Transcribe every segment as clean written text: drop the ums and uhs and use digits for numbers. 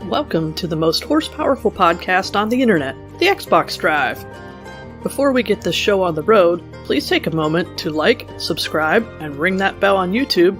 Welcome to the most horsepowerful podcast on the internet, the Xbox Drive. Before we get this show on the road, please take a moment to like, subscribe, and ring that bell on YouTube,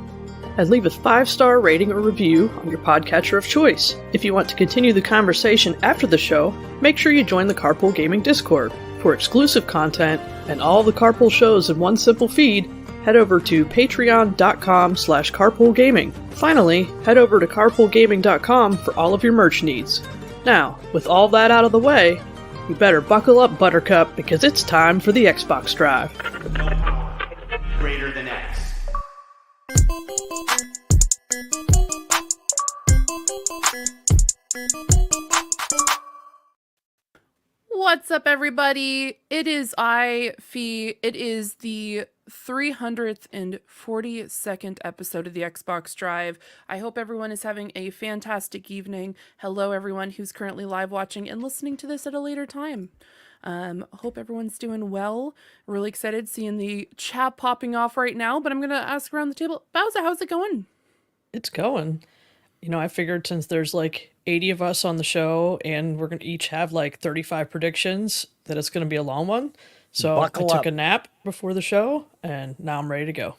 and leave a 5-star rating or review on your podcatcher of choice. If you want to continue the conversation after the show, make sure you join the Carpool Gaming Discord. For exclusive content and all the Carpool shows in one simple feed, head over to patreon.com/carpoolgaming. Finally, head over to carpoolgaming.com for all of your merch needs. Now, with all that out of the way, you better buckle up, Buttercup, because it's time for the Xbox Drive. Greater than X. What's up, everybody? It is I, Fee. It is the 342nd episode of the Xbox Drive. I hope everyone is having a fantastic evening. Hello, everyone who's currently live watching and listening to this at a later time. Hope everyone's doing well. Really excited seeing the chat popping off right now, but I'm going to ask around the table. Bowser, how's it going? It's going. You know, I figured since there's like 80 of us on the show and we're going to each have like 35 predictions that it's going to be a long one. So I took a nap before the show and now I'm ready to go.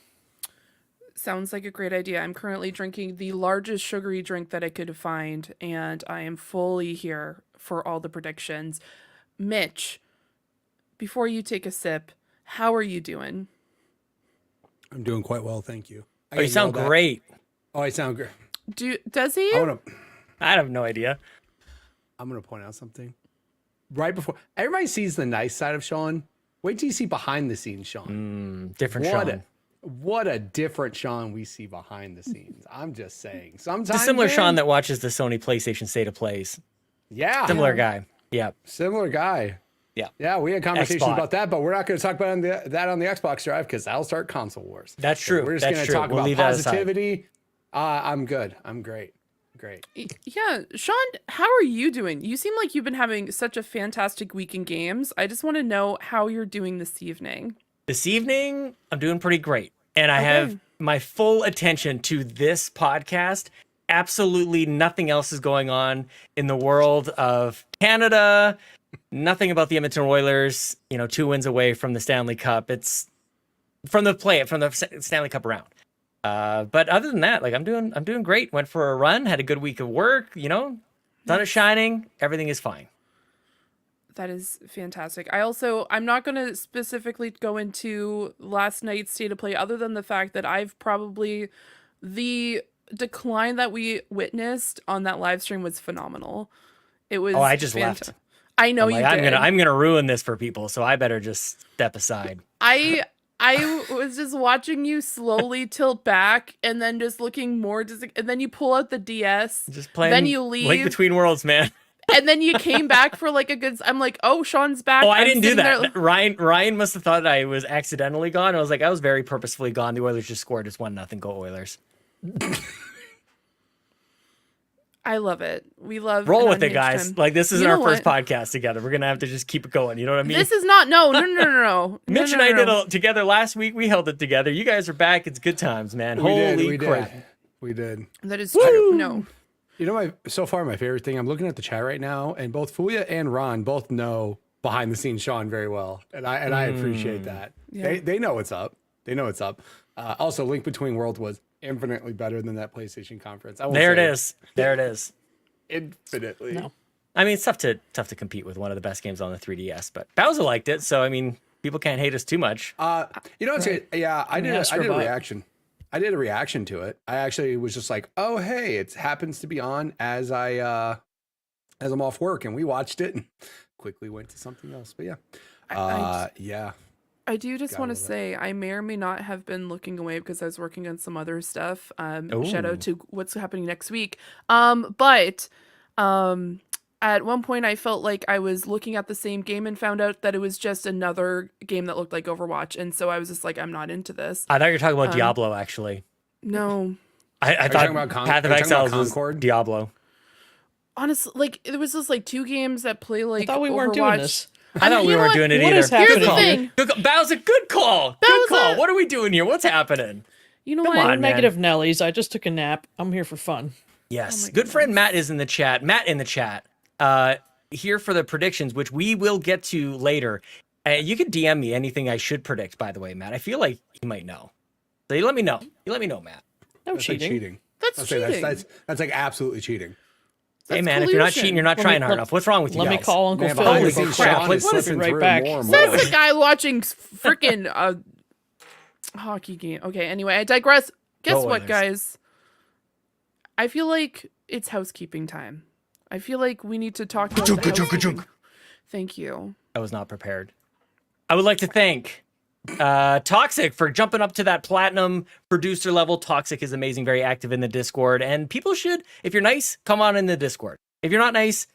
Sounds like a great idea. I'm currently drinking the largest sugary drink that I could find, and I am fully here for all the predictions. Mitch, before you take a sip, how are you doing? I'm doing quite well, thank you. You sound great. Oh, I sound great. Does he? I have no idea. I'm going to point out something. Right before, everybody sees the nice side of Sean. Wait till you see behind the scenes, Sean. Different Sean. What a different Sean we see behind the scenes. I'm just saying. Sometimes It's a similar Sean that watches the Sony PlayStation State of Plays. Yeah. Similar guy. Yeah. Similar guy. Yeah. Yeah, we had conversations Xbox. about that, but we're not going to talk about that on the Xbox Drive because that'll start console wars. That's true. We're just That's going to true. talk We'll about leave that aside. positivity. I'm good. I'm great. Great. Yeah, Sean, how are you doing? You seem like you've been having such a fantastic week in games. I just want to know how you're doing this evening. This evening, I'm doing pretty great. And I have my full attention to this podcast. Absolutely nothing else is going on in the world of Canada. Nothing about the Edmonton Oilers, 2 wins away from the Stanley Cup. It's from the Stanley Cup round. But other than that, I'm doing great. Went for a run, had a good week of work, sun is shining, everything is fine. That is fantastic. I'm not going to specifically go into last night's state of play other than the fact that the decline that we witnessed on that live stream was phenomenal. It was I just left. I know you did. I'm gonna ruin this for people, so I better just step aside. I was just watching you slowly tilt back and then just looking more, and then you pull out the DS. Just playing. Then you leave. Link Between Worlds, man. And then you came back for like a good. I'm like, oh, Sean's back. I didn't do that. There. Ryan must have thought I was accidentally gone. I was like, I was very purposefully gone. The Oilers just scored. It's 1-0. Go Oilers. I love it. We love roll with it, guys. Time. Like this isn't our first podcast together. We're gonna have to just keep it going. You know what I mean? This is not. No. Mitch and I did it together last week. We held it together. You guys are back. It's good times, man. Holy crap. We did. That is true. No. You know, so far my favorite thing, I'm looking at the chat right now, and both Fuya and Ron both know behind the scenes Sean very well, and I appreciate that. Yeah. They know what's up. They know what's up. Also, Link Between Worlds was infinitely better than that PlayStation conference. There it is. Infinitely. No. I mean, it's tough to compete with one of the best games on the 3DS, but Bowser liked it, so I mean, people can't hate us too much. It's good. Yeah, I did a Robot. reaction. I did a reaction to it. I actually was just like, oh hey, it happens to be on as I'm off work, and we watched it and quickly went to something else. But yeah. Yeah. I do just want to say I may or may not have been looking away because I was working on some other stuff. Shout out to what's happening next week. But at one point I felt like I was looking at the same game and found out that it was just another game that looked like Overwatch. And so I was just like, I'm not into this. I thought you were talking about Diablo, actually. No. I thought Path of Exiles was Diablo. Honestly, there was just like 2 games that play like I thought we Overwatch. weren't doing this. I thought we weren't doing it What either. is happening? Here's the thing. Bowser, good call. Good call. What are we doing here? What's happening? You know Come what? on, man. Negative Nellies. I just took a nap. I'm here for fun. Yes. my Good friend goodness. Matt is in the chat. Matt in the chat. Here for the predictions, which we will get to later. You can DM me anything I should predict, by the way, Matt. I feel like you might know. So you let me know. You let me know, Matt. No That's cheating. like cheating. That's I'll say cheating. That's like absolutely cheating. Hey, That's man, if you're not collusion. cheating, you're not trying hard enough. What's wrong with you Let me guys? call Uncle Man, Phil. behind the Holy scenes, crap, Sean like, is what is slipping right through back? more and Says more. the guy watching freaking hockey game. Okay, anyway, I digress. Guess Go what, Oilers. guys? I feel like it's housekeeping time. I feel like we need to talk about the housekeeping. Thank you. I was not prepared. I would like to thank Toxic for jumping up to that platinum producer level. Toxic is amazing, very active in the Discord. And people should, if you're nice, come on in the Discord. If you're not nice,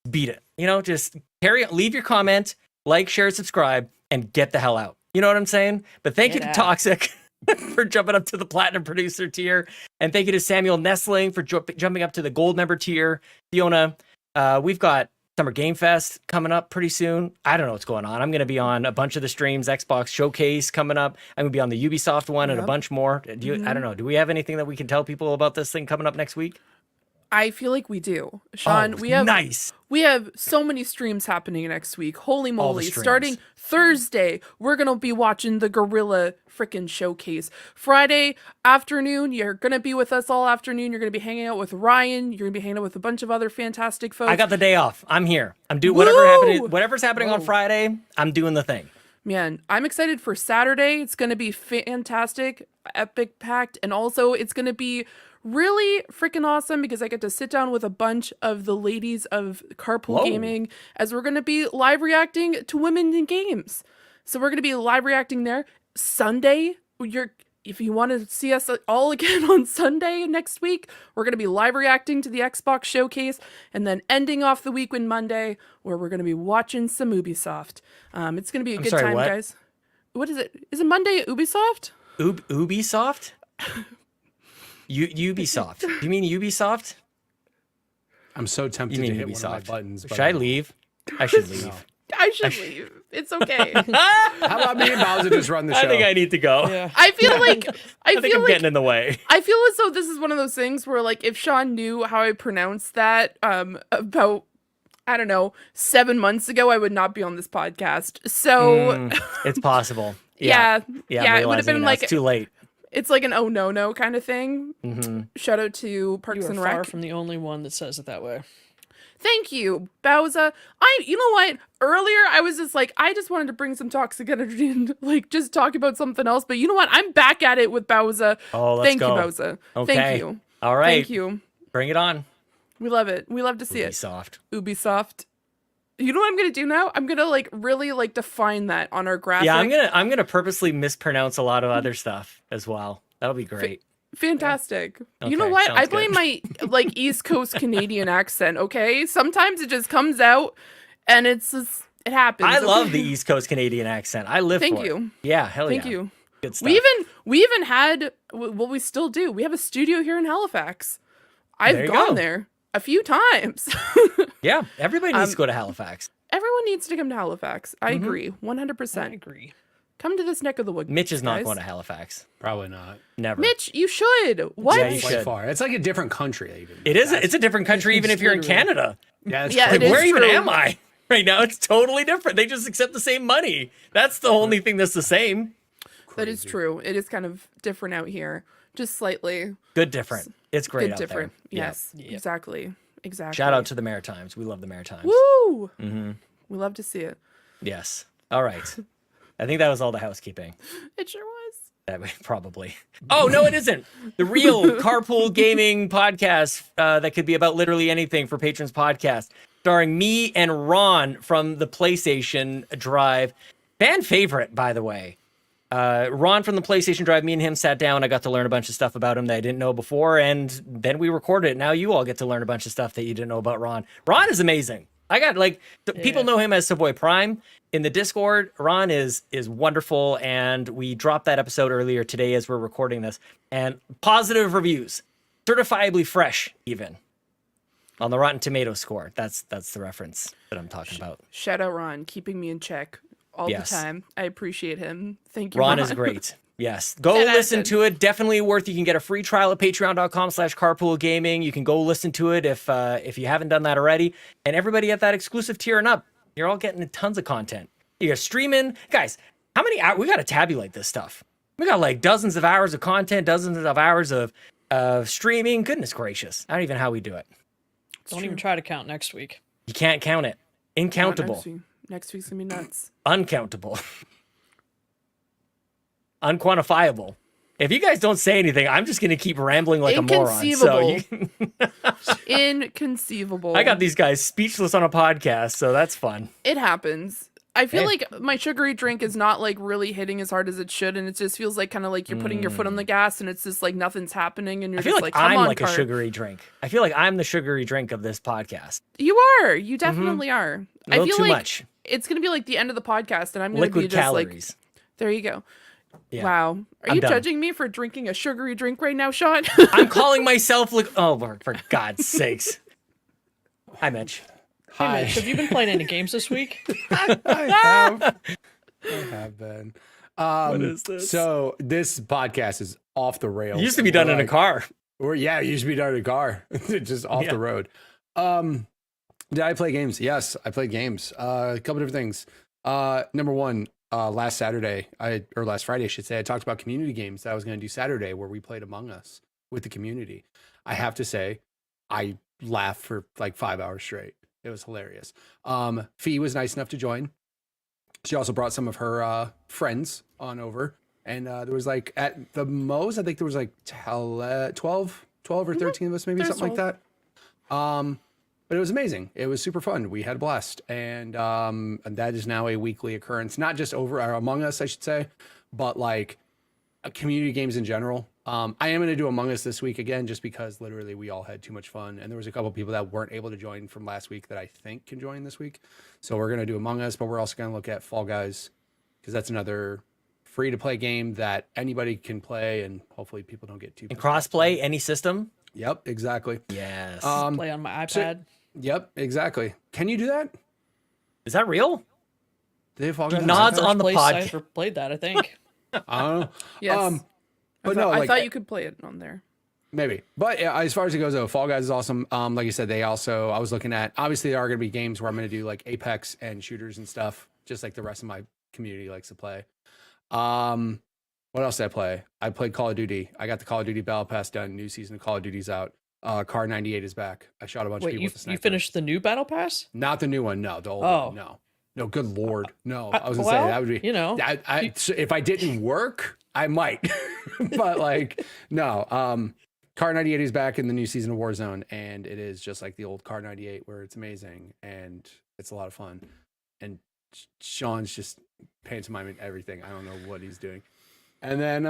beat it. You know, just leave your comment, like, share, subscribe, and get the hell out. You know what I'm saying? But thank you to Toxic for jumping up to the platinum producer tier. And thank you to Samuel Nessling for jumping up to the gold member tier. Fiona, we've got Summer Game Fest coming up pretty soon. I don't know what's going on. I'm going to be on a bunch of the streams, Xbox Showcase coming up. I'm going to be on the Ubisoft one and a bunch more. I don't know. Do we have anything that we can tell people about this thing coming up next week? I feel like we do. Sean, we have nice. We have so many streams happening next week. Holy All the moly. streams. Starting Thursday, we're going to be watching the Gorilla frickin' Showcase. Friday afternoon, you're going to be with us all afternoon. You're going to be hanging out with Ryan. You're going to be hanging out with a bunch of other fantastic folks. I got the day off. I'm here. I'm doing Woo! whatever's happening on Friday. I'm doing the thing. Man, I'm excited for Saturday. It's going to be fantastic, epic packed, and also it's going to be really freaking awesome because I get to sit down with a bunch of the ladies of Carpool Whoa. Gaming as we're going to be live reacting to women in games. So we're going to be live reacting there. Sunday, if you want to see us all again on Sunday next week, we're going to be live reacting to the Xbox Showcase and then ending off the week with Monday where we're going to be watching some Ubisoft. It's going to be a good sorry, time, what? guys. What is it? Is it Monday at Ubisoft? Ubisoft? Ubisoft. Do you mean Ubisoft? I'm so tempted You mean to hit one of my Ubisoft. buttons. Should I leave? I should leave. I should leave. It's okay. How about me and Bowser just run the show? I think I need to go. Yeah. I feel like I think I'm getting in the way. I feel as though this is one of those things where, like, if Sean knew how I pronounced that about, I don't know, 7 months ago, I would not be on this podcast. So, It's possible. yeah, I'm it would have realizing been now. like It's too late. it's like an oh no kind of thing. Shout out to You Parks are and far Rec. from the only one that says it that way. Thank you, Bowser. You know what? Earlier, I was just like, I just wanted to bring some toxic energy and like just talk about something else. But you know what? I'm back at it with Bowser. Oh, let's Thank go. you, Bowser. Okay. Thank you. All right. Thank you. Bring it on. We love it. We love to see it. Ubisoft. Ubisoft. You know what I'm gonna do now? I'm gonna like really like define that on our graphic. Yeah, I'm gonna purposely mispronounce a lot of other stuff as well. That'll be great. Fantastic. You know Okay, what? sounds I blame good. my like East Coast Canadian accent. Okay, sometimes it just comes out, and it happens. I love okay? the East Coast Canadian accent. I live Thank for it. you. Yeah, hell Thank yeah. you. Good stuff. We even had well, we still do. We have a studio here in Halifax. There I've you gone go. there a few times. Yeah, everybody needs to go to Halifax. Everyone needs to come to Halifax. I Mm-hmm. agree, 100%. I agree. Come to this neck of the woods. Mitch is not guys. going to Halifax. Probably not. Never. Mitch, you should. What? Yeah, you Quite should. far. It's like a different country. Even. It is. It's a different country, even if you're in Canada. Yeah, it's Yeah, crazy. it is Where even true. am I right now? It's totally different. They just accept the same money. That's the only thing that's the same. That is true. It is kind of different out here, just slightly. Good different. It's great Good out different. there. Yeah. Yes, exactly. Shout out to the Maritimes. We love the Maritimes. Woo! We love to see it. Yes. All right. I think that was all the housekeeping. It sure was. That way, probably. Oh, no, it isn't. The real carpool gaming podcast that could be about literally anything for Patrons Podcast, starring me and Ron from the PlayStation Drive. Fan favorite, by the way. Ron from the PlayStation Drive, me and him sat down. I got to learn a bunch of stuff about him that I didn't know before, and then we recorded it. Now you all get to learn a bunch of stuff that you didn't know about Ron. Ron is amazing. I got people know him as Savoy Prime in the Discord. Ron is wonderful, and we dropped that episode earlier today as we're recording this, and positive reviews, certifiably fresh, even on the Rotten Tomatoes score. That's the reference that I'm talking about. Shout out Ron, keeping me in check all Yes. the time. I appreciate him. Thank you, Ron is great. Yes. Go 10 out of listen 10. to it. Definitely worth. You can get a free trial at patreon.com/carpoolgaming. You can go listen to it if you haven't done that already. And everybody at that exclusive tier and up, you're all getting tons of content. You're streaming. Guys, how many hours? We got to tabulate this stuff. We got like dozens of hours of content, dozens of hours of streaming. Goodness gracious. I don't even know how we do it. Don't even try to count next week. You can't count it. Incountable. Next week's going to be nuts. Uncountable. Unquantifiable. If you guys don't say anything, I'm just going to keep rambling like a moron. So Inconceivable. I got these guys speechless on a podcast, so that's fun. It happens. I feel Hey. like my sugary drink is not like really hitting as hard as it should, and it just feels like kind of like you're putting your foot on the gas, and it's just like nothing's happening, and you're I feel just like come I'm on, like cart. a sugary drink. I feel like I'm the sugary drink of this podcast. You are. You definitely are. A little I feel too like much. it's gonna be like the end of the podcast, and I'm gonna be Liquid just calories. like, there you go. Yeah. Wow. Are I'm you done. judging me for drinking a sugary drink right now, Sean? I'm calling myself like, oh, for God's sakes. Hi, Mitch. Hey, Hi. Mitch, have you been playing any games this week? I have been. What is this? So this podcast is off the rails. It used to be done in a car. Yeah, it used to be done in a car. Just off the road. Did I play games? Yes, I played games. A couple different things. Number one, last Friday, I should say, I talked about community games that I was going to do Saturday where we played Among Us with the community. I have to say, I laughed for like 5 hours straight. It was hilarious. Fee was nice enough to join. She also brought some of her friends on over. And there was like, at the most, I think there was like 12 or 13 of us, maybe There's something like that. But it was amazing. It was super fun. We had a blast. And that is now a weekly occurrence, not just over Among Us, I should say, but like community games in general. I am going to do Among Us this week again, just because literally we all had too much fun. And there was a couple people that weren't able to join from last week that I think can join this week. So we're going to do Among Us, but we're also going to look at Fall Guys, because that's another free to play game that anybody can play. And hopefully people don't get too And crossplay, any system? Yep, exactly. Yes. Play on my iPad. Yep, exactly. Can you do that? Is that real? They Fall He Guys? nods First on the place I podcast. ever played that, I think. I don't know. Yes. But I thought you could play it on there. Maybe. But yeah, as far as it goes, though, Fall Guys is awesome. Like you said, I was looking at, obviously there are going to be games where I'm going to do like Apex and shooters and stuff, just like the rest of my community likes to play. What else did I play? I played Call of Duty. I got the Call of Duty Battle Pass done. New season of Call of Duty's out. Car 98 is back. I shot a bunch of Wait, people you, with the sniper. you finished the new Battle Pass? Not the new one. No, the old Oh. one. No. No, good Lord. No, I was going to well, say that would be, you know. so if I didn't work, I might, but like, no, Car 98 is back in the new season of Warzone, and it is just like the old Car 98 where it's amazing and it's a lot of fun. And Sean's just pantomiming everything. I don't know what he's doing. And then,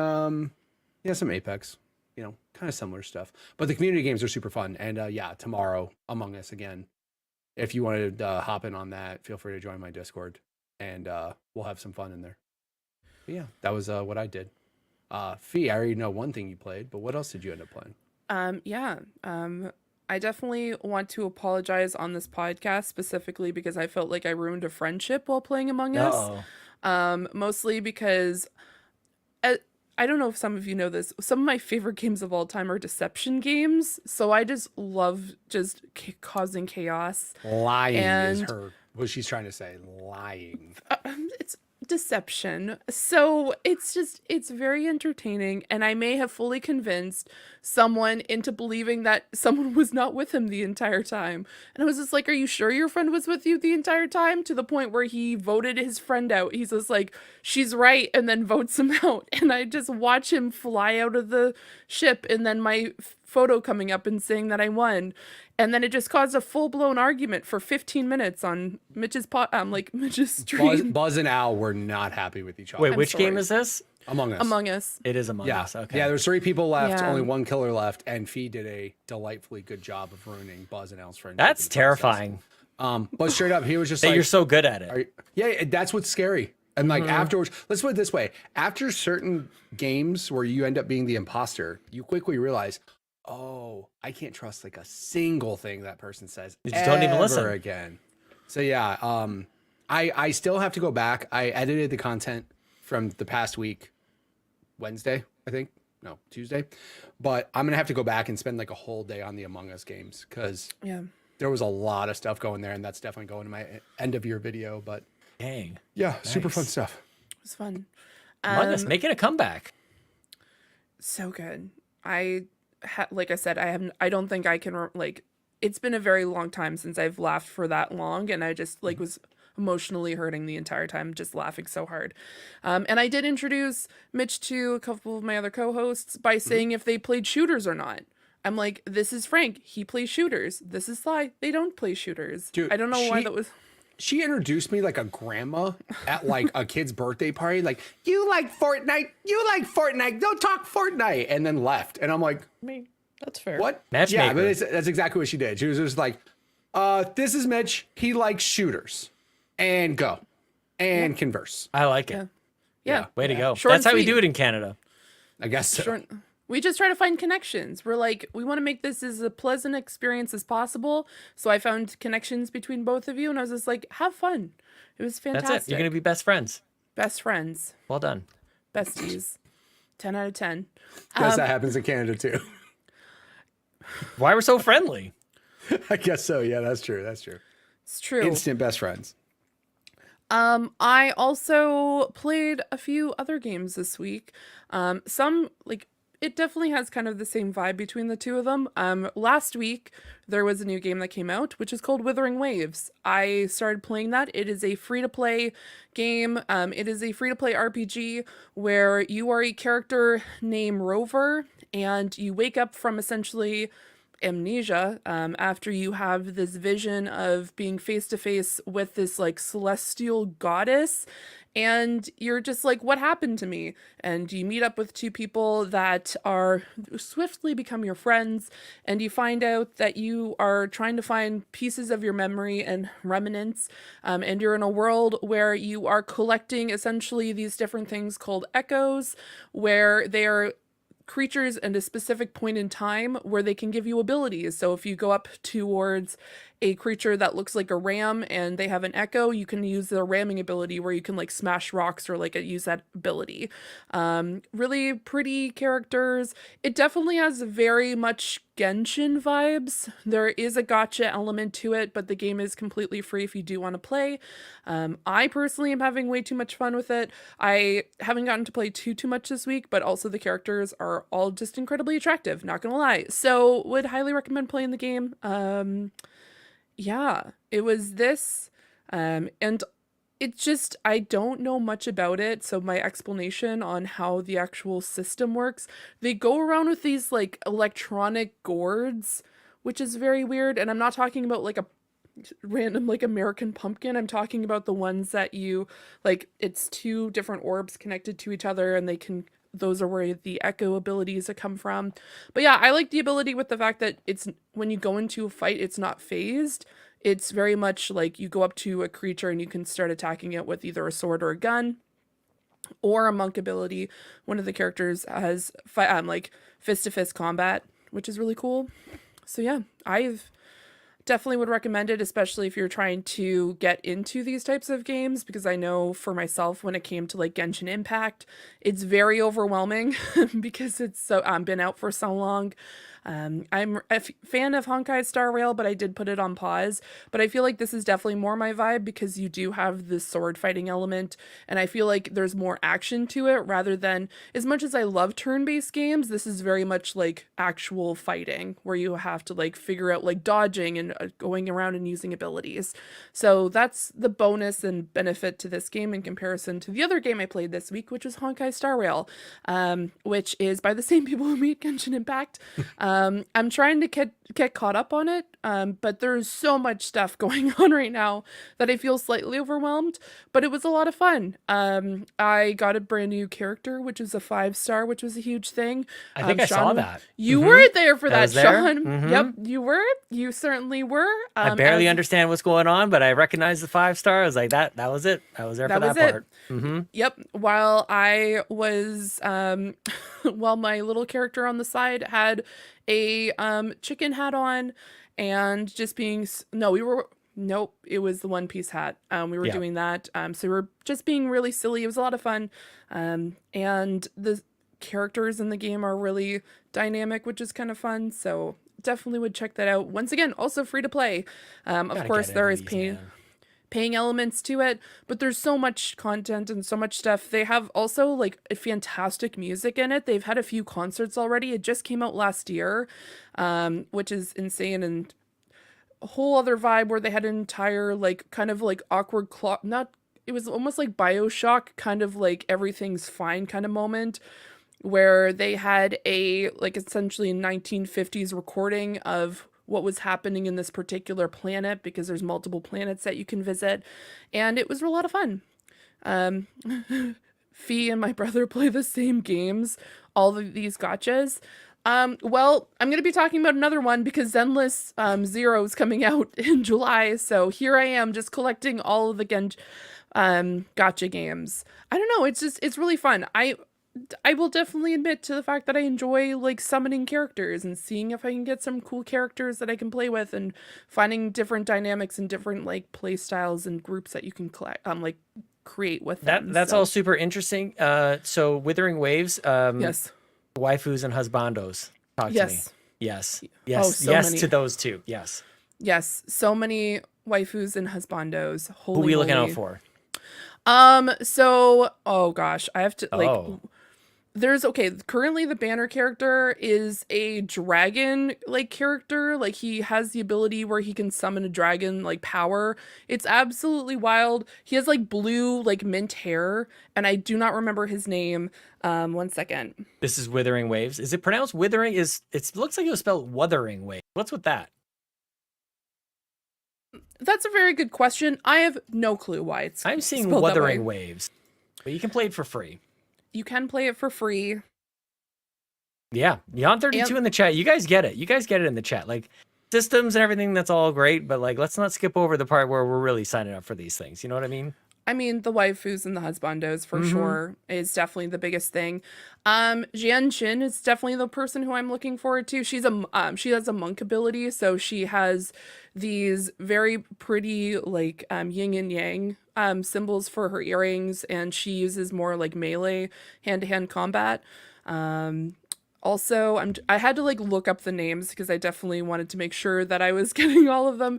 some Apex, kind of similar stuff, but the community games are super fun. And tomorrow Among Us again. If you wanted to hop in on that, feel free to join my Discord, and we'll have some fun in there. But yeah, that was what I did. Fee, I already know one thing you played, but what else did you end up playing? I definitely want to apologize on this podcast specifically because I felt like I ruined a friendship while playing Among Us. Mostly because I don't know if some of you know this. Some of my favorite games of all time are deception games. So I just love just causing chaos. Lying is And- what she's trying to say. Lying. It's deception. So it's very entertaining. And I may have fully convinced someone into believing that someone was not with him the entire time. And I was just like, are you sure your friend was with you the entire time? To the point where he voted his friend out. He's just like, she's right, and then votes him out. And I just watch him fly out of the ship, and then my photo coming up and saying that I won. And then it just caused a full-blown argument for 15 minutes on Mitch's stream. Buzz and Al were not happy with each other. Wait, I'm which game sorry. is this? Among Us. Among Us. It is Among Yeah. Us. Okay. Yeah, there's 3 people left, Yeah. only 1 killer left, and Fee did a delightfully good job of ruining Buzz and Al's friendship. That's in the process. terrifying. But straight up, he was just That like, you're so good at it. yeah, that's what's scary. And like afterwards, let's put it this way: after certain games where you end up being the imposter, you quickly realize, oh, I can't trust like a single thing that person says. You just don't even listen. again. So yeah, I still have to go back. I edited the content from the past week, Wednesday, I think. No, Tuesday. But I'm going to have to go back and spend like a whole day on the Among Us games because there was a lot of stuff going there, and that's definitely going to my end of year video. But dang. Yeah, super fun stuff. It was fun. Among Us making a comeback. So good. Like I said, I don't think I can, it's been a very long time since I've laughed for that long, and I just, was emotionally hurting the entire time, just laughing so hard. And I did introduce Mitch to a couple of my other co-hosts by saying if they played shooters or not. I'm like, this is Frank. He plays shooters. This is Sly. They don't play shooters. Dude, I don't know why that was... She introduced me like a grandma at like a kid's birthday party. Like, you like Fortnite? You like Fortnite? Don't talk Fortnite. And then left. And I'm like, I mean, that's fair. What? Matchmaker. Yeah, but that's exactly what she did. She was just like, this is Mitch. He likes shooters. And go. And converse. I like it. Yeah. Way to go. Short That's and how we sweet. do it in Canada. I guess so. We just try to find connections. We're like, we want to make this as a pleasant experience as possible. So I found connections between both of you, and I was just like, have fun. It was fantastic. That's it. You're going to be best friends. Best friends. Well done. Besties. 10 out of 10. Guess that happens in Canada too. Why we're so friendly. I guess so. Yeah, that's true. That's true. It's true. Instant best friends. I also played a few other games this week. Some, it definitely has kind of the same vibe between the two of them. Last week, there was a new game that came out, which is called Withering Waves. I started playing that. It is a free-to-play game. It is a free-to-play RPG where you are a character named Rover, and you wake up from essentially amnesia after you have this vision of being face to face with this celestial goddess, and you're just like, what happened to me? And you meet up with two people that are swiftly become your friends, and you find out that you are trying to find pieces of your memory and remnants, and you're in a world where you are collecting essentially these different things called echoes, where they are creatures at a specific point in time where they can give you abilities. So if you go up towards a creature that looks like a ram and they have an echo, you can use their ramming ability where you can smash rocks or use that ability. Really pretty characters. It definitely has very much Genshin vibes. There is a gacha element to it, but the game is completely free if you do want to play. I personally am having way too much fun with it. I haven't gotten to play too much this week, but also the characters are all just incredibly attractive, not gonna lie. So would highly recommend playing the game. Yeah, it was this, and it just, I don't know much about it, so my explanation on how the actual system works, they go around with these electronic gourds, which is very weird, and I'm not talking about a random American pumpkin. I'm talking about the ones that you it's two different orbs connected to each other, and those are where the echo abilities come from. But yeah, I like the ability with the fact that it's, when you go into a fight, it's not phased. It's very much you go up to a creature and you can start attacking it with either a sword or a gun, or a monk ability. One of the characters has fist-to-fist combat, which is really cool. So yeah, I've definitely would recommend it, especially if you're trying to get into these types of games, because I know for myself, when it came to Genshin Impact, it's very overwhelming because it's so been out for so long. I'm a fan of Honkai Star Rail, but I did put it on pause. But I feel like this is definitely more my vibe because you do have this sword fighting element, and I feel like there's more action to it rather than, as much as I love turn-based games, this is very much actual fighting where you have to figure out dodging and going around and using abilities. So that's the bonus and benefit to this game in comparison to the other game I played this week, which was Honkai Star Rail, which is by the same people who made Genshin Impact. I'm trying to get caught up on it, but there's so much stuff going on right now that I feel slightly overwhelmed, but it was a lot of fun. I got a brand new character, which is a 5-star, which was a huge thing. I think I Sean, saw that. You were there for that, Sean. Mm-hmm. Yep, you were. You certainly were. I barely understand what's going on, but I recognize the 5-star. I was like, that was it. I was there for that part. Mm-hmm. Yep. While I was, while my little character on the side had a chicken hat on and just being, no, we were Nope, it was the One Piece hat. We were Yeah. doing that. So we were just being really silly. It was a lot of fun. And the characters in the game are really dynamic, which is kind of fun. So definitely would check that out. Once again, also free to play. Of Gotta course, get there into is these, man. paying elements to it, but there's so much content and so much stuff. They have also like a fantastic music in it. They've had a few concerts already. It just came out last year, which is insane, and a whole other vibe where they had an entire like kind of like awkward clock. Not it was almost like BioShock, kind of like everything's fine kind of moment, where they had a like essentially 1950s recording of what was happening in this particular planet, because there's multiple planets that you can visit, and it was a lot of fun. Fee and my brother play the same games, all of these gotchas. Well, I'm going to be talking about another one because Zenless Zero is coming out in July, so here I am just collecting all of the gotcha games. I don't know, it's really fun. I will definitely admit to the fact that I enjoy like summoning characters and seeing if I can get some cool characters that I can play with, and finding different dynamics and different like play styles and groups that you can like create with them. That's all super interesting. So Withering Waves, Yes. waifus and husbandos. Talk to me. Yes. Yes. so yes many. to those two. Yes. Yes, so many waifus and husbandos. Who are we looking out moly. for? So, oh gosh, I have to like. Oh. Currently the banner character is a dragon like character. Like he has the ability where he can summon a dragon like power. It's absolutely wild. He has like blue like mint hair, and I do not remember his name. 1 second. This is Withering Waves. Is it pronounced Withering? It looks like it was spelled Wuthering Wave. What's with that? That's a very good question. I have no clue why it's I'm seeing spelled that Wuthering way. Waves. But you can play it for free. You can play it for free. Yeah. Yon 32 in the chat. You guys get it. You guys get it in the chat. Like systems and everything, that's all great, but like let's not skip over the part where we're really signing up for these things. You know what I mean? I mean, the waifus and the husbandos for sure is definitely the biggest thing. Jian Chin is definitely the person who I'm looking forward to. She has a monk ability, so she has these very pretty like yin and yang symbols for her earrings, and she uses more like melee hand-to-hand combat. Also, I had to like look up the names because I definitely wanted to make sure that I was getting all of them.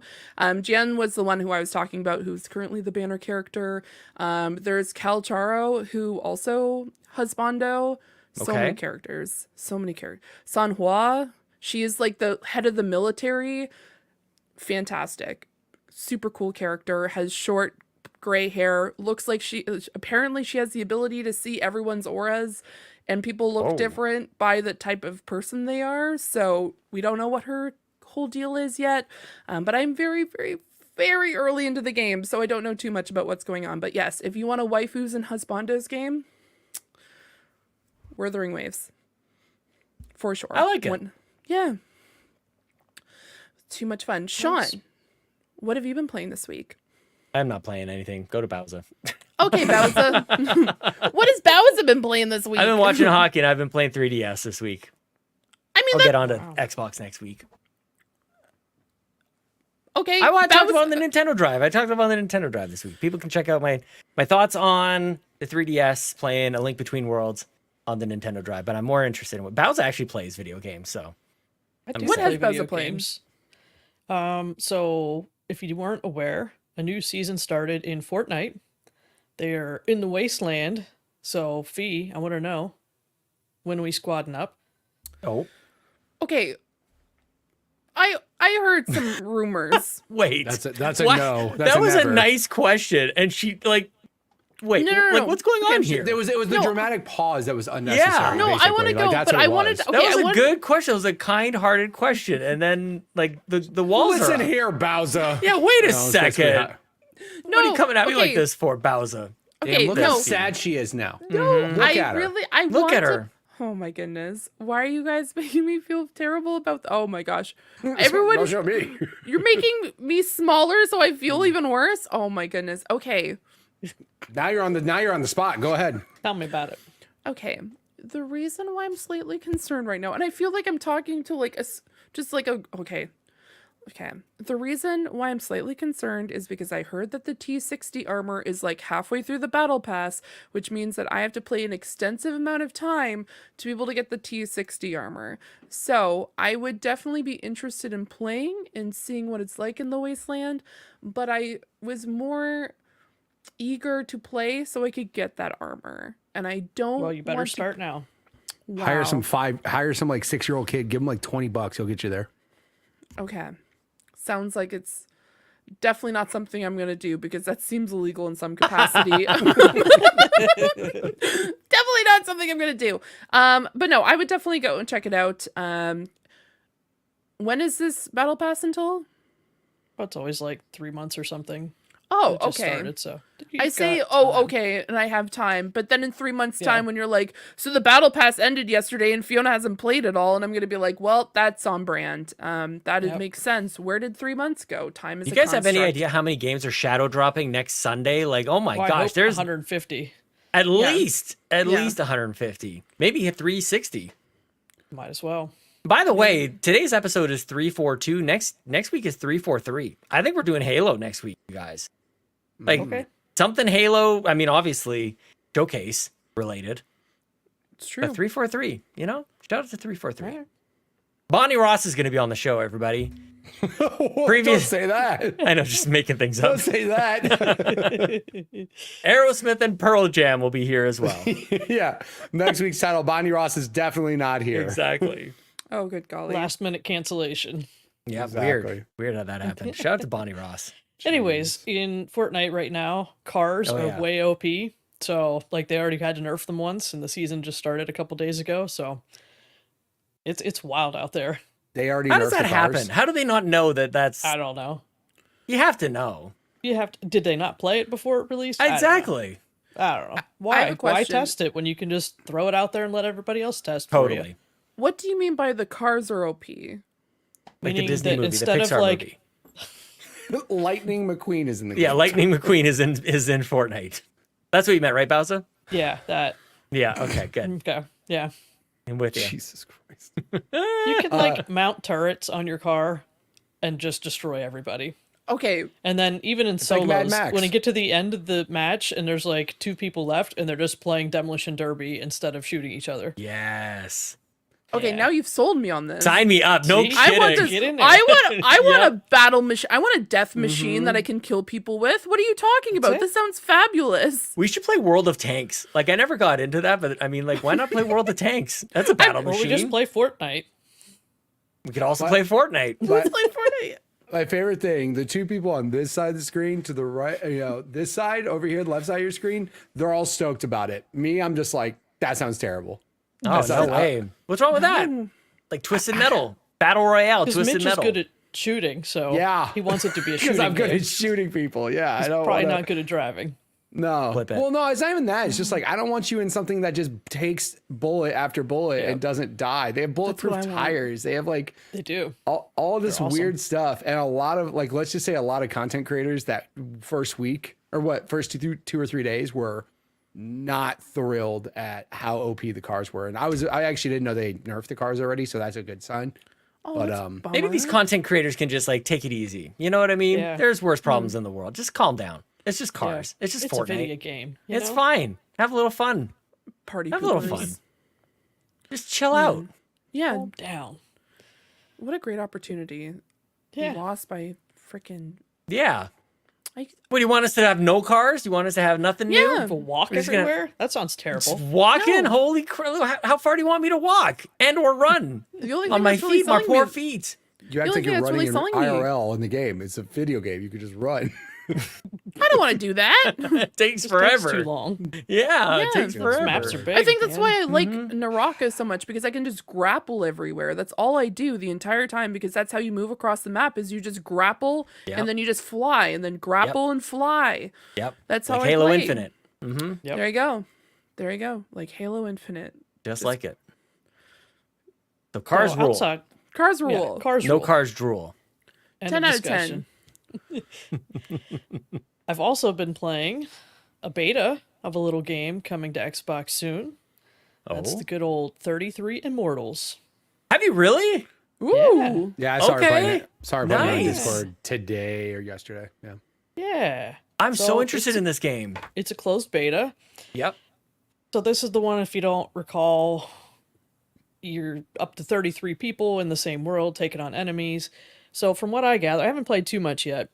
Jen was the one who I was talking about, who's currently the banner character. There's Calcharo, who also husbando. So many characters. So many characters. Sanhua, she is like the head of the military. Fantastic. Super cool character. Has short gray hair. Looks like she has the ability to see everyone's auras. And people look different by the type of person they are. So we don't know what her whole deal is yet. But I'm very, very, very early into the game, so I don't know too much about what's going on. But yes, if you want a waifus and husbandos game, Wuthering Waves. For sure. I like it. Yeah. Too much fun. Sean, Nice. what have you been playing this week? I'm not playing anything. Go to Bowser. Okay, Bowser. What has Bowser been playing this week? I've been watching hockey and I've been playing 3DS this week. I mean, I'll get on to Xbox next week. Okay. I talked about on the Nintendo Drive. I talked about the Nintendo Drive this week. People can check out my thoughts on the 3DS playing A Link Between Worlds on the Nintendo Drive. But I'm more interested in what Bowser actually plays video games. So What has Bowser played? So if you weren't aware, a new season started in Fortnite. They're in the wasteland. So Fee, I want to know, when are we squadding up? oh Okay. I heard some rumors. wait, That's a What? no. That's that was never. a nice question, and she like wait, No. what's going on Okay, here? It was the No. dramatic pause that was unnecessary. Yeah. No, I basically. wanna Like, go, that's but what I it wanted was. to- That okay, was I a want- good question. It was a kind-hearted question, and then like the walls Listen are up. here, Bowser. Yeah, wait a No, it's basically second. not- No, What are you coming at me like okay. this for, Bowser? Okay, Damn, look no. how sad she is now. No, Look I at her. really, I Look want at to- her. Oh my goodness! Why are you guys making me feel terrible about? Oh my gosh! Everyone, Don't show me. you're making me smaller, so I feel even worse. Oh my goodness. Okay, Now you're on the spot. Go ahead. Tell me about it. okay. The reason why I'm slightly concerned right now, and I feel like I'm talking to like just like a okay. Okay. The reason why I'm slightly concerned is because I heard that the T60 armor is like halfway through the battle pass, which means that I have to play an extensive amount of time to be able to get the T60 armor. So I would definitely be interested in playing and seeing what it's like in the Wasteland, but I was more eager to play so I could get that armor. And I don't Well, you better want start now. Wow. Hire some like 6-year-old kid, give him like $20, he'll get you there. Okay. Sounds like it's definitely not something I'm going to do because that seems illegal in some capacity. Definitely not something I'm going to do. But no, I would definitely go and check it out. When is this battle pass until? Well, it's always like 3 months or something. Oh, It just okay. started, so I you've say, got oh, time. okay, and I have time. But then in 3 months' Yeah. time, when you're like, so the battle pass ended yesterday and Fiona hasn't played it all, and I'm going to be like, well, that's on brand. That makes sense. Where did 3 months go? Time is You a guys have any construct. idea how many games are shadow dropping next Sunday? Like, oh my Well, I gosh, hope there's 150. at least Yeah. 150, maybe hit 360. Might as well. By the way, today's episode is 342. Next week is 343. I think we're doing Halo next week, you guys. Like Okay. something Halo. I mean, obviously, showcase related. It's true. But 343. You know, shout out to 343. All right. Bonnie Ross is going to be on the show. Everybody. Don't say that. I know, just making things Don't up. say that. Aerosmith and Pearl Jam will be here as well. Yeah. Next week's title, Bonnie Ross is definitely not here. Exactly. Oh, good golly. Last minute cancellation. Yeah, Exactly. Weird how that happened. Shout out to Bonnie Ross. Anyways, in Fortnite right now, cars Oh, are yeah. way OP. So, like, they already had to nerf them once, and the season just started a couple days ago. So, it's wild out there. They already How does nerfed that the cars. happen? How do they not know that that's... I don't know. You have to know. You have to. Did they not play it before it released? I don't know. Exactly. I don't know. I Why? have a Why question. test it when you can just throw it out there and let everybody else test for you? Totally. What do you mean by the cars are OP? Like the Meaning Disney that movie, the instead of, Pixar like, movie. Lightning McQueen is in the game. Yeah, Lightning McQueen is in Fortnite. That's what you meant, right, Bowser? Yeah, that. Yeah. Okay. Good. Okay. Yeah. I'm with you. Jesus Christ. You can, like, mount turrets on your car and just destroy everybody. Okay, And then even in like Mad solos, Max. when you get to the end of the match and there's like 2 people left and they're just playing Demolition Derby instead of shooting each other. Yes. okay, Yeah. now you've sold me on this. Sign me up. No See? kidding. I want this. Get in there. I want Yep. a battle machine. I want a death machine that I can kill people with. What are you talking about? it. This sounds fabulous. We should play World of Tanks. Like, I never got into that, but I mean, like, why not play World of Tanks? That's a battle Or machine. we just play Fortnite. We could also play Fortnite. Let's play Fortnite. My favorite thing, the 2 people on this side of the screen to the right, this side over here, the left side of your screen, they're all stoked about it. Me, I'm just like, that sounds terrible. Oh, That no sounds- way. What's wrong with that? Like Twisted Metal. Battle Royale, Because Twisted Mitch Metal. is good at shooting, so Yeah. he wants it to be a Because shooting I'm good game. at shooting people. Yeah, I don't Probably wanna- not good at driving. No. Flip it. Well, no, it's not even that. It's just like, I don't want you in something that just takes bullet after bullet and doesn't die. They have bulletproof what I want. tires. They have like They do. all this They're awesome. weird stuff. And a lot of like, let's just say a lot of content creators that first week or first 2 or 3 days were not thrilled at how OP the cars were. And I actually didn't know they nerfed the cars already. So that's a good sign. Oh, But, that's a Maybe bummer. these content creators can just, like, take it easy. You know what I mean? Yeah. There's worse problems in the world. Just calm down. It's just cars. It's just It's a video Fortnite. game. you It's know? fine. Have a little fun. party. Have a little poopers. fun. Just chill out. Yeah. Calm down. What a great opportunity. Yeah. Lost by freaking. Yeah. Like, What, do you want us to have no cars? You want us to have nothing Yeah. new? But walk We're just gonna- everywhere? That sounds Just terrible. walking? No. Holy crap. How far do you want me to walk and or run? the only On thing my that's really feet, my selling poor me- feet. You act only like thing you're that's running really in selling me- IRL in the game. It's a video game. You could just run. I don't want to do that. It takes It forever. takes too long. Yeah, it Yeah. takes Those forever. Maps are big. I think that's man. why I like Naraka so much, because I can just grapple everywhere. That's all I do the entire time, because that's how you move across the map is you just grapple Yep. and then you just fly and then grapple and fly. Yep. That's Like how I Halo play. Infinite. Mm-hmm. Yep. There you go. There you go. Like Halo Infinite. Just like it. So cars So rule. outside, Cars yeah, rule. cars No rule. cars drool. End 10 of out of 10. discussion. I've also been playing a beta of a little game coming to Xbox soon. That's Oh. the good old 33 Immortals. Have you really? Ooh. Yeah, I started playing Okay. it. Started playing it on Nice. Discord today or yesterday. Yeah. Yeah. I'm So so interested it's- in this game. It's a closed beta. Yep. So this is the one, if you don't recall, you're up to 33 people in the same world taking on enemies. So from what I gather, I haven't played too much yet.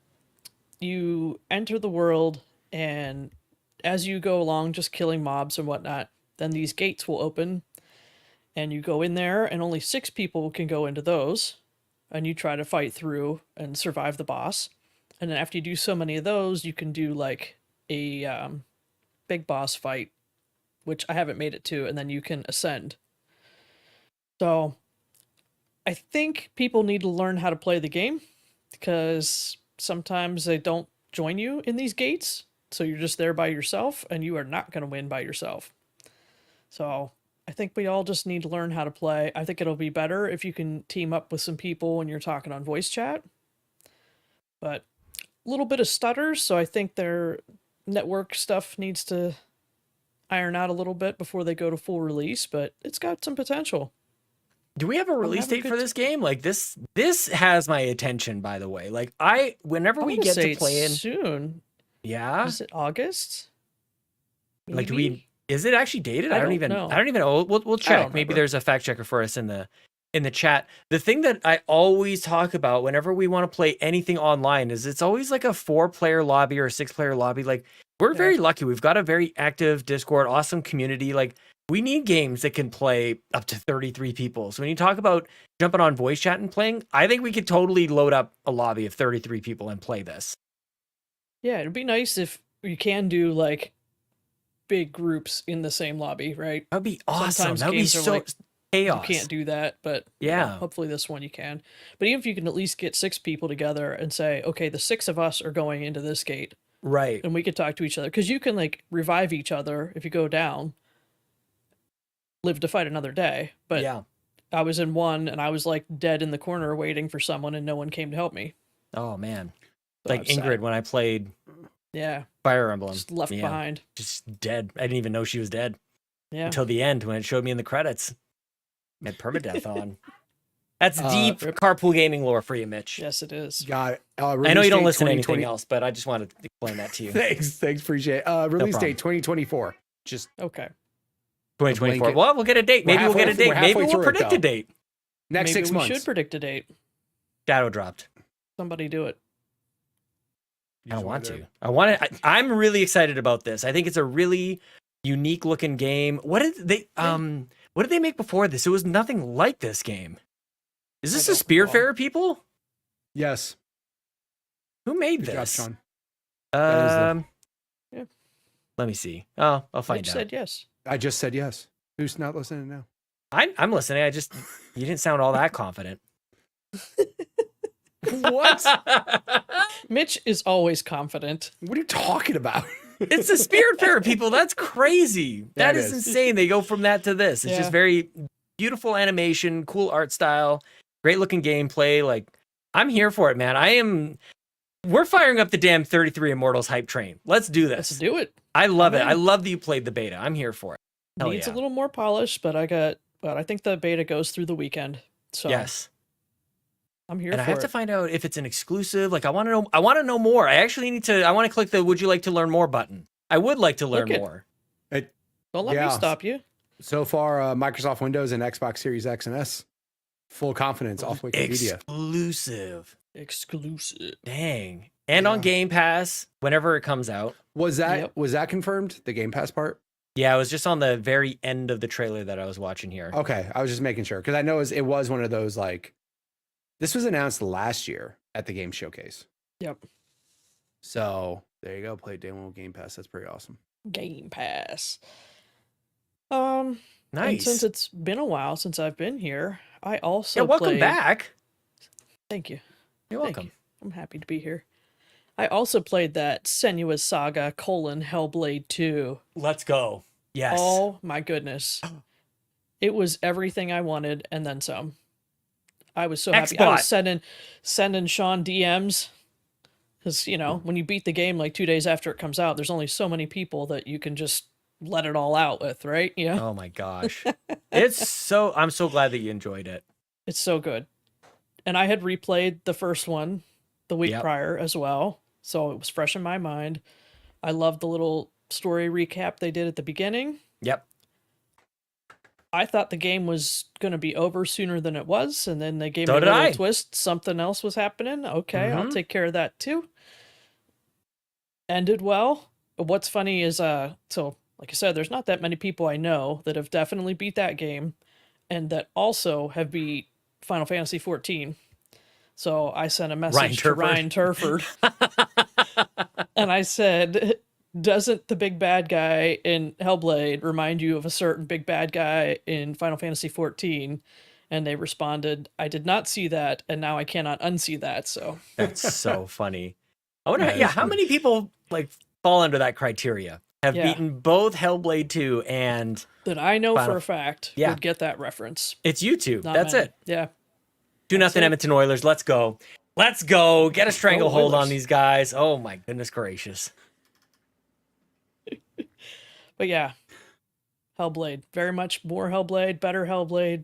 You enter the world, and as you go along, just killing mobs and whatnot, then these gates will open, and you go in there, and only 6 people can go into those, and you try to fight through and survive the boss. And then after you do so many of those, you can do like a big boss fight, which I haven't made it to, and then you can ascend. So I think people need to learn how to play the game, because sometimes they don't join you in these gates. So you're just there by yourself, and you are not going to win by yourself. So I think we all just need to learn how to play. I think it'll be better if you can team up with some people when you're talking on voice chat. But a little bit of stutters, so I think their network stuff needs to iron out a little bit before they go to full release, but it's got some potential. Do we have a release having a date good for this game? Like this has my attention, by the way. Like whenever I we wanna get say to it's play in, soon. yeah. Is it August? Like, do Maybe? we? Is it actually dated? I I don't don't even. know. I don't even know. We'll check. don't Maybe remember. there's a fact checker for us in the chat. The thing that I always talk about whenever we want to play anything online is it's always like a 4-player lobby or a 6-player lobby. Like we're Yeah. very lucky. We've got a very active Discord, awesome community. Like we need games that can play up to 33 people. So when you talk about jumping on voice chat and playing, I think we could totally load up a lobby of 33 people and play this. Yeah, it'd be nice if you can do like big groups in the same lobby, right? That'd be awesome. Sometimes That'd be games are so like, chaos. you can't do that, but you know, Yeah. hopefully this one you can. But even if you can at least get 6 people together and say, okay, the 6 of us are going into this gate, Right. and we could talk to each other, because you can like revive each other if you go down, live to fight another day. But Yeah. I was in one, and I was like dead in the corner waiting for someone, and no one came to help me. Oh man. So Like I was sad. Ingrid when I played Yeah, Fire Emblem. just left Yeah, behind. just dead. I didn't even know she was dead Yeah. until the end when it showed me in the credits. Had permadeath on. That's deep Rip. carpool gaming lore for you, Mitch. Yes, it is. Got it. I know Release you don't date listen to 2020 anything else, but I just wanted to explain that to you. Thanks, appreciate it. Release problem. date 2024. Just Okay. 2024. Blanket. Well, we'll get a date. We're Maybe we'll get a halfway- date. we're Maybe halfway we'll through it, predict a though. date. next Maybe 6 we months. should predict a date. Shadow dropped. Somebody do it. You I just don't want wanna do to. it. I want to. I'm really excited about this. I think it's a really unique looking game. What did they What did they make before this? It was nothing like this game. Is this I a don't recall. Spearfarer people? Yes. Who made Good job, this? Sean. That is Yeah. Let me see. Oh, I'll find Mitch out. said yes. I just said yes. Who's not listening now? I'm listening. You didn't sound all that confident. What? Mitch is always confident. What are you talking about? It's the Spiritfarer people. That's crazy. That That is is. insane. They go from that to this. It's Yeah. just very beautiful animation, cool art style, great looking gameplay. Like, I'm here for it, man. We're firing up the damn 33 Immortals hype train. Let's do Let's this. do it. I love it. I'm I in. love that you played the beta. I'm here for it. Hell Needs yeah. a little more polish, but I think the beta goes through the weekend. So Yes. I'm here And for I have it. to find out if it's an exclusive. Like, I want to know more. I want to click the would you like to learn more button. I would like to learn Click it. more. Don't let Yeah. me stop you. So far, Microsoft Windows and Xbox Series X and S. Full confidence off Wikipedia. Exclusive. Exclusive. Dang. And on Yeah. Game Pass whenever it comes out. Was Yep. that confirmed? The Game Pass part? Yeah, it was just on the very end of the trailer that I was watching here. Okay, I was just making sure because I know it was one of those like. This was announced last year at the Game Showcase. Yep. So there you go. Play demo Game Pass. That's pretty awesome. Game Pass. And Nice. since it's been a while since I've been here, I also Yeah, welcome played- back. Thank you. You're Thank welcome. you. I'm happy to be here. I also played that Senua's Saga: Hellblade 2. Let's go. Yes. Oh my goodness. It was everything I wanted and then some. I was so happy. I Xbot. was sending Sean DMs. Because, when you beat the game like 2 days after it comes out, there's only so many people that you can just let it all out with, right? Yeah. Oh my gosh. I'm so glad that you enjoyed it. It's so good. and I had replayed the first one the week Yep. prior as well, so it was fresh in my mind. I loved the little story recap they did at the beginning. Yep. I thought the game was going to be over sooner than it was, and then they gave So me a did little I. twist. Something else was happening. Okay, I'll Mhm. take care of that too. Ended well. What's funny is, so like I said, there's not that many people I know that have definitely beat that game, and that also have beat Final Fantasy 14. So I sent a message to Ryan Turford, and I said, doesn't the big bad guy in Hellblade remind you of a certain big bad guy in Final Fantasy 14? And they responded, I did not see that, and now I cannot unsee that. So That's so funny. I wonder, how many people like fall under that criteria? Have Yeah. beaten both Hellblade 2 and that I know Final- for a fact Yeah. would get that reference. it's you two. Not That's many. it. Yeah. 2-0 it. Edmonton Oilers. Let's go. Let's go. Get a stranglehold Oilers. on these guys. Oh my goodness gracious. But yeah, Hellblade. Very much more Hellblade, better Hellblade.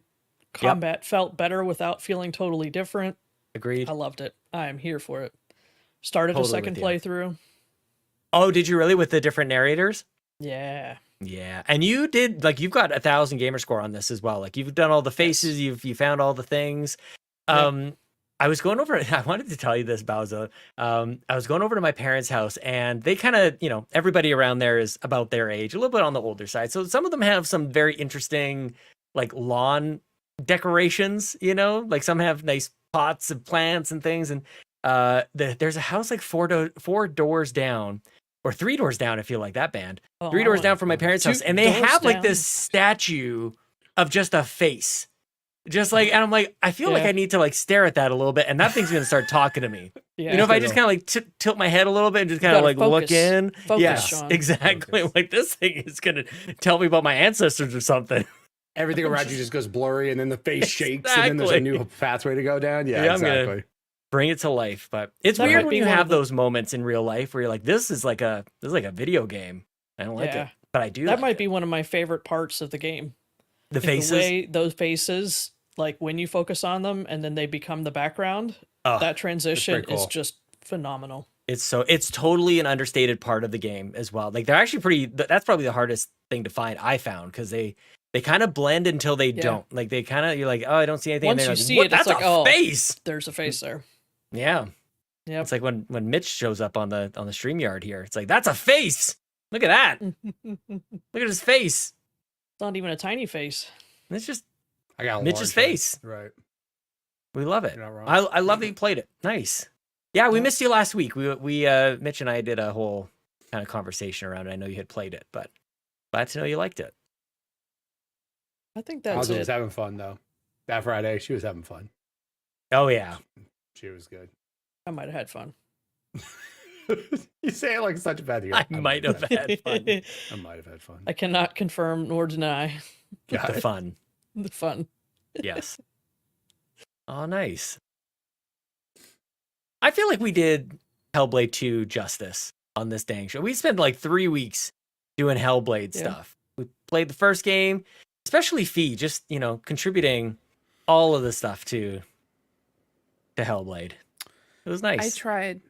Combat felt better without feeling totally different. Agreed. I loved it. I am here for it. Started Totally a second with you. playthrough. Oh, did you really with the different narrators? Yeah. Yeah. And you did, like, you've got 1,000 gamer score on this as well. Like, you've done all the faces, you found all the things. I was going over, I wanted to tell you this, Bowser. I was going over to my parents' house, and they kind of, everybody around there is about their age, a little bit on the older side. So some of them have some very interesting, like, lawn decorations, like some have nice pots of plants and things. And there's a house like four doors down, or 3 doors down, if you like that band. Oh, 3 doors down from my parents' house, and they have like this statue of just a face. Just like, and I'm like, I feel like I need to like stare at that a little bit, and that thing's gonna start talking to me. Yeah. If I just kind of like tilt my head a little bit and just kind of like look in. Focus, Yes, Sean. exactly. Focus. Like this thing is gonna tell me about my ancestors or something. Everything around you just goes blurry, and then the face shakes, and then there's a new pathway to go down. Yeah, I'm gonna exactly. bring it to life. But it's That weird might when be you one have of the- those moments in real life where you're like, this is like a video game. I don't like it, but I do. That like might it. be one of my favorite parts of the game. The Is faces. The way those faces, like when you focus on them and then they become the background, Oh, that transition cool. is just phenomenal. It's totally an understated part of the game as well. Like they're actually that's probably the hardest thing to find, I found, because they kind of blend until they don't. Like they kind of, you're like, oh, I don't see anything. Once and you they're like, see what? it, it's That's like, a oh, face. There's a face there. Yeah. Yep. It's like when Mitch shows up on the StreamYard here. It's like, that's a face. Look at that. Look at his face. It's not even a tiny face. It's just I got a Mitch's large face. head. Right. We love it. You're not wrong. I love that you played it. Nice. Yeah, we missed you last week. We Mitch and I did a whole kind of conversation around it. I know you had played it, but glad to know you liked it. I think that's Ozzy was it. having fun though. That Friday, she was having fun. Oh yeah. She was good. I might have had fun. You say it like such a bad deal. I might have had fun. I might have had fun. I cannot confirm nor deny Got The it. fun. the fun. Yes. Oh, nice. I feel like we did Hellblade 2 justice on this dang show. We spent like 3 weeks doing Hellblade Yeah. stuff. We played the first game, especially Fee, just, contributing all of the stuff to Hellblade. It was nice. I tried.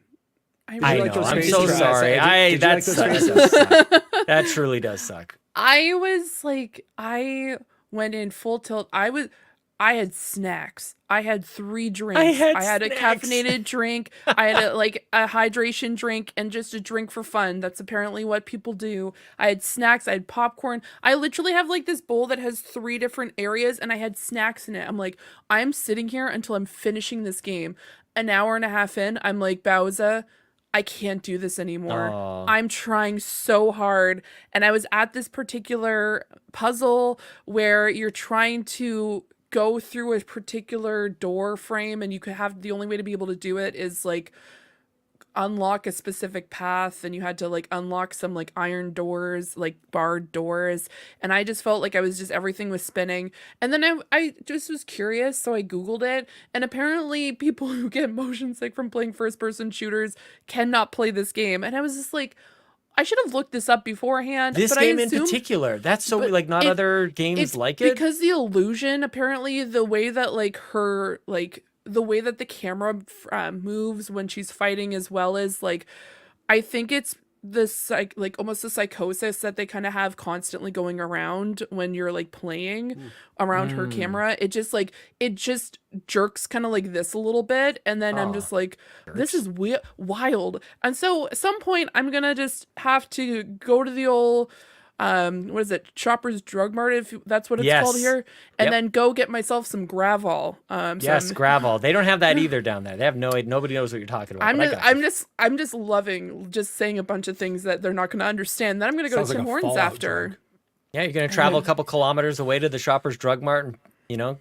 I like know. those I'm faces? so Did you sorry. like That those sucks. faces? That truly does suck. I was like, I went in full tilt. I had snacks. I had 3 drinks. I had a snacks. caffeinated drink. I had a hydration drink and just a drink for fun. That's apparently what people do. I had snacks. I had popcorn. I literally have like this bowl that has 3 different areas, and I had snacks in it. I'm like, I'm sitting here until I'm finishing this game. An hour and a half in, I'm like, Bowser, I can't do this anymore. Aw. I'm trying so hard. And I was at this particular puzzle where you're trying to go through a particular door frame, and you could have, the only way to be able to do it is like unlock a specific path, and you had to like unlock some like iron doors, like barred doors. And I just felt like everything was spinning. And then I just was curious, so I Googled it, and apparently people who get motion sick from playing first person shooters cannot play this game. And I was just like, I should have looked this up beforehand. This but game I in assumed, particular, that's so but like not it- other games it's like it. because the illusion, apparently the way that like her like the way that the camera moves when she's fighting, as well as like, I think it's this like almost the psychosis that they kind of have constantly going around when you're like playing around her camera. It just jerks kind of like this a little bit, and then I'm just like, this is wild. And so at some point I'm gonna just have to go to the old what is it, Shoppers Drug Mart, if that's what it's called here, and then go get myself some Gravel. Yes, Gravel. They don't have that either down there. They have nobody knows what you're talking about. I'm just loving just saying a bunch of things that they're not going to understand. Then I'm going to go to Tim Hortons after. Drug. Yeah, you're going to travel a couple kilometers away to the Shoppers Drug Mart and, you know,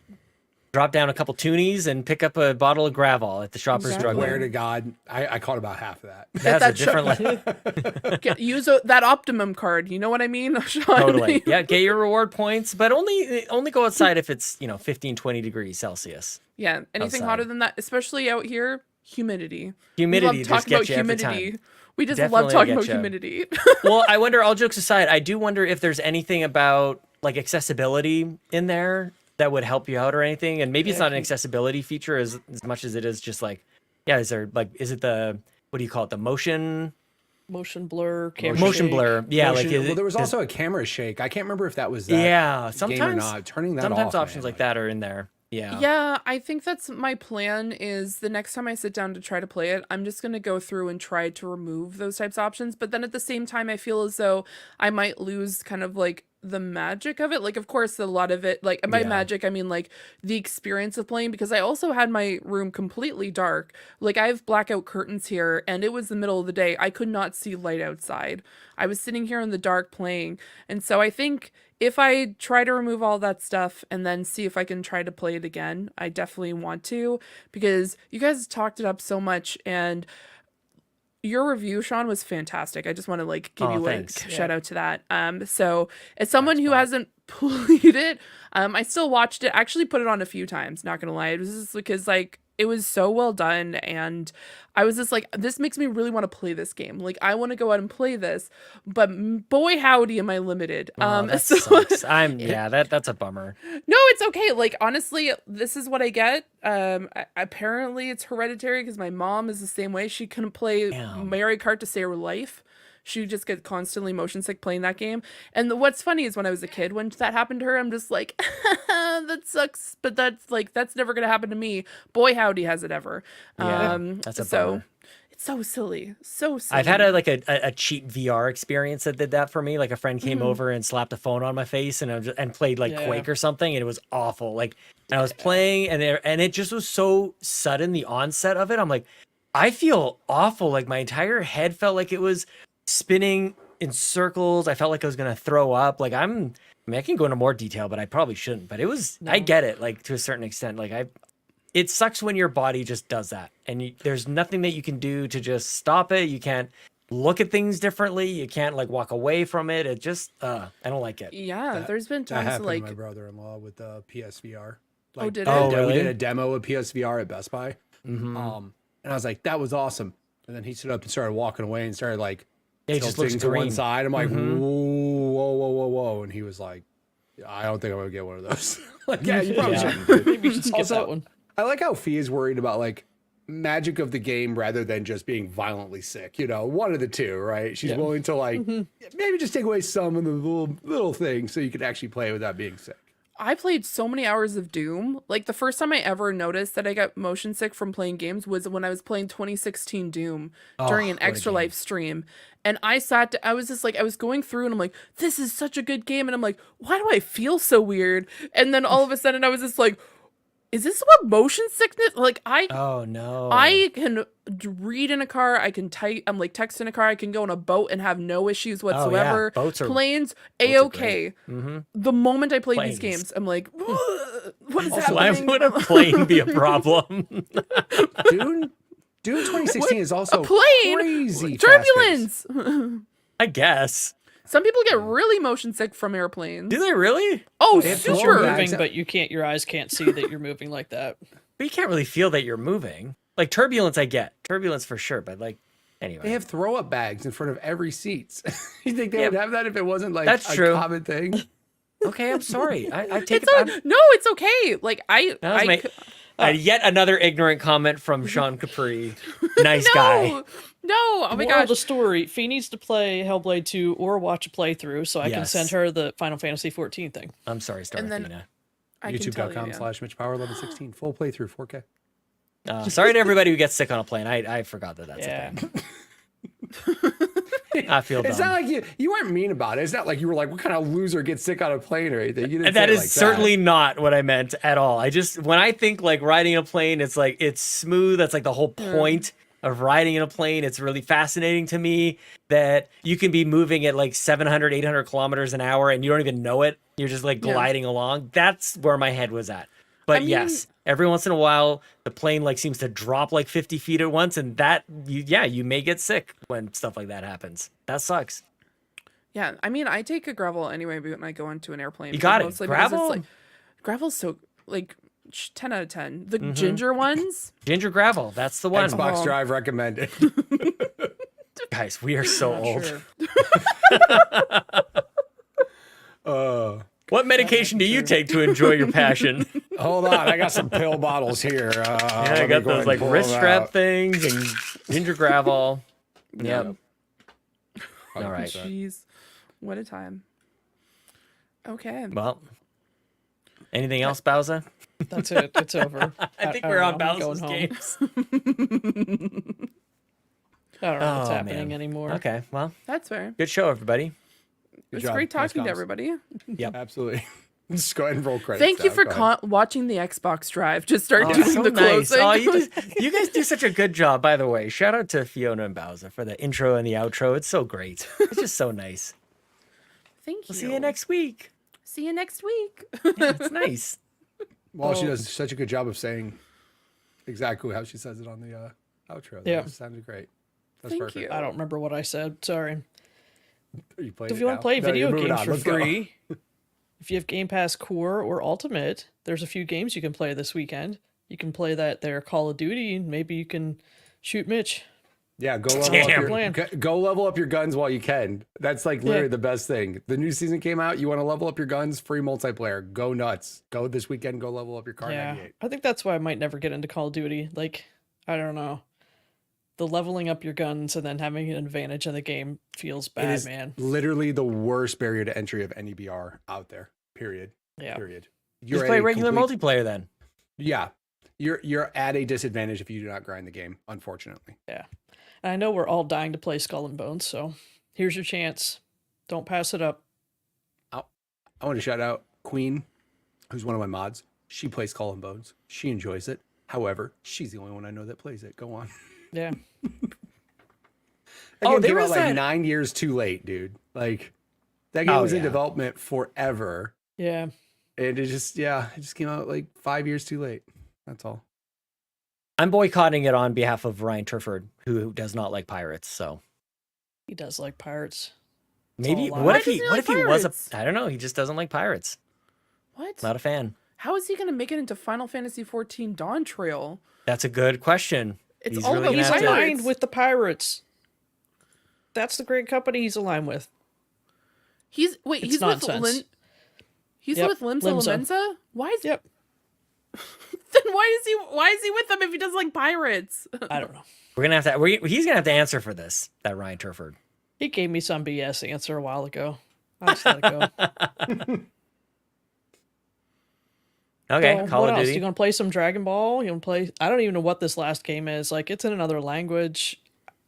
drop down a couple toonies and pick up a bottle of Gravel at the Shoppers Drug Mart. Swear to God, I caught about half of that. That's a different use that Optimum card. You know what I mean, Sean? Totally. Yeah, get your reward points, but only go outside if it's, 15, 20 degrees Celsius. Yeah, anything hotter than that, especially out here, humidity. Humidity we love just talking gets about you every humidity. time. We just Definitely love talking get about you. humidity. Well, I wonder, all jokes aside, I do wonder if there's anything about like accessibility in there that would help you out or anything. And maybe it's not an accessibility feature as much as it is just like, is it the, what do you call it? The motion blur, motion blur. Yeah. Well, there was also a camera shake. I can't remember if that was that game or not. Turning that sometimes off, options like that are in there. Yeah. Yeah, I think that's my plan. Is the next time I sit down to try to play it, I'm just going to go through and try to remove those types of options. But then at the same time, I feel as though I might lose kind of like the magic of it. Like, of course, a lot of it, like by magic, I mean like the experience of playing, because I also had my room completely dark. Like, I have blackout curtains here, and it was the middle of the day. I could not see light outside. I was sitting here in the dark playing. And so I think if I try to remove all that stuff and then see if I can try to play it again, I definitely want to, because you guys talked it up so much, and your review, Sean, was fantastic. I just want to like give you a shout out to that. So as someone who hasn't played it, I still watched it. I actually put it on a few times, not gonna lie. It was just because like it was so well done, and I was just like, this makes me really want to play this game. Like, I want to go out and play this, but boy howdy am I limited. That sucks. That's a bummer. No, it's okay. Like, honestly, this is what I get. Apparently it's hereditary, because my mom is the same way. She couldn't play Mario Kart to save her life. She would just get constantly motion sick playing that game. And what's funny is when I was a kid, when that happened to her, I'm just like, that sucks. But that's never going to happen to me. Boy, howdy has it ever. That's a bummer. It's so silly. So silly. I've had a cheap VR experience that did that for me. Like, a friend came over and slapped a phone on my face and played like Quake or something. And it was awful. Like, and I was playing and it just was so sudden, the onset of it. I'm like, I feel awful. Like, my entire head felt like it was spinning in circles. I felt like I was gonna throw up. Like, I can go into more detail, but I probably shouldn't. But it was, I get it, like, to a certain extent. Like, it sucks when your body just does that, and there's nothing that you can do to just stop it. You can't look at things differently. You can't like walk away from it. It just, I don't like it. Yeah, there's been times that happened like to my brother-in-law with the PSVR. Like, We really? did a demo of PSVR at Best Buy. Mm-hmm. And I was like, that was awesome. And then he stood up and started walking away and started like, It just looks to one green. side. I'm like, whoa. And he was like, I don't think I'm going to get one of those. Like, yeah, you probably shouldn't. Maybe you should skip that one. I like how Fee is worried about like magic of the game rather than just being violently sick. One of the two, right? She's willing to like maybe just take away some of the little things so you could actually play without being sick. I played so many hours of Doom. Like, the first time I ever noticed that I got motion sick from playing games was when I was playing 2016 Doom during an Extra Life stream. And I was just like, I was going through and I'm like, this is such a good game. And I'm like, why do I feel so weird? And then all of a sudden I was just like, is this what motion sickness? Like, Oh no. I can read in a car. I can type. I'm like text in a car. I can go on a boat and have no issues whatsoever. Boats are Planes, great. A-okay. Mm-hmm. The moment I play these Planes. games, I'm like, what is Also, why happening? would a plane be a problem? Dune 2016 is also A plane, crazy turbulence. I guess. Some people get really motion sick from airplanes. Do they really? Oh, They have to You're super. throw moving, bags but your eyes can't see that you're moving like that. But you can't really feel that you're moving. Like, turbulence, I get. Turbulence for sure, but like, anyway. They have throw-up bags in front of every seat. You think they would have that if it wasn't like That's a true. common thing? Okay, I'm sorry. I take It's it back. no, it's okay. Like, That was And yet another ignorant comment from Sean Capri. Nice guy. No, oh my Moral of gosh. the story: Fee needs to play Hellblade 2 or watch a playthrough, so I can Yes. send her the Final Fantasy 14 thing. I'm sorry, And then- Starthina. I can tell you, yeah. YouTube.com/MitchPower1116. Full playthrough, 4K. Sorry to everybody who gets sick on a plane. I forgot that's Yeah. a thing. I feel dumb. It's not like you weren't mean about it. It's not like you were like, what kind of loser gets sick on a plane or anything. You didn't That say it is like certainly not what I meant at all. When I think like riding a plane, it's like it's smooth. That's like the whole point of riding in a plane. It's really fascinating to me that you can be moving at like 700, 800 kilometers an hour and you don't even know it. You're just like gliding along. That's where my head was at. But yes, every once in a while, the plane like seems to drop like 50 feet at once. And that, you may get sick when stuff like that happens. That sucks. Yeah, I mean, I take a gravel anyway when I go onto an airplane. You got it. Mostly because Gravel? It's like, gravel's so, like, 10 out of 10. The ginger ones? Ginger gravel. That's the one. Xbox Drive recommended. Guys, we are so old. Sure. What medication do you take to enjoy your passion? Hold on, I got some pill bottles here. I got those like wrist strap things and ginger gravel. Yep. All right. Jeez. What a time. Okay. Well, anything else, Bowser? That's it. It's over. I think don't we're on know. I'm Bowser's going home. games. I don't know what's Oh, happening man. anymore. Okay, well, That's fair. good show, everybody. It's job. great Nice talking to comms. everybody. Yep. Absolutely. Just go ahead and roll credits. Thank you now. for Go ahead. watching the Xbox Drive. Just start Oh, doing so the nice. closing. Oh, you guys do such a good job, by the way. Shout out to Fiona and Bowser for the intro and the outro. It's so great. It's just so nice. Thank you. We'll see you next week. See you next week. Yeah, it's nice. Well, she does such a good job of saying exactly how she says it on the outro. Yeah. That sounded great. That's Thank perfect. you. I don't remember what I said. Sorry. You playing If it you want now? to play No, video you're moving games on. for Let's go. free, if you have Game Pass Core or Ultimate, there's a few games you can play this weekend. You can play that there Call of Duty, and maybe you can shoot Mitch. Yeah, go level Damn. up go level up your guns while you can. That's like literally the best thing. The new season came out. You want to level up your guns? Free multiplayer. Go nuts. Go this weekend. Go level up your car. Yeah, 98. I think that's why I might never get into Call of Duty. Like, I don't know. The leveling up your guns and then having an advantage in the game feels It bad, is man. literally the worst barrier to entry of any BR out there. Period. Yeah. Period. Just at play a regular complete- multiplayer then. Yeah. You're at a disadvantage if you do not grind the game, unfortunately. Yeah. And I know we're all dying to play Skull and Bones, so here's your chance. Don't pass it up. I want to shout out Queen, who's one of my mods. She plays Skull and Bones. She enjoys it. However, she's the only one I know that plays it. Go on. Yeah. That game there came out was like that- 9 years too late, dude. Like that game was in development forever. Yeah. And it just came out like 5 years too late. That's all. I'm boycotting it on behalf of Ryan Turford, who does not like pirates. So He does like pirates. maybe all a lie. what Why if he doesn't he what like if he was pirates? a I don't know. He just doesn't like pirates. What? Not a fan. How is he going to make it into Final Fantasy XIV Dawn Trail? That's a good question. It's He's all really about gonna He's have to- aligned with the pirates. That's the great company he's aligned with. He's It's nonsense. He's Yep, with Limsa Limsa. Lomensa? Why is Yep. then why is he with them if he doesn't like pirates? I don't know. We're gonna have to. He's gonna have to answer for this. That Ryan Turford. He gave me some BS answer a while ago. I just let it go. Okay, So, Call what of else? Duty. You gonna play some Dragon Ball? You gonna play? I don't even know what this last game is. Like, it's in another language.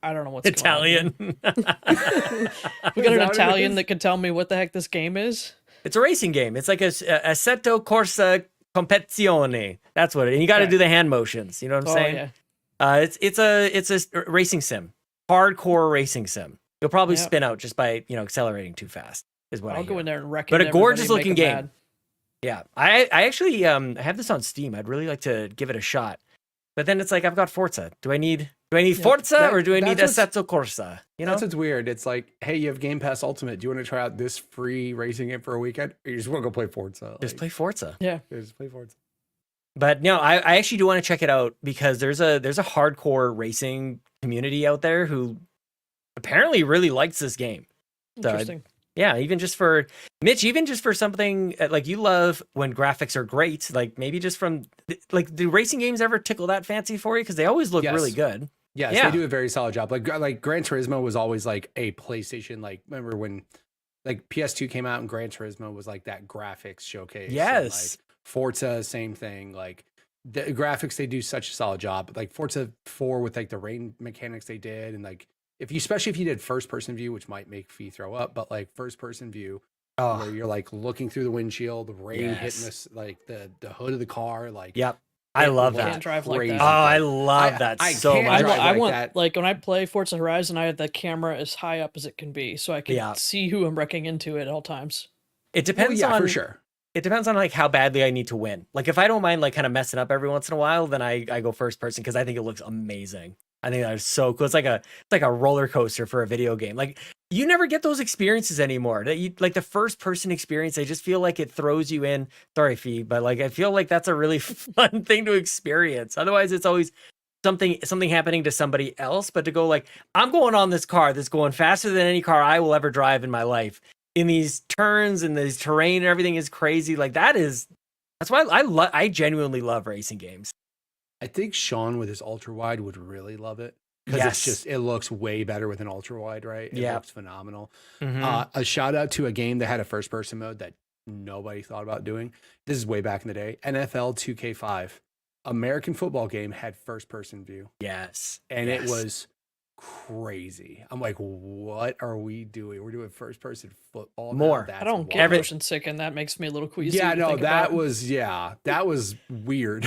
I don't know what's Italian. Going on. We got Is an that what it Italian is? that can tell me what the heck this game is. It's a racing game. It's like a Assetto Corsa Competizione. That's what it. And you got to Okay. do the hand motions. You know what I'm Oh saying? yeah, It's a racing sim, hardcore racing sim. You'll probably Yeah. spin out just by accelerating too fast. Is what I'll I go hear. in there and wreck. But a everybody gorgeous and make looking them game. mad. Yeah, I actually I have this on Steam. I'd really like to give it a shot. But then it's like I've got Forza. Do I need Forza That- or do I need that's what's- Assetto Corsa? You know? That's what's weird. It's like, hey, you have Game Pass Ultimate. Do you want to try out this free racing game for a weekend? Or you just want to go play Forza? Just Like, play Forza. Yeah, Just play Forza. But no, I actually do want to check it out because there's a hardcore racing community out there who apparently really likes this game. So, interesting. Yeah, even just for Mitch, even just for something like you love when graphics are great, like maybe just from like, do racing games ever tickle that fancy for you? Because they always look really good. Yes, Yeah. they do a very solid job. Like Gran Turismo was always like a PlayStation. Like remember when like PS2 came out and Gran Turismo was like that graphics showcase. Yes. And, like Forza, same thing. Like the graphics, they do such a solid job. Like Forza 4 with like the rain mechanics they did, and like especially if you did first person view, which might make Fee throw up, but like first person view where you're like looking through the windshield, the rain hitting this like the hood of the car, like I love that. Can't drive like that. Oh, I love that so much. I want like when I play Forza Horizon, I have the camera as high up as it can be, so I can see who I'm wrecking into at all times. It depends on for sure. It depends on like how badly I need to win. Like if I don't mind like kind of messing up every once in a while, then I go first person because I think it looks amazing. I think that is so cool. It's like a roller coaster for a video game. Like you never get those experiences anymore. That you like the first person experience. I just feel like it throws you in. Sorry, Fee, but like I feel like that's a really fun thing to experience. Otherwise, it's always something happening to somebody else. But to go like I'm going on this car that's going faster than any car I will ever drive in my life. In these turns and these terrain, everything is crazy. Like that's why I genuinely love racing games. I think Sean with his ultra wide would really love it because it looks way better with an ultra wide, right? It looks phenomenal. A shout out to a game that had a first person mode that nobody thought about doing. This is way back in the day. NFL 2K5, American football game had first person view. Yes, and it was crazy. I'm like, what are we doing? We're doing first person football. More. I don't get motion sick, and that makes me a little queasy. Yeah, no, that was weird.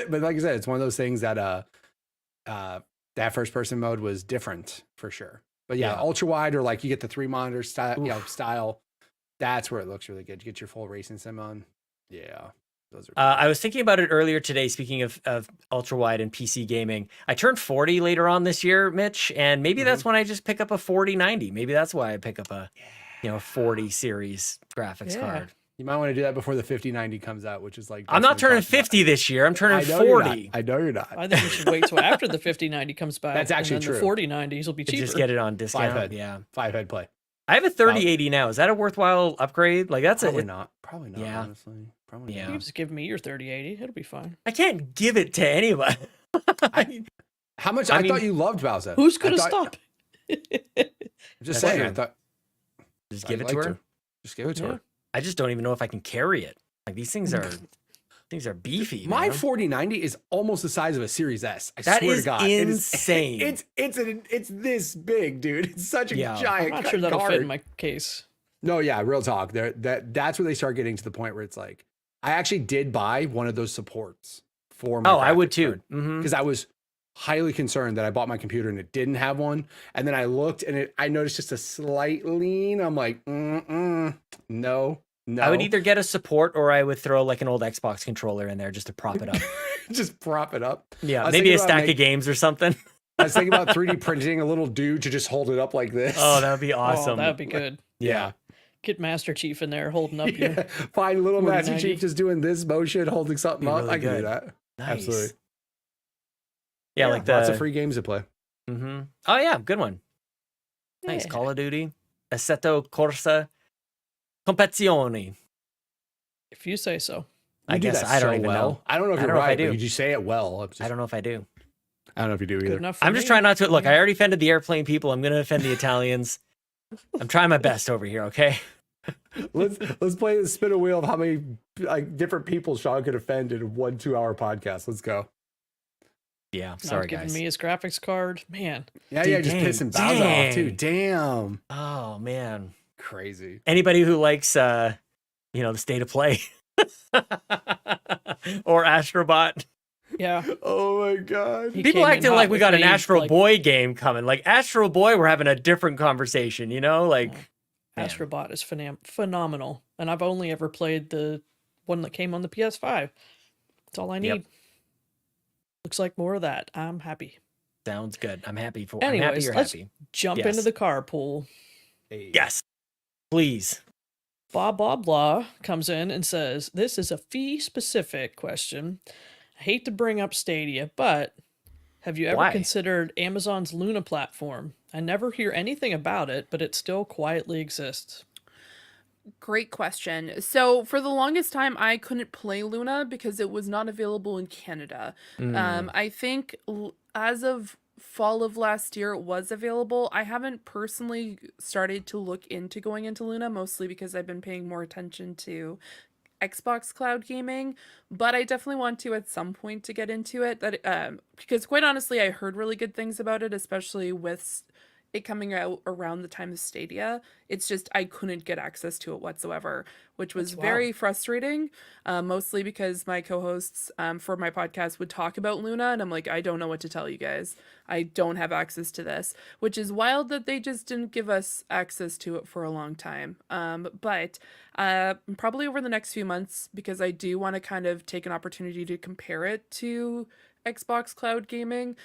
But like I said, it's one of those things that that first person mode was different for sure. But yeah, ultra wide or like you get the 3 monitor style. That's where it looks really good. You get your full racing sim on. Yeah. Those are I was thinking about it earlier today, speaking of ultra wide and PC gaming. I turned 40 later on this year, Mitch, and maybe that's when I just pick up a 4090. Maybe that's why I pick up a 40 series graphics card. You might want to do that before the 5090 comes out, which is like I'm not turning 50 this year. I'm turning 40. I know you're not. I think we should wait till after the 5090 comes back. That's actually and true. The 4090s will be cheaper. Just get it on discount. 5 head. Yeah. 5 head play. I have a 3080 now. Is that a worthwhile upgrade? Like that's probably not. Probably not. Yeah. Honestly, probably You not. can just give me your 3080. It'll be fine. I can't give it to anybody. How much? I thought you loved Bowser. Who's gonna stop? I'm just saying. I thought. Just give it to her. Just give it to her. I just don't even know if I can carry it. Like these things are beefy. My man. 4090 is almost the size of a Series S. I swear to God, insane. It's this big, dude. It's such a giant. I'm not sure that'll fit in my case. No, yeah, real talk. That's where they start getting to the point where it's like, I actually did buy one of those supports for my. I would too. Because I was highly concerned that I bought my computer and it didn't have one, and then I looked and I noticed just a slight lean. I'm like, no. I would either get a support or I would throw like an old Xbox controller in there just to prop it up. Just prop it up. Yeah, maybe a stack of games or something. I was thinking about 3D printing a little dude to just hold it up like this. Oh, that would be awesome. Oh, that would be good. Yeah. Get Master Chief in there holding up your. Find little Master Chief just doing this motion, holding something up. Really I can good. do that. Nice. Absolutely. Yeah, like lots of free games to play. Oh yeah, good one. Nice. Call of Duty, Assetto Corsa, Competizione. If you say so. I guess I don't even know. I don't know if you're right, but you say it well. I don't know if I do. I don't know if you do either. I'm just trying not to. Look, I already offended the airplane people. I'm going to offend the Italians. I'm trying my best over here, okay? Let's play the spin a wheel of how many different people Sean could offend in a 1-2 hour podcast. Let's go. Yeah, sorry guys. Giving me his graphics card, man. Yeah, just pissing Bowser off too. Damn. Oh man, crazy. Anybody who likes, the State of Play or Astrobot. Yeah. Oh my God. People acting like we got an Astro Boy game coming. Like Astro Boy, we're having a different conversation. Astrobot is phenomenal, and I've only ever played the one that came on the PS5. That's all I need. Yep. Looks like more of that. I'm happy. Sounds good. I'm happy for. Anyways, I'm happy you're let's happy. jump into the carpool. Hey. Yes, please. BobLoblaw comes in and says, "This is a fee-specific question. I hate to bring up Stadia, but have you ever considered Amazon's Luna platform? I never hear anything about it, but it still quietly exists." Great question. So for the longest time, I couldn't play Luna because it was not available in Canada. I think as of fall of last year, it was available. I haven't personally started to look into going into Luna, mostly because I've been paying more attention to Xbox cloud gaming, but I definitely want to at some point to get into it. Because quite honestly, I heard really good things about it, especially with it coming out around the time of Stadia. It's just I couldn't get access to it whatsoever, which was very frustrating. Mostly because my co-hosts for my podcast would talk about Luna, and I'm like, I don't know what to tell you guys. I don't have access to this, which is wild that they just didn't give us access to it for a long time. But probably over the next few months, because I do want to kind of take an opportunity to compare it to Xbox cloud gaming,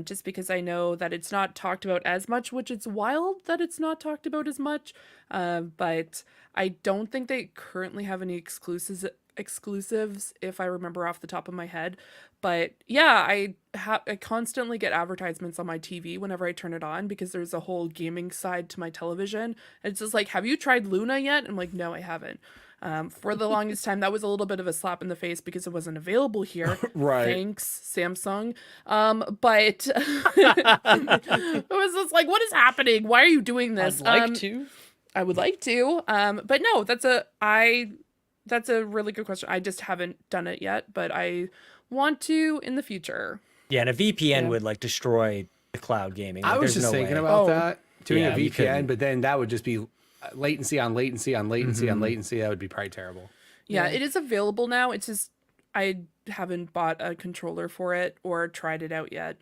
just because I know that it's not talked about as much, which it's wild that it's not talked about as much. But I don't think they currently have any exclusives, if I remember off the top of my head. But yeah, I constantly get advertisements on my TV whenever I turn it on, because there's a whole gaming side to my television. It's just like, have you tried Luna yet? I'm like, no, I haven't. For the longest time, that was a little bit of a slap in the face because it wasn't available here. Right. Thanks, Samsung. But it was just like, what is happening? Why are you doing this? I would like to. But no, that's a really good question. I just haven't done it yet, but I want to in the future. Yeah, and a VPN would like destroy the cloud gaming. Like, I was just thinking about that, doing a VPN, but then that would just be latency on latency on latency on latency. That would be probably terrible. Yeah, it is available now. It's just I haven't bought a controller for it or tried it out yet.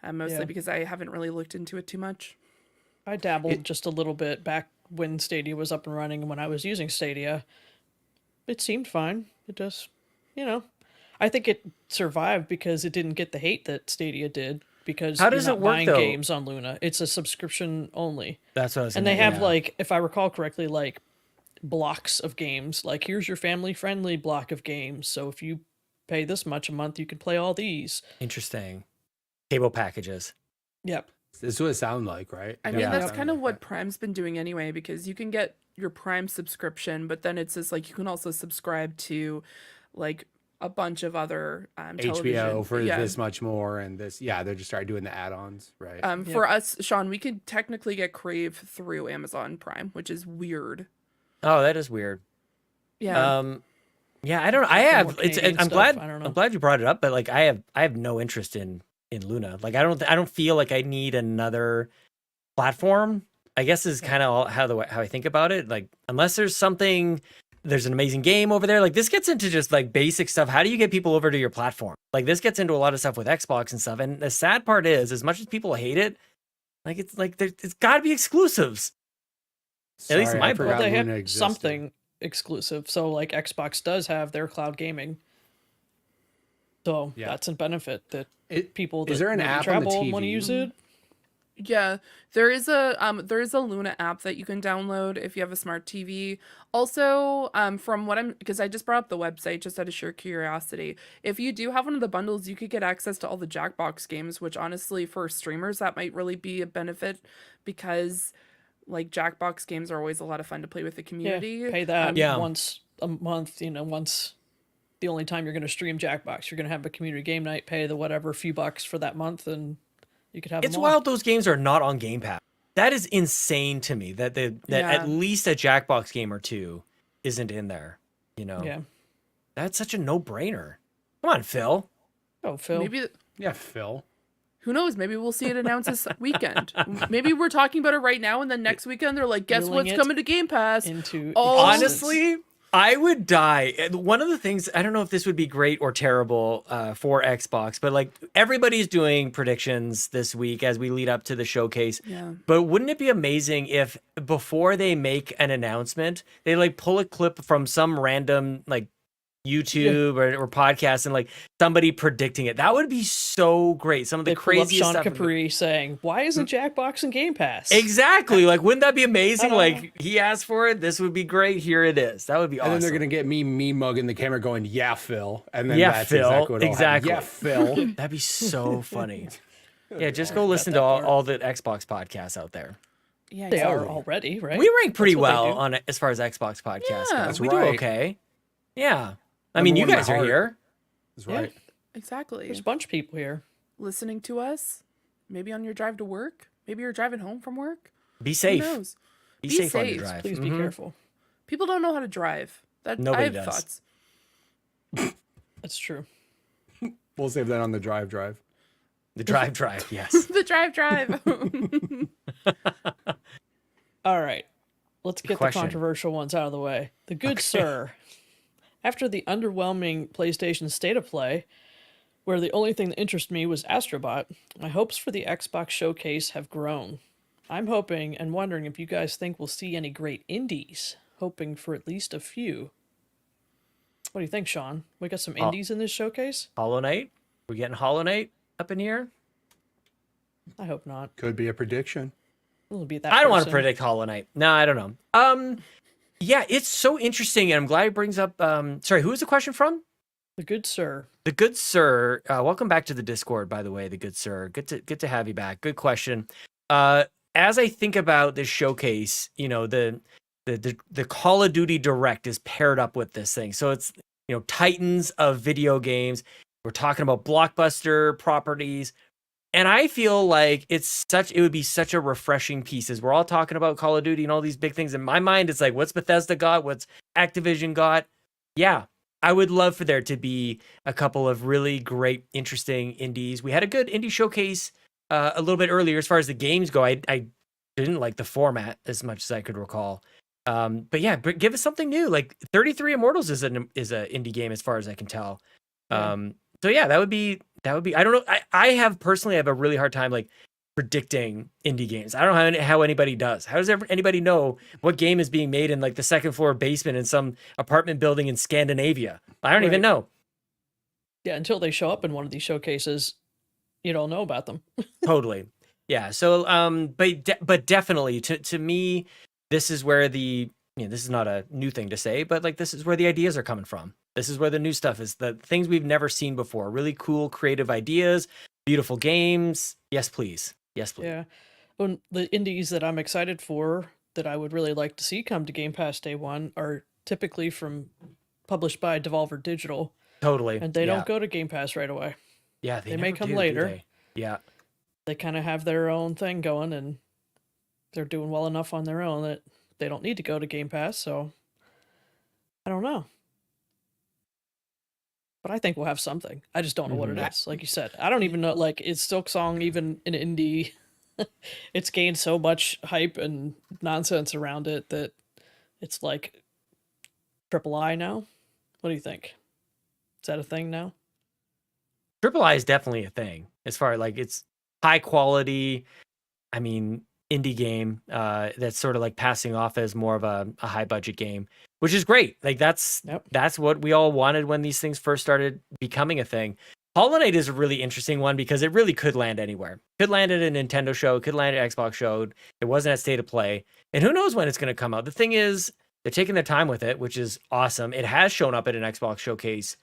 Mostly because I haven't really looked into it too much. I dabbled just a little bit back when Stadia was up and running, and when I was using Stadia, it seemed fine. It just, I think it survived because it didn't get the hate that Stadia did. Because how does it work buying though? Games on Luna, it's a subscription only. That's what I was. And they have like, if I recall correctly, like blocks of games. Like, here's your family-friendly block of games. So if you pay this much a month, you can play all these. Interesting. Cable packages. Yep. This is what it sounds like, right? I mean, that's kind of what Prime's been doing anyway, because you can get your Prime subscription, but then it's just like you can also subscribe to like a bunch of other HBO for this much more, and this they just started doing the add-ons, right? For us, Sean, we could technically get Crave through Amazon Prime, which is weird. Oh, that is weird. Yeah. Yeah, I don't know. I'm glad you brought it up, but like I have no interest in Luna. Like I don't feel like I need another platform. I guess is kind of how I think about it. Like unless there's an amazing game over there. Like this gets into just like basic stuff. How do you get people over to your platform? Like this gets into a lot of stuff with Xbox and stuff. And the sad part is, as much as people hate it, like it's got to be exclusives. At least in my book, they have something exclusive. So like Xbox does have their cloud gaming. So that's a benefit that people that is there an app travel on the TV? Want to use it. Yeah, there is a Luna app that you can download if you have a smart TV. Also, because I just brought up the website just out of sheer curiosity. If you do have one of the bundles, you could get access to all the Jackbox games, which honestly for streamers that might really be a benefit, because like Jackbox games are always a lot of fun to play with the community. Yeah, pay that once a month, once the only time you're going to stream Jackbox, you're going to have a community game night, pay the whatever few bucks for that month, and you could have. It's wild those games are not on Game Pass. That is insane to me that at least a Jackbox game or two isn't in there. Yeah, that's such a no-brainer. Come on, Phil. Oh, Phil. Phil. Who knows? Maybe we'll see it announced this weekend. Maybe we're talking about it right now, and then next weekend they're like, "Guess what's coming to Game Pass?" Honestly, I would die. One of the things, I don't know if this would be great or terrible for Xbox, but like everybody's doing predictions this week as we lead up to the showcase. Yeah. But wouldn't it be amazing if before they make an announcement, they like pull a clip from some random like YouTube or podcast and like somebody predicting it? That would be so great. Some of the craziest Sean stuff. Capri saying, "Why isn't Jackbox and Game Pass?" Exactly. Like, wouldn't that be amazing? Like, he asked for it. This would be great. Here it is. That would be awesome. And then they're gonna get me mugging the camera, going, "Yeah, Phil," and then that's Phil. Exactly what exactly. Yeah, Phil. That'd be so funny. Yeah, just go listen to all the Xbox podcasts out there. Yeah, They are exactly. already, right? We rank pretty That's what they well do. on it as far as Xbox podcasts Yeah, go. That's We right. do okay. Yeah. I Number mean, you one in my guys are heart. here. That's Yeah. right. Exactly. There's a bunch of people here. Listening to us, maybe on your drive to work, maybe you're driving home from work. Be safe. Who knows? Be Be safe on your safe. drive. Please be Mhm. careful. People don't know how to drive. That I Nobody have does. thoughts. That's true. We'll save that on the drive. The drive, yes. The drive. All right. Let's get the Question. controversial ones out of the way. The good sir. After the underwhelming PlayStation State of Play, where the only thing that interested me was Astrobot, my hopes for the Xbox showcase have grown. I'm hoping and wondering if you guys think we'll see any great indies. Hoping for at least a few. What do you think, Sean? We got some indies in this showcase? Hollow Knight? We're getting Hollow Knight up in here? I hope not. Could be a prediction. It'll be that I don't want to person. predict Hollow Knight. No, I don't know. Yeah, it's so interesting, and I'm glad it brings up. Sorry, who was the question from? The good sir. The good sir. Welcome back to the Discord, by the way. The good sir. Good to have you back. Good question. As I think about this showcase, you know, the Call of Duty Direct is paired up with this thing, so it's, you know, titans of video games. We're talking about blockbuster properties. And I feel like it would be such a refreshing piece as we're all talking about Call of Duty and all these big things. In my mind, it's like, what's Bethesda got? What's Activision got? Yeah, I would love for there to be a couple of really great, interesting indies. We had a good indie showcase a little bit earlier as far as the games go. I didn't like the format as much as I could recall. But yeah, give us something new. Like 33 Immortals is an indie game as far as I can tell. Yeah. So yeah, that would be, I don't know. I have personally have a really hard time like predicting indie games. I don't know how anybody does. How does anybody know what game is being made in like the second floor basement in some apartment building in Scandinavia? I don't even know. Yeah, until they show up in one of these showcases, you don't know about them. Totally. Yeah. So, but definitely to me, this is where this is not a new thing to say, but like, this is where the ideas are coming from. This is where the new stuff is, the things we've never seen before. Really cool, creative ideas, beautiful games. Yes, please. Yes, please. Yeah. When the indies that I'm excited for, that I would really like to see come to Game Pass day one, are typically published by Devolver Digital. Totally. And they don't go to Game Pass right away. Yeah, they may never come do later. they? Yeah. They kind of have their own thing going, and they're doing well enough on their own that they don't need to go to Game Pass, so I don't know. But I think we'll have something. I just don't know what it is. Like you said, I don't even know, like, is Silksong even an indie? It's gained so much hype and nonsense around it that it's like AAA now. What do you think? Is that a thing now? AAA is definitely a thing as far as like it's high quality. I mean, indie game that's sort of like passing off as more of a high budget game, which is great. Like that's what we all wanted when these things first started becoming a thing. Hollow Knight is a really interesting one because it really could land anywhere. Could land at a Nintendo show, could land at Xbox show. It wasn't at State of Play, and who knows when it's going to come out. The thing is, they're taking their time with it, which is awesome. It has shown up at an Xbox showcase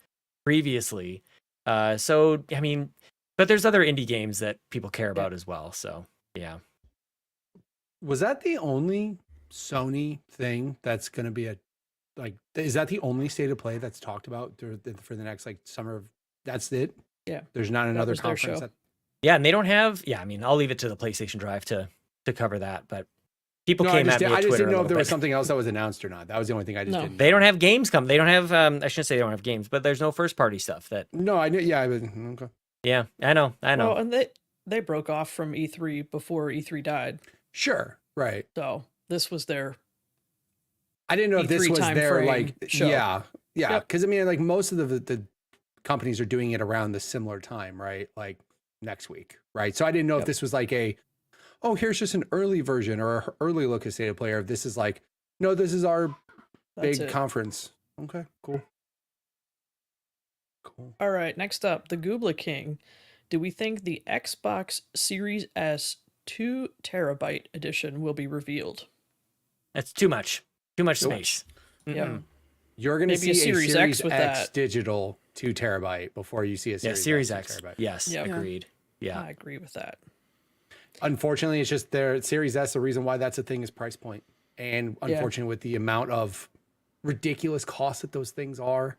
previously. So I mean, but there's other indie games that people care about as well. So yeah. Was that the only Sony thing that's going to be is that the only State of Play that's talked about for the next like summer of, that's it? Yeah. There's not another was their conference. show. Yeah, and they don't have. Yeah, I mean, I'll leave it to the PlayStation Drive to cover that. But people No, came at me at I just Twitter didn't know a if there little was bit. something else that was announced or not. That was the only thing I just didn't know. They don't have games come. They don't have. I shouldn't say they don't have games, but there's no first party stuff that. No, I knew. Yeah, okay. Yeah, I know. Well, and they broke off from E3 before E3 died. Sure, right. So this was their. I didn't know if this E3 was their timeframe like show. yeah. Yep. Because I mean, like most of the companies are doing it around the similar time, right? Like next week, right? So I didn't know if this was like here's just an early version or an early look at State of Play, or if this is like, no, this is our That's big it. conference. Okay, cool. All right, next up, the Goobla King. Do we think the Xbox Series S 2 terabyte edition will be revealed? That's too much. Too much Too space. Yeah. You're going to Maybe see a Series X with X that. digital 2 terabyte before you see a Yeah, Series Series X X. 2 terabyte. Yes, Yeah. agreed. Yeah. I agree with that. Unfortunately, it's just their Series S. The reason why that's a thing is price point, and unfortunately, with the amount of ridiculous costs that those things are,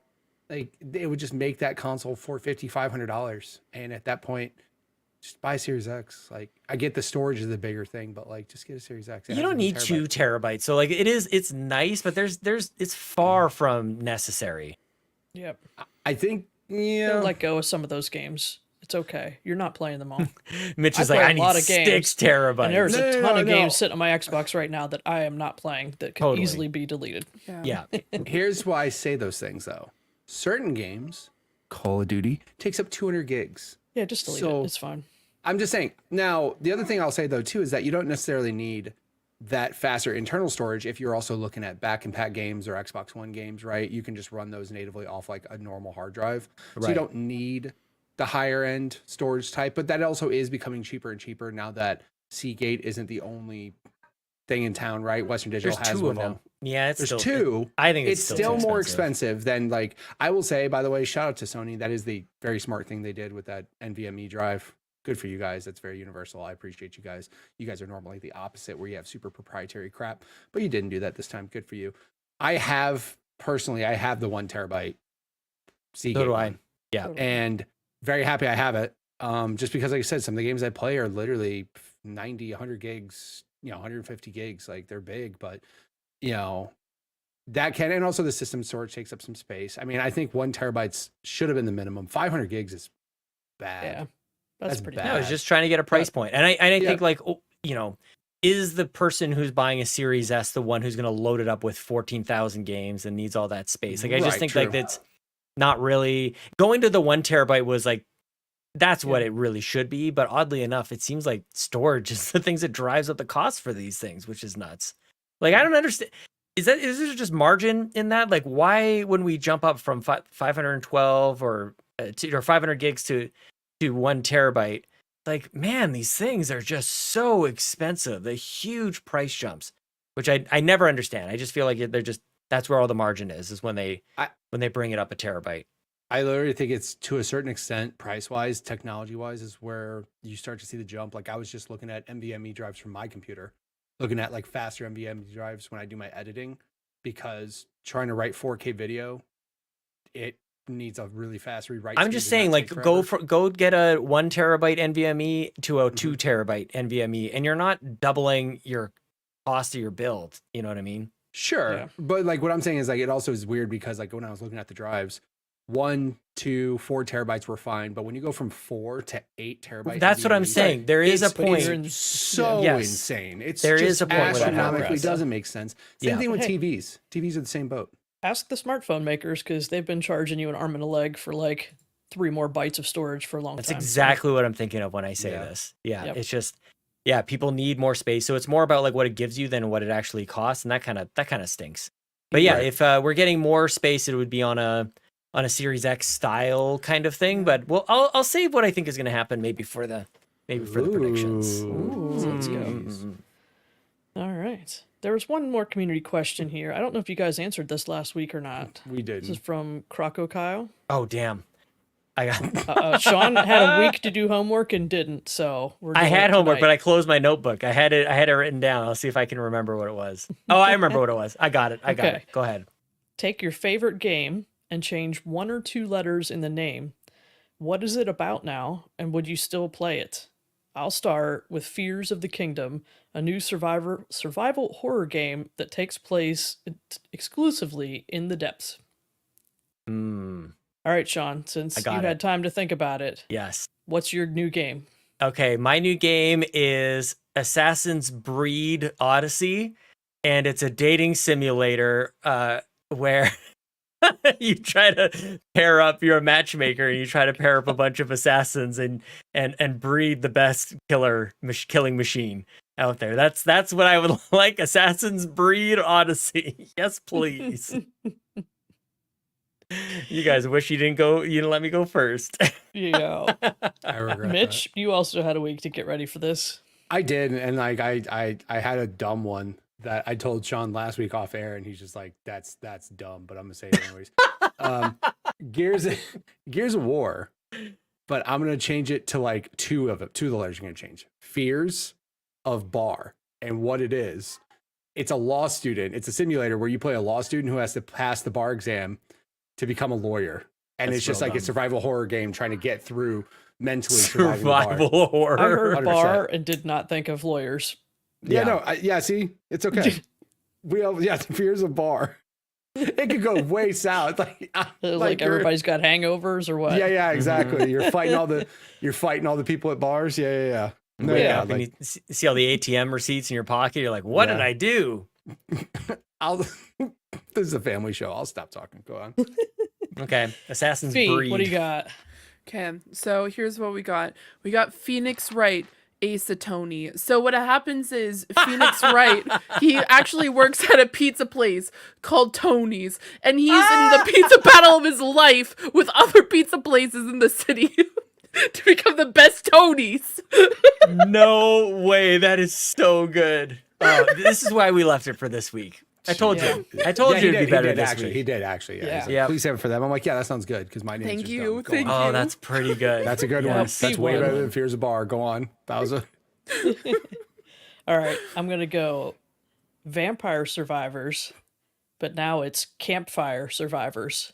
like it would just make that console $450, $500, and at that point, just buy Series X. Like I get the storage is the bigger thing, but like just get a Series X. You don't need 2 terabytes. So like it's nice, but it's far from necessary. Yep. I think Don't let go of some of those games. It's okay. You're not playing them all. Mitch is like, I need 6 terabytes. And there's a ton of games sitting on my Xbox right now that I am not playing that can easily be deleted. Yeah. Here's why I say those things though. Certain games, Call of Duty, takes up 200 gigs. Yeah, just delete it. It's fine. I'm just saying. Now, the other thing I'll say though too is that you don't necessarily need that faster internal storage if you're also looking at back and pack games or Xbox One games, right? You can just run those natively off like a normal hard drive. So you don't need the higher end storage type, but that also is becoming cheaper and cheaper now that Seagate isn't the only thing in town, right? Western Digital has one now. Yeah, there's two. I think it's still more expensive than like, I will say, by the way, shout out to Sony. That is the very smart thing they did with that NVMe drive. Good for you guys. That's very universal. I appreciate you guys. You guys are normally the opposite where you have super proprietary crap, but you didn't do that this time. Good for you. I have the 1 terabyte Seagate. So do I. One. Yeah. And very happy I have it. Just because, like I said, some of the games I play are literally 90, 100 gigs, 150 gigs. Like they're big, but that can, and also the system storage takes up some space. I mean, I think 1 terabyte should have been the minimum. 500 gigs is bad. Yeah. That's pretty bad. No, I was just trying to get a price point. And I think like, is the person who's buying a Series S the one who's going to load it up with 14,000 games and needs all that space? Like, I just think like that's not really going to the 1 terabyte was like, that's what it really should be. But oddly enough, it seems like storage is the things that drives up the cost for these things, which is nuts. Like, I don't understand. Is there just margin in that? Like, why when we jump up from 512 or 500 gigs to 1 terabyte, like, man, these things are just so expensive. The huge price jumps, which I never understand. I just feel like they're just, that's where all the margin is when they bring it up a terabyte. I literally think it's to a certain extent, price wise, technology wise, is where you start to see the jump. Like I was just looking at NVMe drives from my computer, looking at like faster NVMe drives when I do my editing, because trying to write 4K video, it needs a really fast rewrite. I'm just saying, like, go get a 1 terabyte NVMe to a 2 terabyte NVMe, and you're not doubling your cost of your build. You know what I mean? Sure, but like what I'm saying is like it also is weird because like when I was looking at the drives, 1, 2, 4 terabytes were fine, but when you go from 4 to 8 terabytes, that's what I'm saying. There is a point. Insane. It's there is a point where that astronomically doesn't make sense. Same thing with TVs. TVs are the same boat. Ask the smartphone makers because they've been charging you an arm and a leg for like 3 more bytes of storage for a long time. That's exactly what I'm thinking of when I say this. Yeah, it's just people need more space, so it's more about like what it gives you than what it actually costs, and that kind of stinks. But if we're getting more space, it would be on a Series X style kind of thing. But I'll save what I think is going to happen maybe for the predictions. Let's go. All right. There was one more community question here. I don't know if you guys answered this last week or not. We did. This is from CrocoKyle. Oh, damn. I got Sean had a week to do homework and didn't, so I had homework, but I closed my notebook. I had it written down. I'll see if I can remember what it was. Oh, I remember what it was. I got it. Go ahead. Take your favorite game and change 1 or 2 letters in the name. What is it about now, and would you still play it? I'll start with Fears of the Kingdom, a new survival horror game that takes place exclusively in the depths. All right, Sean, since you had time to think about it. Yes. What's your new game? Okay, my new game is Assassin's Creed Odyssey, and it's a dating simulator where you try to pair up, you're a matchmaker, and you try to pair up a bunch of assassins and breed the best killing machine out there. That's what I would like. Assassin's Creed Odyssey. Yes, please. You guys wish you didn't let me go first. Yeah. I regret Mitch, that. you also had a week to get ready for this. I did, and like I had a dumb one that I told Sean last week off air, and he's just like, that's dumb, but I'm gonna say it anyways. Gears of War. but I'm gonna change it to like two of the letters. You're gonna change Fears of Bar, and what it is. It's a law student. It's a simulator where you play a law student who has to pass the bar exam to become a lawyer, and it's just like a survival horror game trying to get through mentally. Survival horror. I heard 100%. bar and did not think of lawyers. See, it's okay. Fears of Bar. It could go way south. Like everybody's got hangovers or what? Yeah, exactly. You're fighting all the people at bars. Yeah. No, Wake up and you see all the ATM receipts in your pocket. You're like, what did I do? This is a family show. I'll stop talking. Go on. Okay. Assassin's Fee, Breed. what do you got? Okay, so here's what we got. We got Phoenix Wright, Ace Attorney. So what happens is Phoenix Wright, he actually works at a pizza place called Tony's, and he's in the pizza battle of his life with other pizza places in the city to become the best Tony's. No way. That is so good. This is why we left it for this week. I told you. I told you it'd be better this week. He did actually. Yeah. Yeah. Please save it for them. I'm like, that sounds good because my name's Thank just you. dumb. Go Thank on. you. That's pretty good. That's a good one. That's way P1. better than Fears of Bar. Go on. That was a. All right, I'm going to go Vampire Survivors, but now it's Campfire Survivors.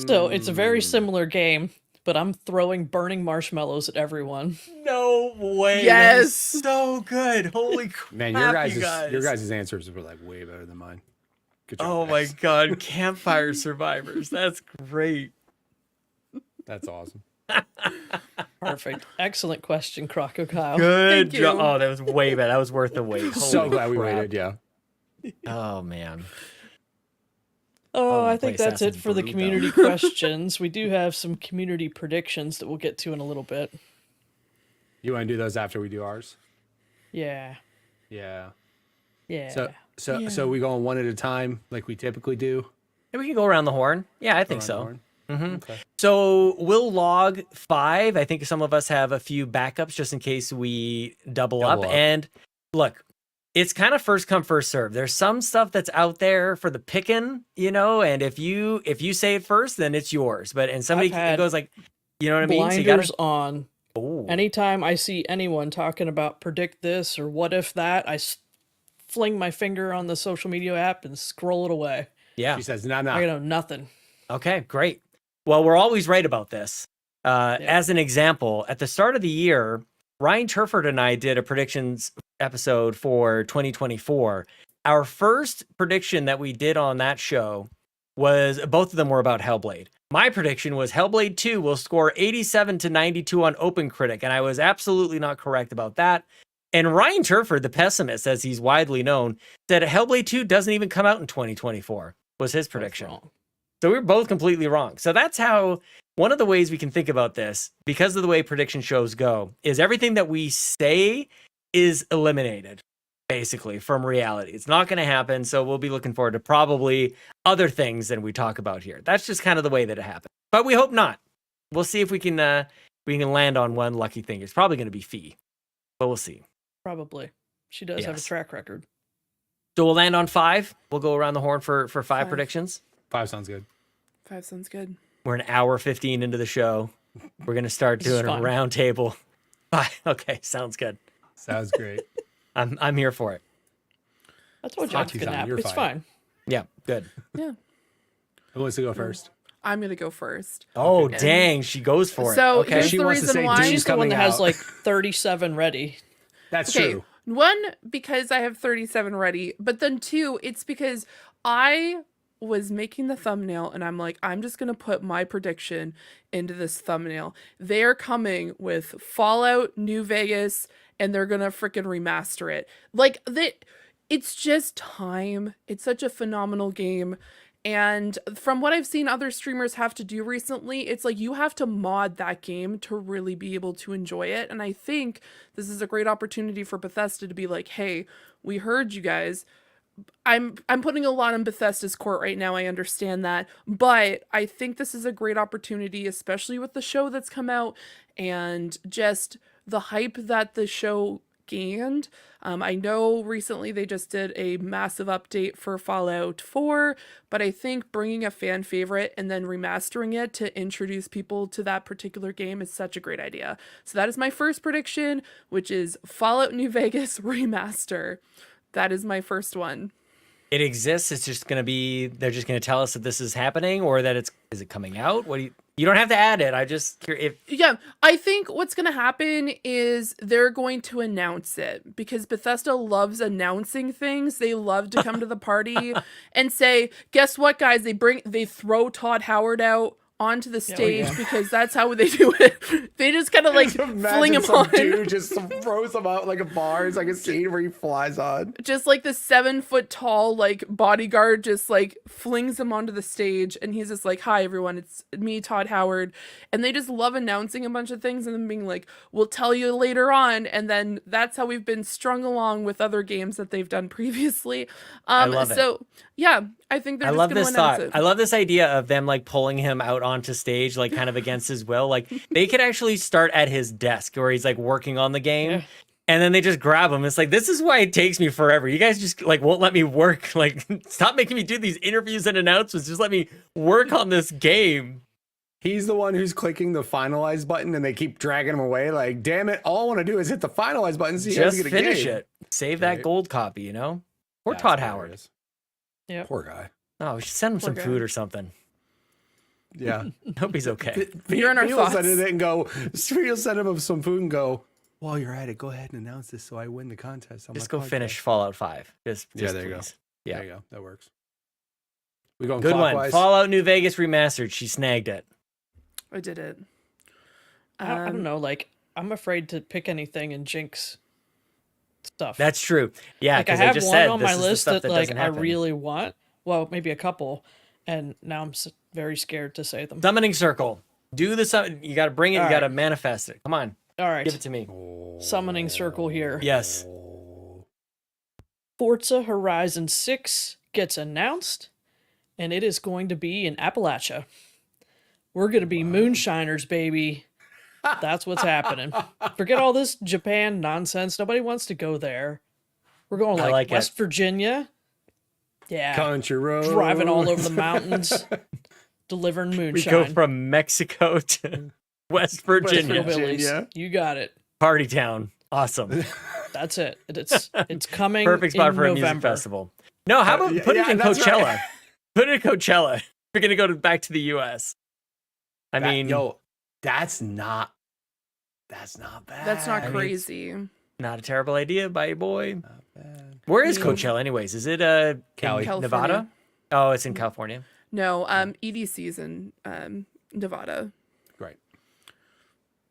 So it's a very similar game, but I'm throwing burning marshmallows at everyone. No way. Yes. That is so good. Holy crap. Man, your guys' answers were like way better than mine. Good job. Oh my guys. God. Campfire Survivors. That's great. That's awesome. Perfect. Excellent question, CrocoKyle. Good Thank you. job. Oh, that was way better. That was worth the wait. So Holy glad we crap. waited. Yeah. Oh, man. Oh, I I think play that's it Assassin's for the Creed, community questions. We do have some community predictions that we'll get to in a little bit. You want to do those after we do ours? Yeah. Yeah. Yeah. So we go on one at a time like we typically do. Yeah, we can go around the horn. Yeah, I think Around the so. horn? Okay. So we'll log 5. I think some of us have a few backups just in case we double up. And look, it's kind of first come, first serve. There's some stuff that's out there for the picking, and if you say it first, then it's yours. And somebody goes like, you know what I mean? Blinders So on. Ooh. Anytime I see anyone talking about predict this or what if that, I fling my finger on the social media app and scroll it away. Yeah. She says, no. I know nothing. Okay, great. Well, we're always right about this. As an example, at the start of the year, Ryan Turford and I did a predictions episode for 2024. Our first prediction that we did on that show was both of them were about Hellblade. My prediction was Hellblade 2 will score 87 to 92 on OpenCritic, and I was absolutely not correct about that. And Ryan Turford, the pessimist, as he's widely known, said Hellblade 2 doesn't even come out in 2024, was his prediction. So we were both completely wrong. So that's how, one of the ways we can think about this, because of the way prediction shows go, is everything that we say is eliminated, basically, from reality. It's not going to happen, so we'll be looking forward to probably other things than we talk about here. That's just kind of the way that it happens. But we hope not. We'll see if we can land on one lucky thing. It's probably going to be Fee, but we'll see. Probably. She does have a track record. So we'll land on 5. We'll go around the horn for 5 predictions. 5 sounds good. 5 sounds good. We're an hour 15 into the show. We're going to start doing a round table. Okay, sounds good. Sounds great. I'm here for it. I told you I took a nap. It's fine. Yeah, good. Yeah. Who wants to go first? I'm going to go first. Oh, dang. She goes for it. So Okay. here's She the wants to reason say why. She's the one that has out. like 37 ready. That's Okay, true. 1, because I have 37 ready, but then 2, it's because I was making the thumbnail and I'm like, I'm just going to put my prediction into this thumbnail. They're coming with Fallout New Vegas and they're going to freaking remaster it. Like, it's just time. It's such a phenomenal game. And from what I've seen other streamers have to do recently, it's like you have to mod that game to really be able to enjoy it. And I think this is a great opportunity for Bethesda to be like, hey, we heard you guys. I'm putting a lot in Bethesda's court right now. I understand that. But I think this is a great opportunity, especially with the show that's come out and just the hype that the show gained. I know recently they just did a massive update for Fallout 4, but I think bringing a fan favorite and then remastering it to introduce people to that particular game is such a great idea. So that is my first prediction, which is Fallout New Vegas remaster. That is my first one. It exists. It's just going to be, they're just going to tell us that this is happening, or that is it coming out? What do you don't have to add it. Yeah, I think what's going to happen is they're going to announce it, because Bethesda loves announcing things. They love to come to the party and say, guess what, guys? They throw Todd Howard out onto the stage because that's how they do it. They just kind of like fling him on. Dude just throws him out like a bar. It's like a scene where he flies on. Just like the 7 foot tall like bodyguard just like flings him onto the stage, and he's just like, "Hi everyone, it's me, Todd Howard." And they just love announcing a bunch of things and then being like, "We'll tell you later on." And then that's how we've been strung along with other games that they've done previously. I love it. Yeah, I think they're I just love going this to announce thought. it. I love this idea of them like pulling him out onto stage, like kind of against his will. Like they could actually start at his desk where he's like working on the game. And then they just grab him. It's like, this is why it takes me forever. You guys just like won't let me work. Like, stop making me do these interviews and announcements. Just let me work on this game. He's the one who's clicking the finalize button, and they keep dragging him away. Like, damn it! All I want to do is hit the finalize button. So just finish it. Save that gold copy. You know, or That's Todd hilarious. Howard. Yeah, Poor guy. Oh, we should send him some food or something. Yeah, Hope he's okay. You're in our People thoughts. send it and go. You'll send him some food and go. While you're at it, go ahead and announce this so I win the contest. Just go finish Fallout 5. Just there you go. please. Yeah, there you go. That works. We going good clockwise? one. Fallout New Vegas remastered. She snagged it. I did it. I don't know. Like, I'm afraid to pick anything and jinx stuff. That's true. Yeah, like I because have they just one said on this my is the list stuff that that like doesn't I happen. really want. Well, maybe a couple, and now I'm very scared to say them. Summoning circle. Do the you got to bring it. All You got to right. manifest it. Come on, All right, give it to me. summoning circle here. Yes. Forza Horizon 6 gets announced, and it is going to be in Appalachia. We're going to be moonshiners, baby. That's what's happening. Forget all this Japan nonsense. Nobody wants to go there. We're going like West Virginia. Yeah. Country road. Driving all over the mountains, delivering We moonshine. go from Mexico to West Virginia. Hillbillies. You got it. Party town. Awesome. That's it. It's coming. Perfect spot in for a music November. festival. No, how about put it in that's Coachella? right. Put it in Coachella. We're gonna go back to the U.S. I mean, that's not bad. That's not I mean, crazy. not a terrible idea, by boy. Not bad. Where is Coachella, anyways? Is it Cali. in Nevada? Oh, it's in California. No, EDC's in Nevada. Great.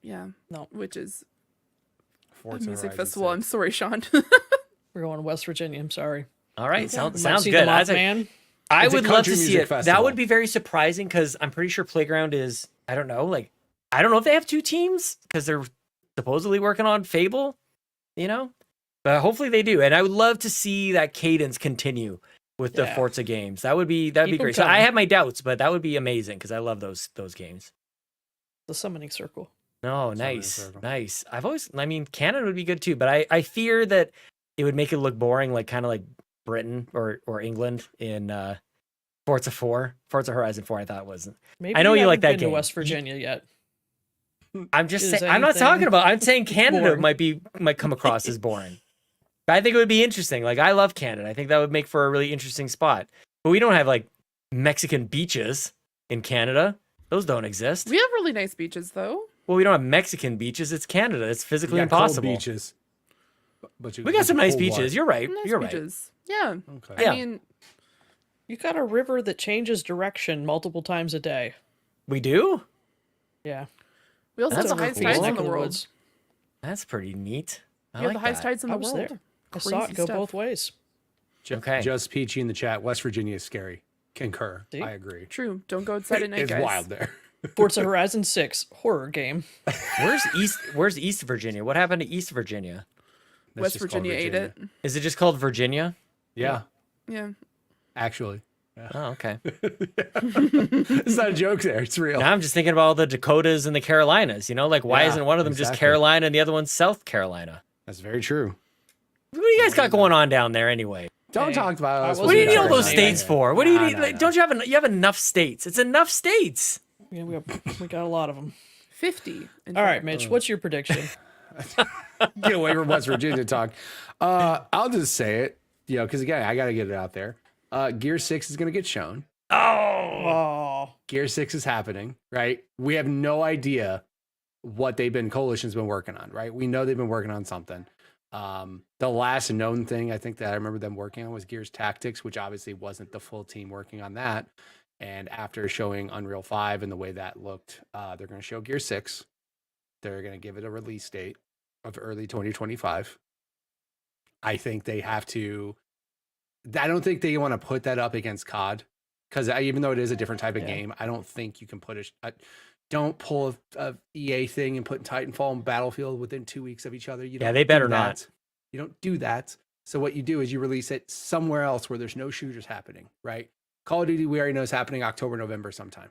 Yeah. No. Which is a Forza music Horizon festival. 6. I'm sorry, Sean. We're going to West Virginia. I'm sorry. All right, Might sounds see good. the Mothman. I It's a would love country to see music it. festival. That would be very surprising because I'm pretty sure Playground is. I don't know. Like, I don't know if they have two teams because they're supposedly working on Fable. You know, but hopefully they do. And I would love to see that cadence continue with the Yeah. Forza games. That'd be Keep 'em great. So I coming. have my doubts, but that would be amazing because I love those games. The summoning circle. No, Summoning nice, Circle. nice. I mean, Canada would be good too, but I fear that it would make it look boring, like kind of like Britain or England in Forza Horizon 4. I thought wasn't. Maybe I know you like haven't that been to game. West Virginia yet. I'm just Is saying. I'm not anything talking about. I'm saying Canada boring? might come across as boring. But I think it would be interesting. Like I love Canada. I think that would make for a really interesting spot. But we don't have like Mexican beaches in Canada. Those don't exist. We have really nice beaches, though. Well, we don't have Mexican beaches. It's Canada. It's physically You got cold impossible. beaches. But We got some nice cold beaches. water. You're right. Nice You're beaches. Yeah. Okay. Yeah. I mean, You got a river that changes direction multiple times a day. right. We do. Yeah. we also That's have the a highest cool tides neck in the of the world. woods. That's pretty neat. I We have like the highest that. tides in I the was world. there. I saw it Crazy go stuff. both ways. Okay. Just Peachy in the chat. West Virginia is scary. Concur. See? I agree. True. Don't go outside at night, It's guys. wild there. Forza Horizon 6 horror game. Where's East Virginia? What happened to East Virginia? That's West just called Virginia ate it. Is it just called Virginia? Yeah, Yeah. actually. Oh, okay. It's not a joke there. It's real. Now I'm just thinking about all the Dakotas and the Carolinas. You know, like why Yeah, isn't one of them just exactly. Carolina and the other one's South Carolina? That's very true. What do you guys got going on down there anyway? Don't talk about us. What do you need all those Nah, states for? What do you need? nah, Like, nah. don't you have enough states? It's enough states. Yeah, we got a lot of them. 50. All right, Mitch, what's your prediction? Get away from West Virginia talk. I'll just say it, because again, I got to get it out there. Gear 6 is going to get shown. Oh, Gear 6 is happening, right? We have no idea what Coalition's been working on, right? We know they've been working on something. The last known thing I think that I remember them working on was Gears Tactics, which obviously wasn't the full team working on that. And after showing Unreal 5 and the way that looked, they're going to show Gear 6. They're going to give it a release date of early 2025. I think they have to. I don't think they want to put that up against COD, because even though it is a different type of game, I don't think you can put don't pull a EA thing and put Titanfall and Battlefield within 2 weeks of each other. You don't they better do that. not. You don't do that. So what you do is you release it somewhere else where there's no shooters happening, right? Call of Duty, we already know is happening October, November sometime.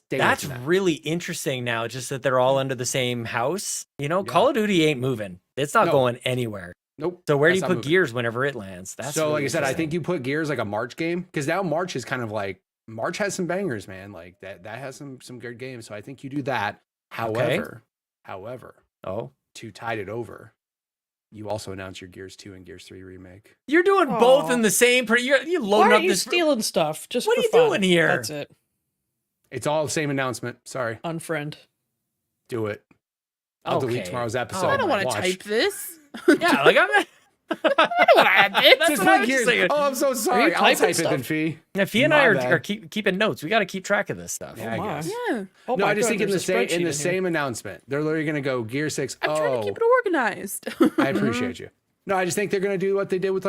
That's really interesting now, just that they're all under the same house. Call of Duty ain't moving. It's not going anywhere. Nope. So where do you put Gears whenever it lands? That's so really like I said, I think you put Gears like a March game, because now March is kind of like, March has some bangers, man. Like that has some good games. So I think you do that. However, to tide it over, you also announce your Gears 2 and Gears 3 remake. You're doing both in the same. You loading why up are you this. stealing stuff? Just What for are you fun? doing here? That's it. It's all the same announcement. Sorry. Unfriend. Do it. I'll delete tomorrow's episode. I don't want want to type this. Yeah, like I'm. I don't want to add this. That's Just what I put was Gears. saying. Oh, I'm so sorry. I'll typing type it stuff? then, Fee. Now, Fee and My I are bad. keeping notes. We got to keep track of this stuff. Yeah, I my. guess. Yeah. Oh No, my I just God, think in there's the a same spreadsheet in here. announcement, they're literally going to go Gear 6. I'm trying to keep it organized. I appreciate you. No, I just think they're going to do what they did with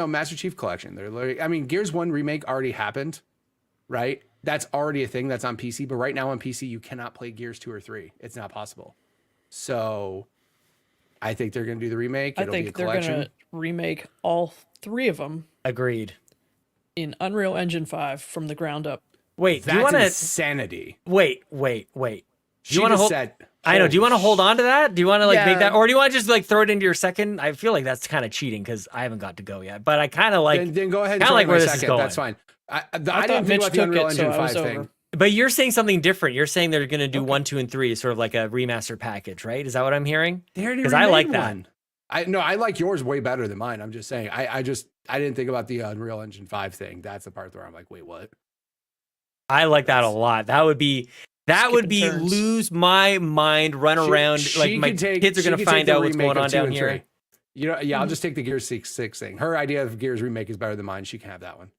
Master Chief Collection. They're literally, Gears 1 remake already happened, right? That's already a thing that's on PC, but right now on PC you cannot play Gears 2 or 3. It's not possible. So I think they're going to do the remake. It'll be a they're collection. going to remake all 3 of them Agreed. in Unreal Engine 5 from the ground up. Wait, do you That's want to insanity. wait? Do you want to hold? I know. Do you want to hold on to that? Do you want to make Yeah. that, or do you want to just throw it into your second? I feel like that's kind of cheating because I haven't got to go yet. But I kind of like. Then go ahead and kinda throw like in where my this is second. going. That's fine. I thought didn't think Mitch about the took Unreal it, so Engine I was 5 over. thing. But you're saying something different. You're saying they're going to do 1, 2, and 3, sort of like a remaster package, right? Is that what I'm hearing? Because I like that. I like yours way better than mine. I'm just saying. I didn't think about the Unreal Engine 5 thing. That's the part where I'm like, wait, what? I like that a lot. That would be turns. lose my mind, run around like my kids are going to find out what's going on down here. I'll just take the Gears 6 thing. Her idea of Gears remake is better than mine. She can have that one.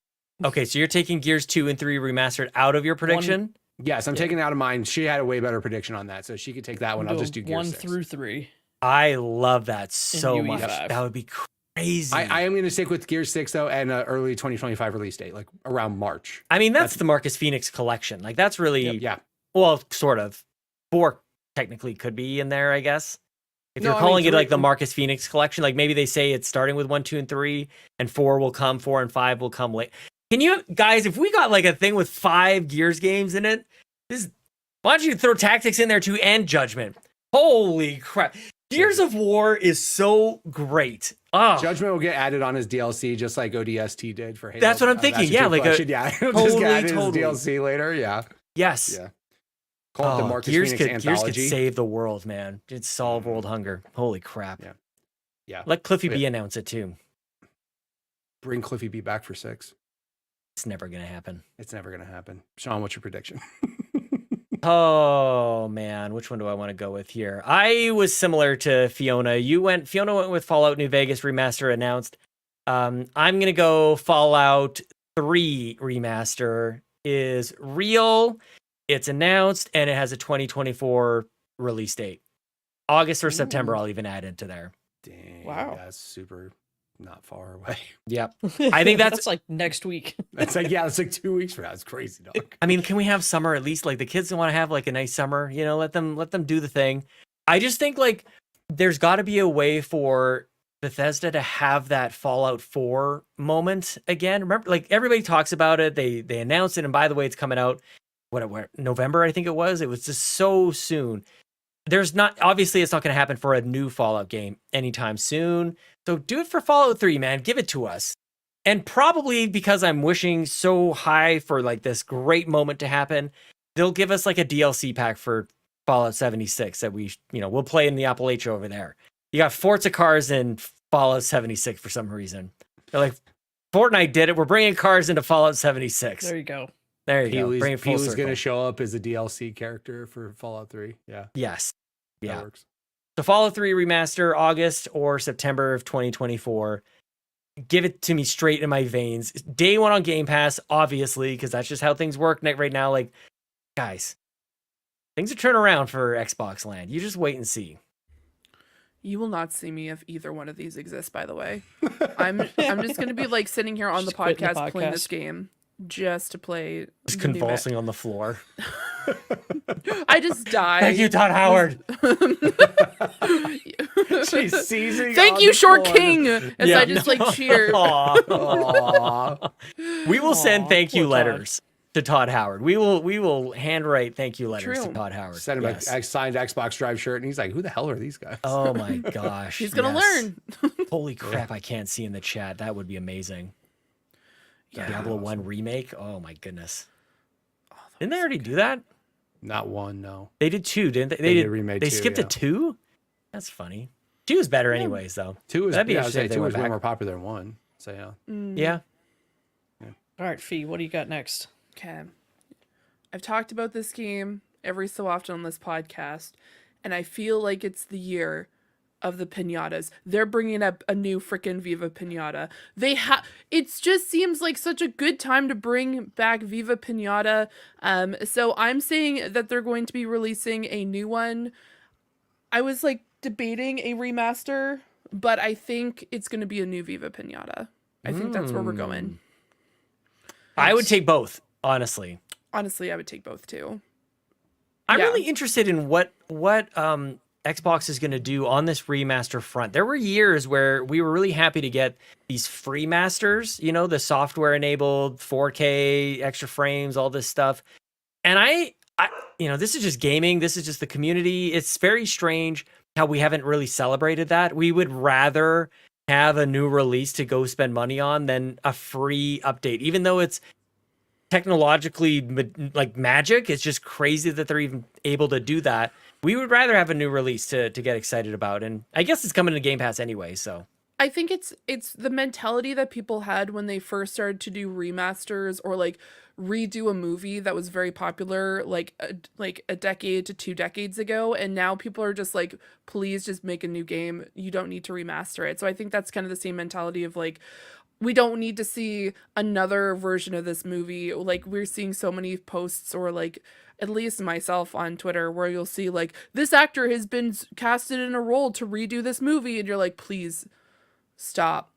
Okay, so you're taking Gears 2 and 3 remastered out of your prediction? Yes, I'm taking it out of mine. She had a way better prediction on that, so she could take that one. I'll just do Gears 1 6. through 3. I love that so UE5. much. That would be crazy. I am going to stick with Gears 6 though, and early 2025 release date, like around March. I mean, that's the Marcus Phoenix collection. Like that's really Yeah. well, sort of. 4 technically could be in there, I guess. If No, you're I calling mean, it like the 3 Marcus Phoenix collection, like maybe they say it's starting with 1, 2, and 3, and 4 will come, 4 and 5 will come late. Can you guys, if we got like a thing with 5 Gears games in it, why don't you throw Tactics in there too and Judgment? Holy crap. Gears of War is so great. Oh, Judgment will get added on his DLC just like ODST did for Halo. That's what I'm thinking. Master Yeah, Chief like Collection. Yeah, it'll just totally, get added totally. as DLC later. Yeah. yes. Yeah. Call it the Marcus Phoenix Gears could anthology. save the world, man. It'd solve world hunger. Holy crap. Yeah. Yeah. Let Cliffy B Yeah. announce it too. Bring Cliffy B back for 6. It's never going to happen. It's never going to happen. Sean, what's your prediction? Oh man, which one do I want to go with here? I was similar to Fiona. Fiona went with Fallout New Vegas remaster announced. I'm gonna go Fallout 3 remaster is real. It's announced and it has a 2024 release date. August or September, I'll even add into there. Dang. Wow. That's super not far away. Yep. I think that's like next week. That's like, yeah, it's like 2 weeks from now. It's crazy, dog. I mean, can we have summer at least? Like the kids want to have like a nice summer, let them do the thing. I just think like there's got to be a way for Bethesda to have that Fallout 4 moment again. Remember, like everybody talks about it. They announced it, and by the way, it's coming out what November, I think it was. It was just so soon. there's not, obviously it's not going to happen for a new Fallout game anytime soon. So do it for Fallout 3, man. Give it to us. And probably because I'm wishing so high for like this great moment to happen, they'll give us like a DLC pack for Fallout 76 that we'll play in the Appalachia over there. You got Forza cars in Fallout 76 for some reason. They're like, Fortnite did it. We're bringing cars into Fallout 76. There you go. There you go. Bring it full circle. He was going to show up as a DLC character for Fallout 3. Yeah. Yes. Yeah. That works. So Fallout 3 remaster, August or September of 2024. Give it to me straight in my veins. Day one on Game Pass, obviously, because that's just how things work right now. Like, guys, things are turning around for Xbox land. You just wait and see. You will not see me if either one of these exists, by the way. I'm just going to be like sitting here on the podcast playing this game. Just to play. Just convulsing on the floor. I just died. Thank you, Todd Howard. She's seizing. Thank you, Short King. As I just like cheer. We will send thank you letters to Todd Howard. We will handwrite thank you letters to Todd Howard. Send him a signed Xbox Drive shirt, and he's like, "Who the hell are these guys?" Oh my gosh. He's gonna learn. Holy crap! I can't see in the chat. That would be amazing. Yeah. Diablo 1 remake. Oh my goodness. Didn't they already do that? Not 1, no. They did 2, didn't they? They did remake 2. They skipped a 2? That's funny. 2 is better anyways, though. 2 is That'd be interesting if they 2 went was way back. more popular than 1. So yeah. Yeah. All right, Fee, what do you got next? Okay. I've talked about this game every so often on this podcast, and I feel like it's the year of the piñatas. They're bringing up a new freaking Viva Piñata. It just seems like such a good time to bring back Viva Piñata. So I'm saying that they're going to be releasing a new one. I was like debating a remaster, but I think it's going to be a new Viva Piñata. I think that's where we're going. I would take both, honestly. Honestly, I would take both too. I'm really interested in what Xbox is going to do on this remaster front. There were years where we were really happy to get these free masters, the software enabled 4K, extra frames, all this stuff. And I this is just gaming. This is just the community. It's very strange how we haven't really celebrated that. We would rather have a new release to go spend money on than a free update, even though it's technologically like magic. It's just crazy that they're even able to do that. We would rather have a new release to get excited about, and I guess it's coming to Game Pass anyway. So I think it's the mentality that people had when they first started to do remasters or like redo a movie that was very popular like a decade to 2 decades ago, and now people are just like, please just make a new game. You don't need to remaster it. So I think that's kind of the same mentality of like, we don't need to see another version of this movie. Like, we're seeing so many posts, or like at least myself on Twitter, where you'll see like, this actor has been casted in a role to redo this movie, and you're like, please stop.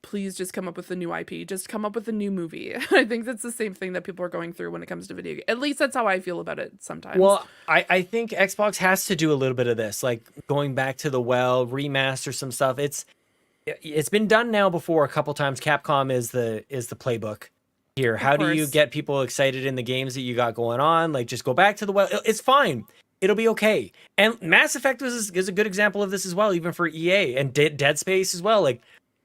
Please just come up with a new IP. Just come up with a new movie. I think that's the same thing that people are going through when it comes to video games. At least that's how I feel about it sometimes. Well, I think Xbox has to do a little bit of this, like going back to the well, remaster some stuff. It's been done now before a couple times. Capcom is the playbook here. How do you get people excited in the games that you got going on? Like, just go back to the well. It's fine. It'll be okay. And Mass Effect is a good example of this as well, even for EA, and Dead Space as well. Like,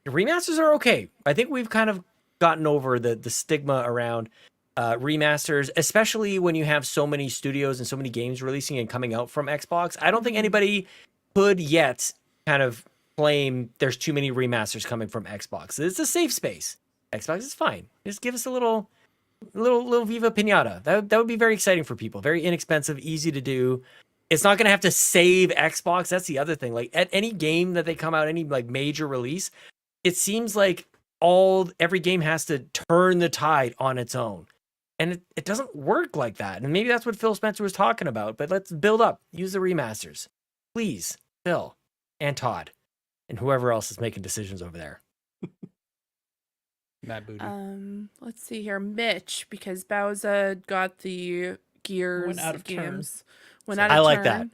remasters are okay. I think we've kind of gotten over the stigma around remasters, especially when you have so many studios and so many games releasing and coming out from Xbox. I don't think anybody could yet kind of claim there's too many remasters coming from Xbox. It's a safe space. Xbox is fine. Just give us a little Viva Piñata. That would be very exciting for people. Very inexpensive, easy to do. It's not going to have to save Xbox. That's the other thing. Like, at any game that they come out, any like major release, it seems like every game has to turn the tide on its own. And it doesn't work like that. And maybe that's what Phil Spencer was talking about. But let's build up. Use the remasters. Please, Phil and Todd and whoever else is making decisions over there. Matt Booty. Let's see here. Mitch, because Bowser got the Gears Went out of games. turn. Went out of I like turn. that.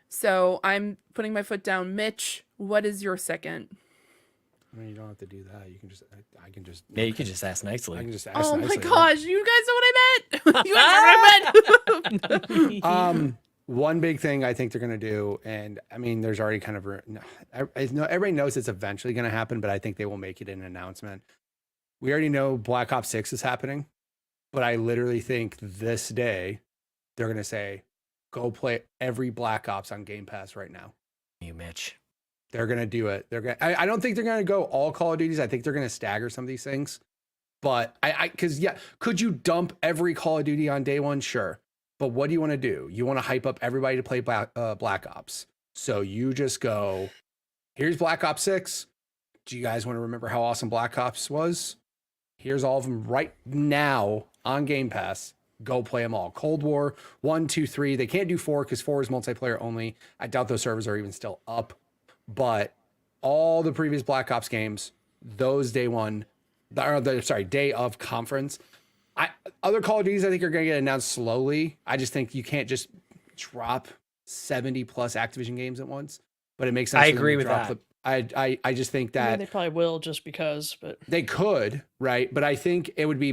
So I'm putting my foot down. Mitch, what is your second? I mean, you don't have to do that. You can just. I can just. Yeah, you can just ask I nicely. can just ask. Oh nicely, my gosh, you guys know what I meant. You guys know what I meant. one big thing I think they're going to do, and I mean, there's already kind of, I know everybody knows it's eventually going to happen, but I think they will make it an announcement. We already know Black Ops 6 is happening, but I literally think this day they're going to say, go play every Black Ops on Game Pass right now. You, Mitch. They're going to do it. I don't think they're going to go all Call of Duties. I think they're going to stagger some of these things. But because could you dump every Call of Duty on day one? Sure. But what do you want to do? You want to hype up everybody to play Black Ops. So you just go, here's Black Ops 6. Do you guys want to remember how awesome Black Ops was? Here's all of them right now on Game Pass. Go play them all. Cold War 1, 2, 3. They can't do 4 because 4 is multiplayer only. I doubt those servers are even still up. But all the previous Black Ops games, those day of conference. Other Call of Duties I think are going to get announced slowly. I just think you can't just drop 70 plus Activision games at once. But it makes sense. I agree with that. I just think that they probably will just because, but they could, right? But I think it would be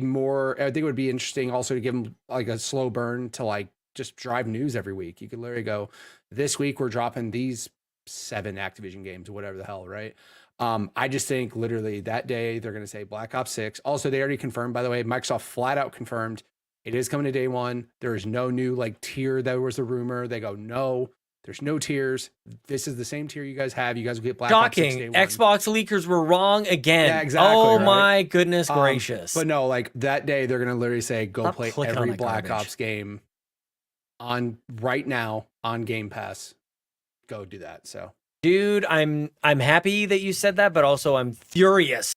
interesting also to give them like a slow burn to like just drive news every week. You could literally go, this week we're dropping these 7 Activision games, whatever the hell, right? I just think literally that day they're going to say Black Ops 6. Also, they already confirmed, by the way, Microsoft flat out confirmed it is coming to day one. There is no new like tier. That was a rumor. They go, no. There's no tiers. This is the same tier you guys have. You guys will get Black Ops 6 day one. Xbox leakers were wrong again. Yeah, exactly. Oh right? my goodness gracious. But no, like that day, they're going to literally say, go Stop play clicking every on that Black garbage. Ops game on right now on Game Pass. Go do that. So, dude, I'm happy that you said that, but also I'm furious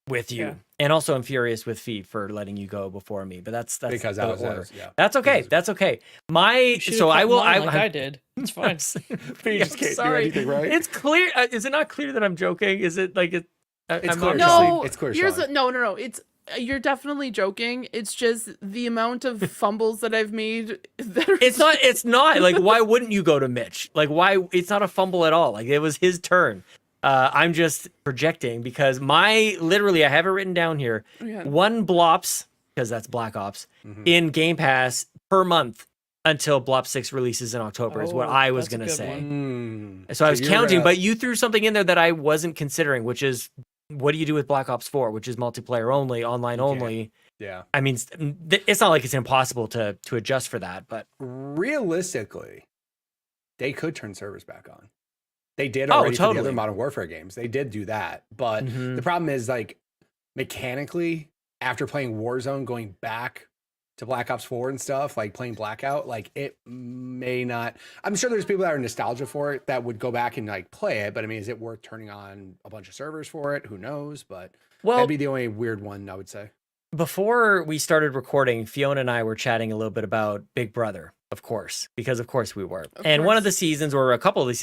with you. Yeah. And also I'm furious with Fee for letting you go before me. But that's because the I was order. yeah. That's okay. That's okay. you should've cut mine like I did. It's fine. You just can't do anything, right? It's clear. Is it not clear that I'm joking? Is it like it? It's I'm clear. not- No, It's clear, here's Sean. no. It's you're definitely joking. It's just the amount of fumbles that I've made. That are It's not. It's not. Like, why wouldn't you go to Mitch? Like, why? It's not a fumble at all. Like, it was his turn. I'm just projecting because literally, I have it written down here. Yeah. 1 Blops, because that's Black Ops, in Game Pass per month until Blop 6 releases in October is what Oh, I was that's a going to good say. one. So I was you're counting, gonna- but you threw something in there that I wasn't considering, which is what do you do with Black Ops 4, which is multiplayer only, online only. Yeah. I mean, it's not like it's impossible to adjust for that, but Realistically, they could turn servers back on. They did Oh, already for the totally. other Modern Warfare games. They did do that. But Mhm. the problem is, like, mechanically, after playing Warzone, going back to Black Ops 4 and stuff, like playing Blackout, like it may not. I'm sure there's people that are nostalgia for it that would go back and like play it. But I mean, is it worth turning on a bunch of servers for it? Who knows? But well, that'd be the only weird one, I would say. before we started recording, Fiona and I were chatting a little bit about Big Brother, of course, because of course we were. Of And one of the course. seasons, or a couple of the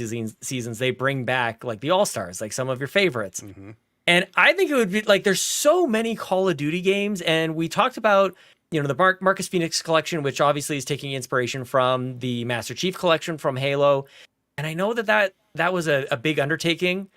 seasons, they bring back like the All-Stars, like some of your favorites. Mm-hmm. And I think it would be like there's so many Call of Duty games, and we talked about the Marcus Phoenix collection, which obviously is taking inspiration from the Master Chief collection from Halo. And I know that was a big undertaking,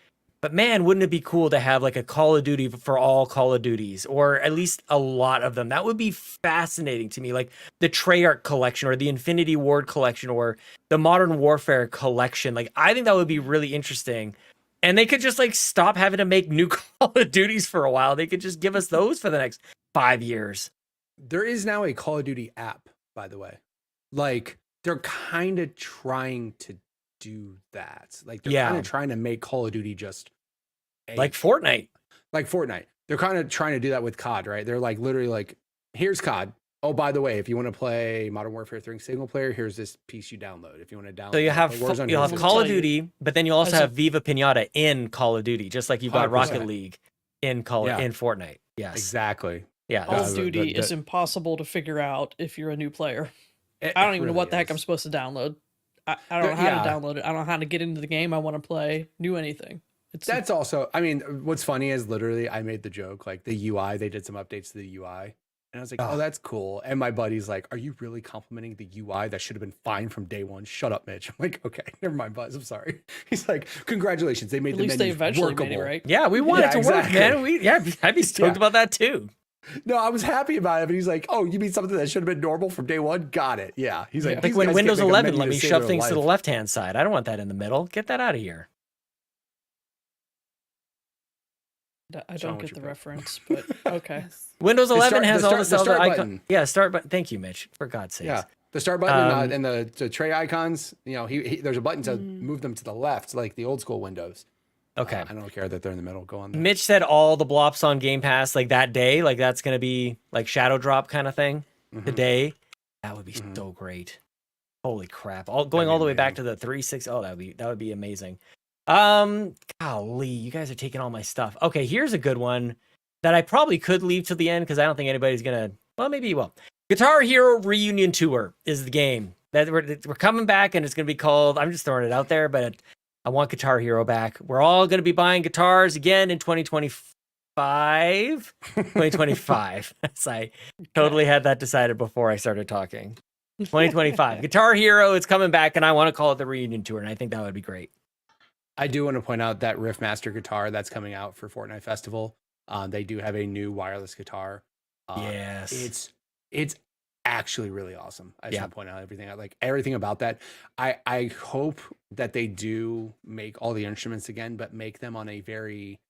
but man, wouldn't it be cool to have like a Call of Duty for all Call of Duties, or at least a lot of them? That would be fascinating to me, like the Treyarch collection or the Infinity Ward collection or the Modern Warfare collection. Like I think that would be really interesting. And they could just like stop having to make new Call of Duties for a while. They could just give us those for the next 5 years. There is now a Call of Duty app, by the way. Like they're kind of trying to do that. Like they're Yeah. kind of trying to make Call of Duty just Like Fortnite. like Fortnite. They're kind of trying to do that with COD, right? They're like literally like, here's COD. Oh, by the way, if you want to play Modern Warfare 3 single player, here's this piece you download. If you want to download, So you have Warzone, you'll here's have this. Call of tell you, Duty, but then you also as a- have Viva Pinata in Call of Duty, just like you've got 100%. Rocket League in Yeah. in Fortnite. Yes. Exactly. Yeah. Call Uh, of the- Duty the- is impossible to figure out if you're a new player. It I don't even know really what the heck is. I'm supposed to download. I don't know how Yeah. to download it. I don't know how to get into the game I want to play, do anything. It's That's also, I mean, what's funny is literally I made the joke, like the UI, they did some updates to the UI. And I was like, oh, that's cool. And my buddy's like, are you really complimenting the UI? That should have been fine from day one. Shut up, Mitch. I'm like, okay, never mind, Buzz. I'm sorry. He's like, congratulations. They made at the least they menus eventually workable. made it right. Yeah, we want Yeah, it to work, exactly. man. I'd be stoked Yeah. about that too. No, I was happy about it, but he's like, "Oh, you mean something that should have been normal from day one? Got it? Yeah." He's like, Like when Windows 11 let me shove things to the left-hand side. I don't want that in the middle. Get that out of here. I don't get the reference, but okay. Windows 11 has all the start icons. button. Yeah, start button. Thank you, Mitch. For God's sake. Yeah, the start button and the tray icons. You know, there's a button to move them to the left, like the old school Windows. Okay. I don't care that they're in the middle. Go on there. Mitch said all the blops on Game Pass like that day, like that's gonna be like shadow drop kind of thing. The day. That would be so great. Holy crap! Going all the way back to the 360. Oh, that would be amazing. Golly, you guys are taking all my stuff. Okay, here's a good one that I probably could leave till the end because I don't think anybody's gonna. Well, maybe you will. Guitar Hero Reunion Tour is the game that we're coming back, and it's gonna be called. I'm just throwing it out there, but I want Guitar Hero back. We're all gonna be buying guitars again in 2025. 2025. So I totally had that decided before I started talking. 2025. Guitar Hero is coming back, and I want to call it the Reunion Tour, and I think that would be great. I do want to point out that Riffmaster guitar that's coming out for Fortnite Festival. They do have a new wireless guitar. Yes, it's actually really awesome. I just want to point out everything about that. I hope that they do make all the instruments again, but make them on a very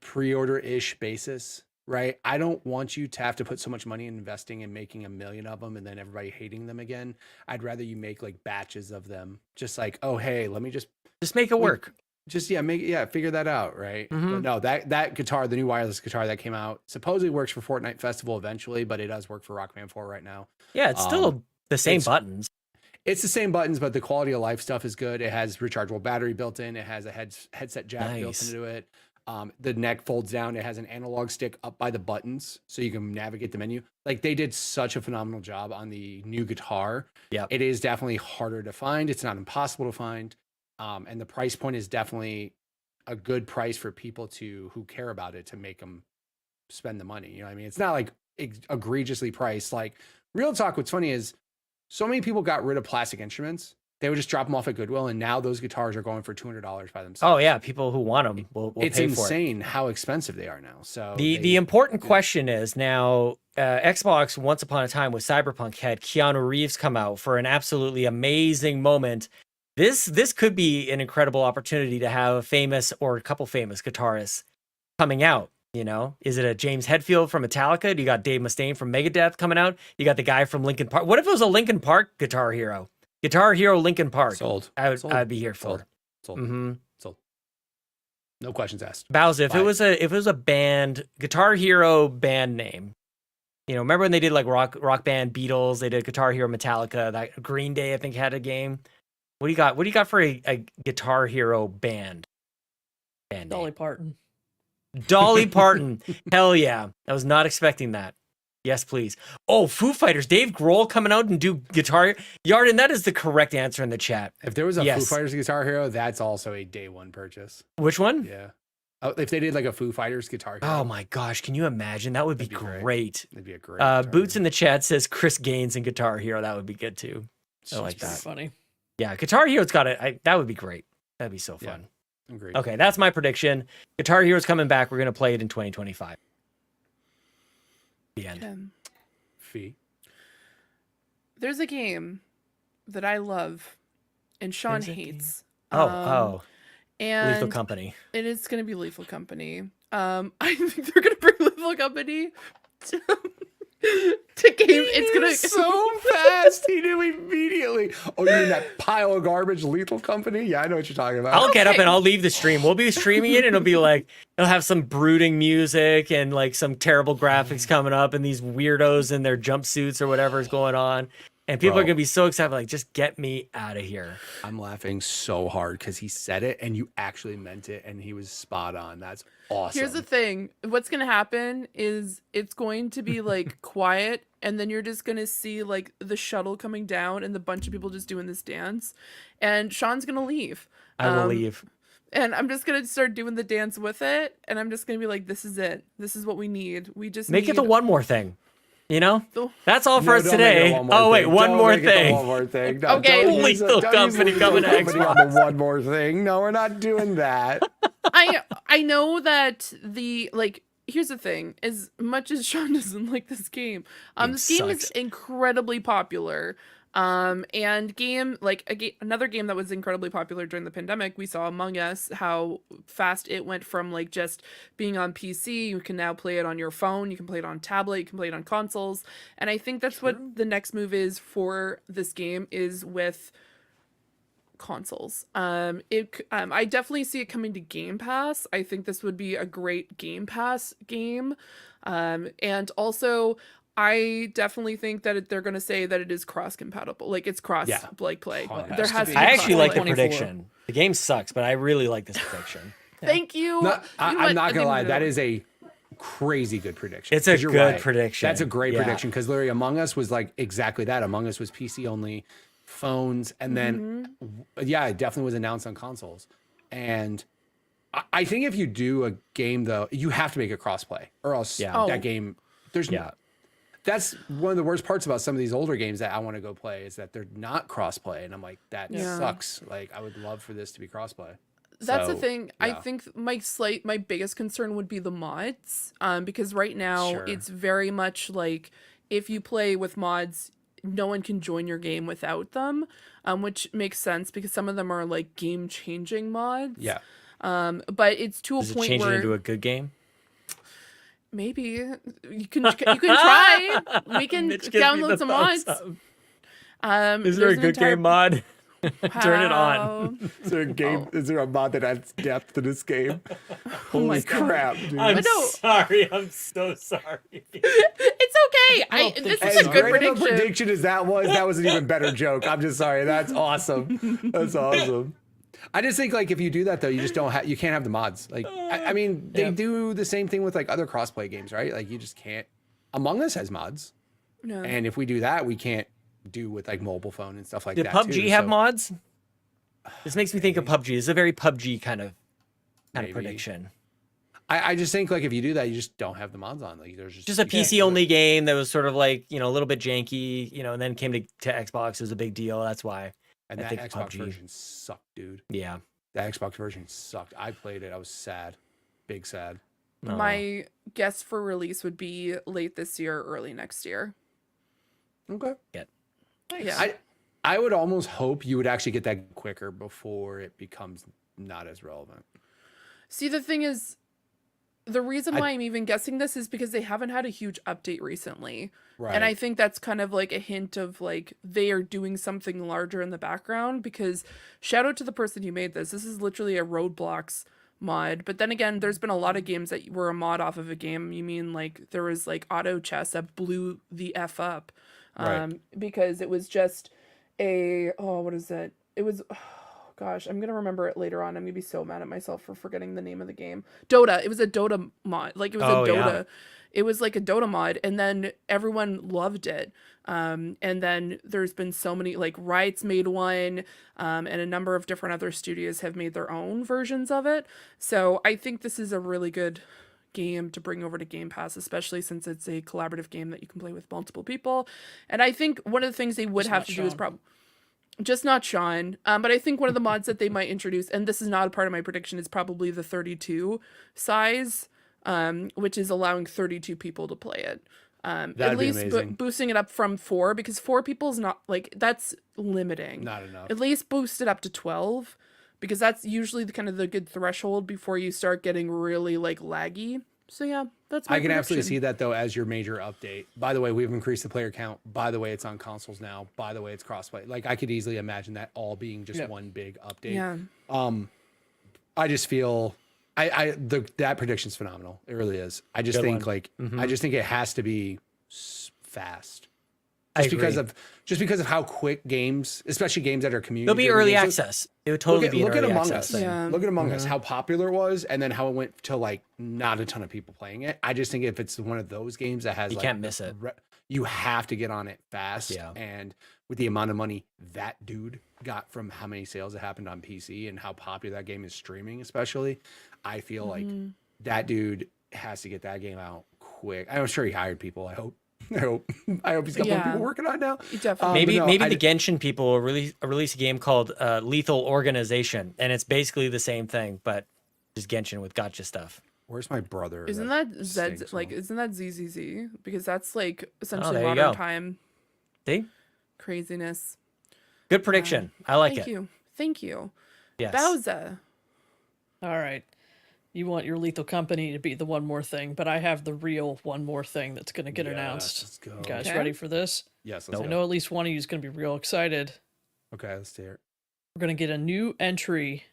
pre-order-ish basis. Right. I don't want you to have to put so much money in investing in making 1 million of them and then everybody hating them again. I'd rather you make like batches of them. Just like, oh, hey, let me just make it work. Figure that out. Right. But no, that guitar, the new wireless guitar that came out, supposedly works for Fortnite Festival eventually, but it does work for Rock Band 4 right now. Yeah, it's still the same buttons. It's the same buttons, but the quality of life stuff is good. It has rechargeable battery built in. It has a headset jack built into it. The neck folds down. It has an analog stick up by the buttons so you can navigate the menu. Like they did such a phenomenal job on the new guitar. Yeah, it is definitely harder to find. It's not impossible to find. And the price point is definitely a good price for people who care about it to make them spend the money. You know what I mean? It's not like egregiously priced. Like real talk, what's funny is so many people got rid of plastic instruments. They would just drop them off at Goodwill, and now those guitars are going for $200 by themselves. Oh yeah, people who want them will pay for it. It's insane how expensive they are now. So the important question is now Xbox once upon a time with Cyberpunk had Keanu Reeves come out for an absolutely amazing moment. This could be an incredible opportunity to have a famous or a couple famous guitarists coming out. You know, is it a James Hetfield from Metallica? Do you got Dave Mustaine from Megadeth coming out? You got the guy from Linkin Park. What if it was a Linkin Park Guitar Hero? Guitar Hero Linkin Park. Sold. I'd be here for. Sold. Sold. No questions asked. Bowser, if it was a band, Guitar Hero band name. You know, remember when they did like rock band Beatles? They did Guitar Hero Metallica. That Green Day, I think, had a game. What do you got? What do you got for a Guitar Hero band? Dolly Parton. Dolly Parton. Hell yeah! I was not expecting that. Yes, please. Oh, Foo Fighters. Dave Grohl coming out and do Guitar. Yarden, that is the correct answer in the chat. If there was a Foo Fighters Guitar Hero, that's also a day one purchase. Which one? Yeah. Oh, if they did like a Foo Fighters Guitar Hero. Oh my gosh, can you imagine? That would be great. That'd be a great. Boots in the chat says Chris Gaines and Guitar Hero. That would be good too. I like that. Funny. Yeah, Guitar Hero's got it. That would be great. That'd be so fun. Yeah, agreed. Okay, that's my prediction. Guitar Hero's coming back. We're gonna play it in 2025. The end. Fee. There's a game that I love and Sean hates. And Lethal Company. And it's going to be Lethal Company. I think they're going to bring Lethal Company to game. It's going to so fast. He knew immediately. Oh, you mean that pile of garbage, Lethal Company? Yeah, I know what you're talking about. I'll get up and I'll leave the stream. We'll be streaming it and it'll be like, it'll have some brooding music and like some terrible graphics coming up and these weirdos in their jumpsuits or whatever is going on. And people are going to be so excited, like, just get me out of here. I'm laughing so hard because he said it and you actually meant it and he was spot on. That's awesome. Here's the thing. What's going to happen is it's going to be like quiet and then you're just going to see like the shuttle coming down and the bunch of people just doing this dance. And Sean's going to leave. I will leave. And I'm just going to start doing the dance with it. And I'm just going to be like, this is it. This is what we need. We just make it the one more thing. You know, that's all for us today. Oh wait, one more thing. One more thing. No, okay, Lethal Company coming to Xbox. On the one more thing. No, we're not doing that. I know that the like here's the thing: as much as Sean doesn't like this game, Game this game is sucks. incredibly popular. And another game that was incredibly popular during the pandemic, we saw Among Us, how fast it went from like just being on PC. You can now play it on your phone, you can play it on tablet, you can play it on consoles. And I think that's what the next move is for this game, is with consoles. I definitely see it coming to Game Pass. I think this would be a great Game Pass game. And also I definitely think that they're going to say that it is cross compatible. Like it's cross play. There has to be I actually like the cross-play. prediction. The game sucks, but I really like this prediction. Thank you. I'm not gonna lie, that is a crazy good prediction. It's a 'Cause you're good right. prediction. That's a great Yeah. prediction, because literally Among Us was like exactly that. Among Us was PC only, phones, and then it definitely was announced on consoles. And I think if you do a game though, you have to make it crossplay, or else that game that's one of the worst parts about some of these older games that I want to go play, is that they're not crossplay, and I'm like, that sucks. Like I would love for this to be crossplay. That's the thing. Yeah. I think my biggest concern would be the mods, because right now it's very much like if you play with mods, no one can join your game without them, which makes sense because some of them are like game-changing mods. Yeah. But it's to a point change where it into a good game. maybe you can try. We can Mitch gives me download the some thumbs mods. up. Is there a good game mod? Turn it on. Wow. Is there a game? Is there a mod that adds depth to this game? Holy crap, dude! I'm No. sorry. I'm so sorry. It's okay. This is As a good great of prediction. a prediction as that was an even better joke. I'm just sorry. That's awesome. That's awesome. I just think like if you do that though, you just you can't have the mods. Like I mean, they do the same thing with like other crossplay games, right? Like you just can't. Among Us has mods, and if we do that, we can't do with like mobile phone and stuff like Did that. PUBG too, have so mods? This makes me think of PUBG. It's a very PUBG kind of maybe. prediction. I just think like if you do that, you just don't have the mods on. Like there's Just a you can't PC do only it. game that was sort of like, a little bit janky, and then came to Xbox. It was a big deal. That's why. And I that think Xbox PUBG. version sucked, dude. Yeah. That Xbox version sucked. I played it. I was sad. Big sad. No. My guess for release would be late this year, early next year. Okay. Yeah. I would almost hope you would actually get that quicker before it becomes not as relevant. See, the thing is, the reason why I'm even guessing this is because they haven't had a huge update recently. Right. And I think that's kind of like a hint of like they are doing something larger in the background, because shout out to the person who made this. This is literally a Roadblocks mod. But then again, there's been a lot of games that were a mod off of a game. You mean like there was like Auto Chess that blew the F up. Right. Because it was just what is it? It was, gosh, I'm going to remember it later on. I'm going to be so mad at myself for forgetting the name of the game. Dota. It was a Dota mod. Like it was a Dota. Yeah. It was like a Dota mod, and then everyone loved it. And then there's been so many, like Riot's made one, and a number of different other studios have made their own versions of it. So I think this is a really good game to bring over to Game Pass, especially since it's a collaborative game that you can play with multiple people. And I think one of the things they would have to do is probably just not Sean. But I think one of the mods that they might introduce, and this is not a part of my prediction, is probably the 32 size, which is allowing 32 people to play it. At least boosting it up from 4, because 4 people is not like, that's limiting. Not enough. At least boost it up to 12. Because that's usually the good threshold before you start getting really like laggy. So yeah, that's my I can prediction. absolutely see that though as your major update. By the way, we've increased the player count. By the way, it's on consoles now. By the way, it's crossplay. Like I could easily imagine that all being just one big update. Yeah. I just feel that prediction's phenomenal. It really is. I just think I just think it has to be fast. Just because of how quick games, especially games that are community. They'll be early access. It would totally be an look at early Among access Us. thing. Yeah. Look at Among Us, how popular it was, and then how it went to like not a ton of people playing it. I just think if it's one of those games that has, You can't miss it. You have to get on it fast. Yeah. And with the amount of money that dude got from how many sales it happened on PC and how popular that game is streaming, especially, I feel like that dude has to get that game out quick. I'm sure he hired people. I hope he's got more people working on it now. Definitely. Maybe the Genshin people will release a game called Lethal Organization, and it's basically the same thing, but just Genshin with gotcha stuff. Where's my brother? Isn't that stinks like one? isn't that ZZZ? Because that's like essentially there you modern go. time See? craziness. Good prediction. I like Thank it. you. Thank you. Yes. Bowser. All right. You want your Lethal Company to be the one more thing, but I have the real one more thing that's going to get announced. Let's go. You guys Okay. ready for this? Yes, let's I go. know at least one of you is going to be real excited. Okay, let's hear it. We're going to get a new entry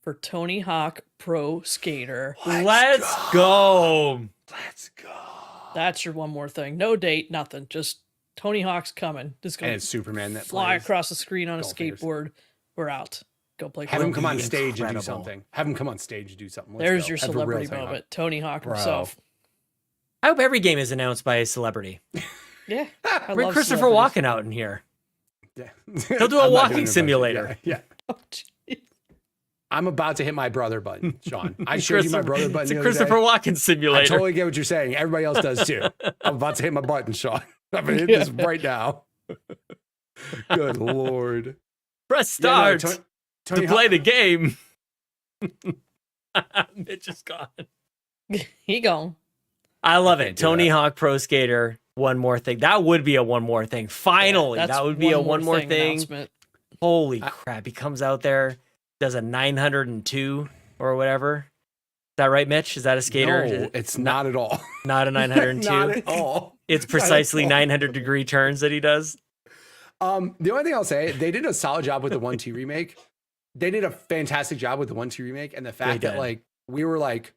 for Tony Hawk Pro Skater. Let's go. Let's go. That's your one more thing. No date, nothing. Just Tony Hawk's coming. Just And going it's to Superman that fly plays. across the screen on a golf figures. skateboard. We're out. Go play Have him golf. come on be stage and do incredible. something. Have him come on stage and do something. Let's There's go. your Have a real celebrity Tony Hawk. moment. Tony Hawk Bro. himself. I hope every game is announced by a celebrity. Yeah. I Bring love Christopher celebrities. Walken out in here. Yeah. He'll do a I'm not walking doing it, but simulator. Yeah. Oh, jeez. I'm about to hit my brother button, Sean. I showed you my brother button. It's a the other day. Christopher Walken I simulator. totally get what you're saying. Everybody else does too. I'm about to hit my button, Sean. I'm gonna hit this right now. Good Lord. Press Yeah, no, start Tony to play Hawk- the game. Mitch is gone. He gone. I love can't it. do Tony that. Hawk Pro Skater. One more thing. That would be a one more thing. Finally, That's that would be a one more thing. announcement. Holy crap. He comes out there, does a 902 or whatever. Is that right, Mitch? Is that a skater? No, it's not at all. Not a 902. Not at all. It's Not at precisely all. 900-degree turns that he does. The only thing I'll say, they did a solid job with the 1-2 remake. They did a fantastic job with the 1-2 remake, and the fact They that did. like we were like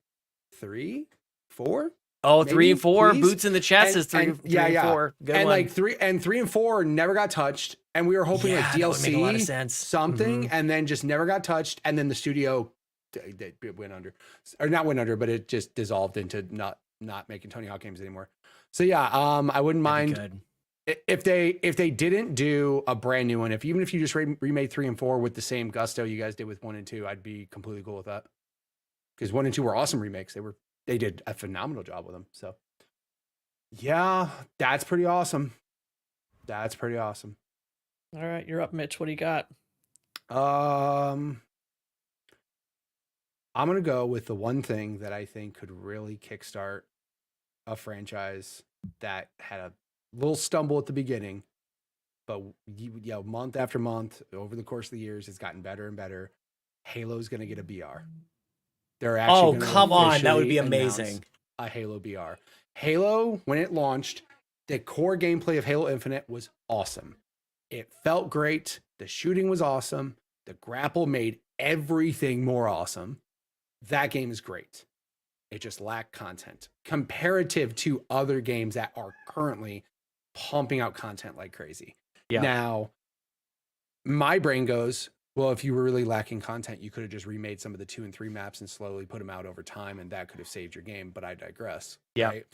3, 4, Oh, Maybe, 3 and 4. please? Boots in the chest is 3 yeah, and yeah. 4. Good and one. like 3 and 4 never got touched, and we were hoping like Yeah, that would make a lot of DLC sense. something, Mhm. and then just never got touched, and then the studio they went under, or not went under, but it just dissolved into not making Tony Hawk games anymore. So yeah, I wouldn't That'd be mind. good. If they didn't do a brand new one, even if you just remade 3 and 4 with the same gusto you guys did with 1 and 2, I'd be completely cool with that. Because 1 and 2 were awesome remakes. They did a phenomenal job with them. So yeah, that's pretty awesome. That's pretty awesome. All right, you're up, Mitch. What do you got? I'm gonna go with the one thing that I think could really kickstart a franchise that had a little stumble at the beginning, but month after month over the course of the years, it's gotten better and better. Halo's gonna get a BR. They're actually Oh, gonna come on. That would be officially announce amazing. a Halo BR. Halo, when it launched, the core gameplay of Halo Infinite was awesome. It felt great. The shooting was awesome. The grapple made everything more awesome. That game is great. It just lacked content comparative to other games that are currently pumping out content like crazy. Yeah. Now, my brain goes, well, if you were really lacking content, you could have just remade some of the 2 and 3 maps and slowly put them out over time, and that could have saved your game. But I digress. Yeah. Right?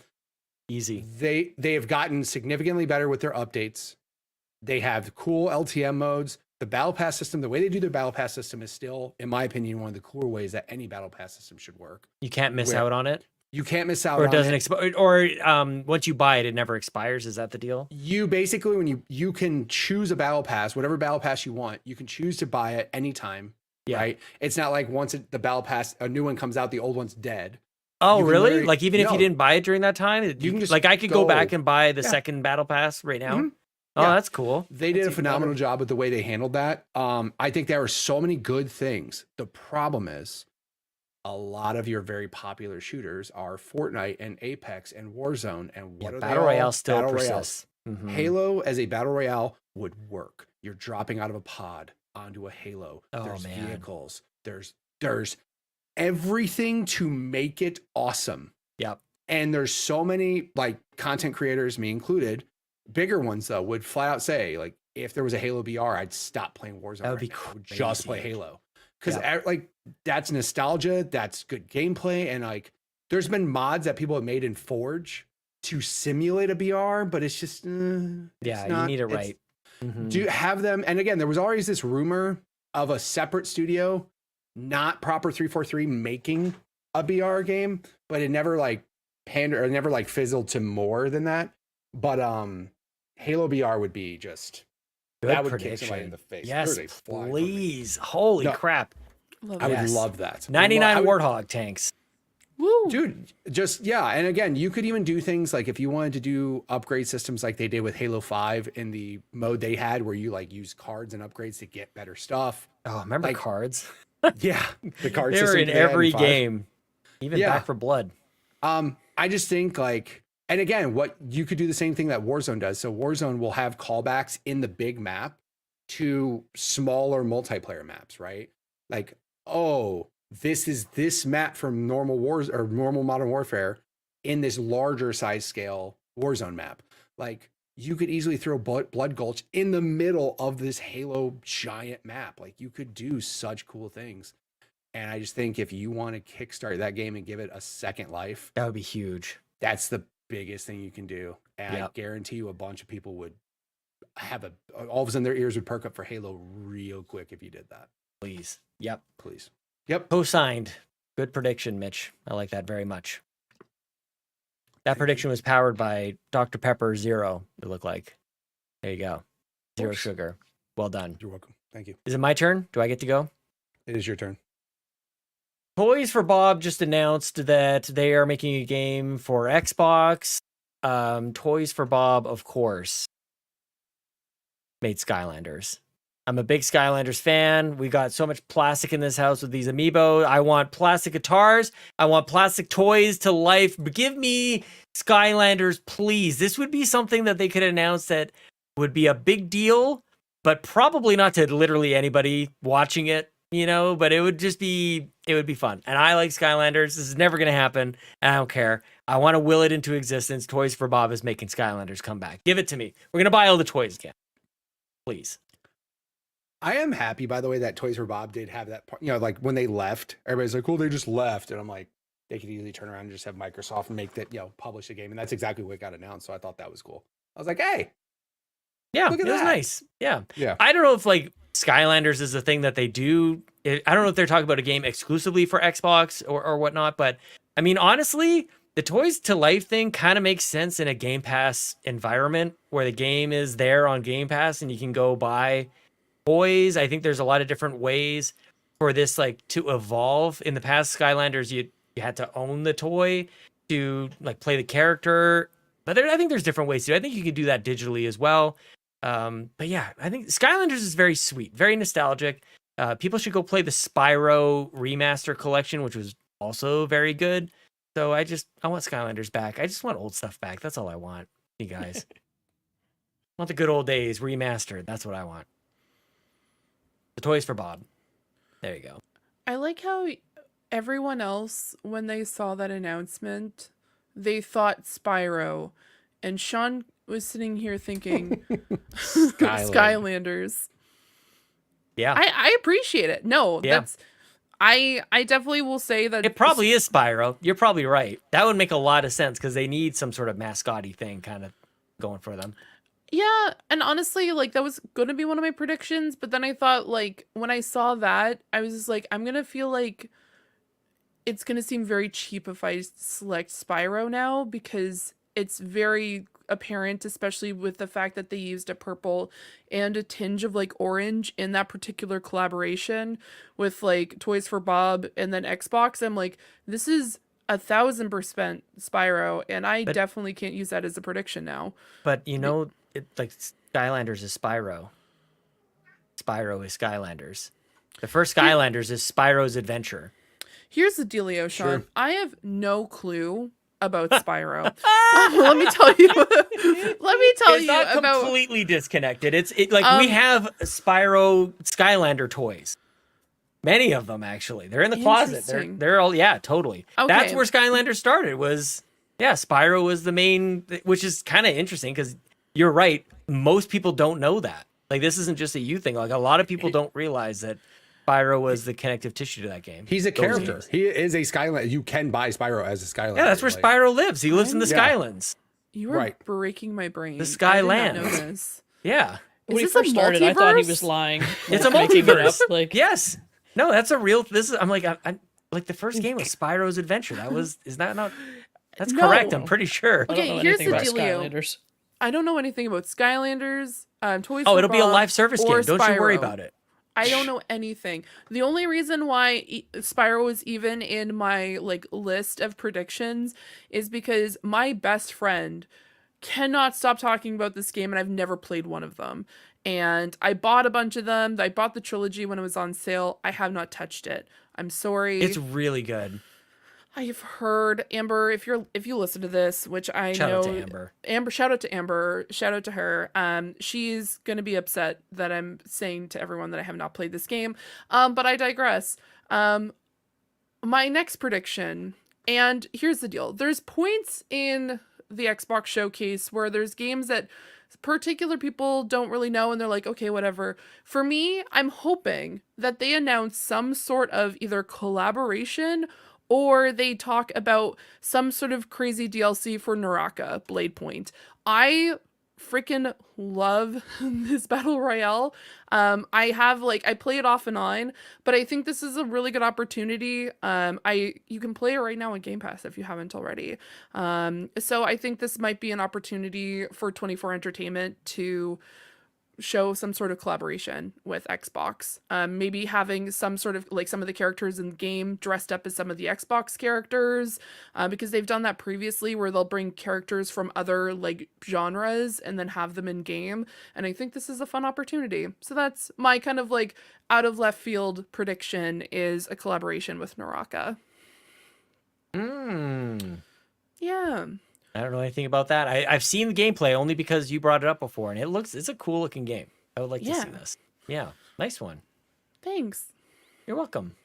Easy. They have gotten significantly better with their updates. They have cool LTM modes. The battle pass system, the way they do their battle pass system is still, in my opinion, one of the cooler ways that any battle pass system should work. You can't miss Where- out on it. You can't miss out Or it on doesn't it. expire. Or once you buy it, it never expires. Is that the deal? You basically, when you can choose a battle pass, whatever battle pass you want, you can choose to buy it anytime. Yeah. Right? It's not like once the battle pass, a new one comes out, the old one's dead. Oh, You can really? literally- Like even if you No. didn't buy it during that time, You can just like I could go back go. and buy the Yeah. second battle pass right now. Mhm. Oh, Yeah. that's cool. They did That's a even phenomenal better. job with the way they handled that. I think there were so many good things. The problem is a lot of your very popular shooters are Fortnite and Apex and Warzone. And what Yeah, are Battle they all? Royale still Battle Royales. persists. Mhm. Halo as a battle royale would work. You're dropping out of a pod onto a Halo. Oh, There's man. vehicles. There's everything to make it awesome. Yep. And there's so many like content creators, me included, bigger ones though, would flat out say like, if there was a Halo BR, I'd stop playing Warzone. That would be now. I would just play crazy. Halo. Because like that's nostalgia, that's good gameplay, and like there's been mods that people have made in Forge to simulate a BR, but it's just Yeah, you need it right. Mhm. Do you have them? And again, there was always this rumor of a separate studio, not proper 343, making a BR game, but it never like pandered or never like fizzled to more than that. But Halo BR would be just Good that would prediction. kick somebody in the face. Yes, Literally fly for me. please. Holy No. crap. Love I it. would Yes. love that. 99 I would- Warthog tanks. Woo. Dude, and again, you could even do things like if you wanted to do upgrade systems like they did with Halo 5 in the mode they had where you like use cards and upgrades to get better stuff. Oh, remember like, cards? Yeah, the card they were system in every game, even Back 4 Blood. I just think like, and again, what you could do the same thing that Warzone does. So Warzone will have callbacks in the big map to smaller multiplayer maps, right? Like, oh, this is this map from normal wars or normal Modern Warfare in this larger size scale Warzone map. Like you could easily throw Blood Gulch in the middle of this Halo giant map. Like you could do such cool things. And I just think if you want to kickstart that game and give it a second life, that would be huge. That's the biggest thing you can do. And I guarantee you a bunch of people would have all of a sudden their ears would perk up for Halo real quick if you did that. Please. Yep. Please. Yep. Co-signed. Good prediction, Mitch. I like that very much. That prediction was powered by Dr. Pepper Zero, it looked like. There you go. Zero sugar. Well done. You're welcome. Thank you. Is it my turn? Do I get to go? It is your turn. Toys for Bob just announced that they are making a game for Xbox. Toys for Bob, of course, made Skylanders. I'm a big Skylanders fan. We got so much plastic in this house with these amiibo. I want plastic guitars. I want plastic toys to life. Give me Skylanders, please. This would be something that they could announce that would be a big deal, but probably not to literally anybody watching it, you know, but it would be fun. And I like Skylanders. This is never going to happen. And I don't care. I want to will it into existence. Toys for Bob is making Skylanders come back. Give it to me. We're going to buy all the toys again. Please. I am happy, by the way, that Toys for Bob did have that part. You know, like when they left, everybody's like, "Oh, they just left," and I'm like, they could easily turn around and just have Microsoft and make that, you know, publish a game, and that's exactly what got announced. So I thought that was cool. I was like, "Hey, yeah, look at it was that." nice. Yeah. I don't know if like Skylanders is a thing that they do. I don't know if they're talking about a game exclusively for Xbox or whatnot, but I mean, honestly, the Toys to Life thing kind of makes sense in a Game Pass environment where the game is there on Game Pass and you can go buy toys. I think there's a lot of different ways for this like to evolve. In the past, Skylanders, you had to own the toy to like play the character, but I think there's different ways to. I think you could do that digitally as well. But yeah, I think Skylanders is very sweet, very nostalgic. People should go play the Spyro remaster collection, which was also very good. So I want Skylanders back. I just want old stuff back. That's all I want, you guys. I want the good old days remastered. That's what I want. The Toys for Bob. There you go. I like how everyone else, when they saw that announcement, they thought Spyro. And Sean was sitting here thinking Skylanders. Yeah. I appreciate it. No, yeah. that's I definitely will say that it probably is Spyro. You're probably right. That would make a lot of sense because they need some sort of mascot-y thing kind of going for them. Yeah, and honestly, like, that was going to be one of my predictions, but then I thought, like, when I saw that, I was just like, I'm going to feel like it's going to seem very cheap if I select Spyro now, because it's very apparent, especially with the fact that they used a purple and a tinge of, like, orange in that particular collaboration with, like, Toys for Bob and then Xbox. I'm like, this is 1,000% Spyro, and I definitely can't use that as a prediction now. But, you know... like Skylanders is Spyro. Spyro is Skylanders. The first Skylanders is Spyro's Adventure. Here's the dealio, Sean. Sure. I have no clue about Spyro. Let me tell you. It's not about completely disconnected. We have Spyro Skylander toys. Many of them actually. They're in the closet. They're all totally. Okay. That's where Skylander started. Spyro was the main, which is kind of interesting because you're right. Most people don't know that. Like, this isn't just a you thing. Like, a lot of people don't realize that Spyro was the connective tissue to that game. He's a character. He is a Skylander. You can buy Spyro as a Skylander. Yeah, that's where Spyro lives. He lives in the Skylands. You are breaking my brain. The Skylands. I did not know this. Yeah. When he first started, I thought he was lying. It's a multiverse. Yes. No, that's a real. I'm like the first game was Spyro's Adventure. That's correct. I'm pretty sure. Okay, here's the dealio. Skylanders. I don't know anything about Skylanders, Toys for it'll be a Bob, live service game. Don't you worry Spyro. about it. I don't know anything. The only reason why Spyro is even in my like list of predictions is because my best friend cannot stop talking about this game, and I've never played one of them. And I bought a bunch of them. I bought the trilogy when it was on sale. I have not touched it. I'm sorry. It's really good. I've heard, Amber, if you listen to this, which I Shout know out to Amber. Shout out to Amber, shout out to her. She's gonna be upset that I'm saying to everyone that I have not played this game. But I digress. My next prediction, and here's the deal. There's points in the Xbox showcase where there's games that particular people don't really know and they're like, okay, whatever. For me, I'm hoping that they announce some sort of either collaboration or they talk about some sort of crazy DLC for Naraka Blade Point. I freaking love this battle royale. I play it off and on, but I think this is a really good opportunity. You can play it right now on Game Pass if you haven't already. So I think this might be an opportunity for 24 Entertainment to show some sort of collaboration with Xbox. Maybe having some sort of like some of the characters in the game dressed up as some of the Xbox characters, because they've done that previously where they'll bring characters from other like genres and then have them in game. And I think this is a fun opportunity. So that's my kind of like out of left field prediction, is a collaboration with Naraka. Yeah. I don't know anything about that. I've seen the gameplay only because you brought it up before, and it's a cool looking game. I would like to see this. Yeah, nice one. Thanks. You're welcome.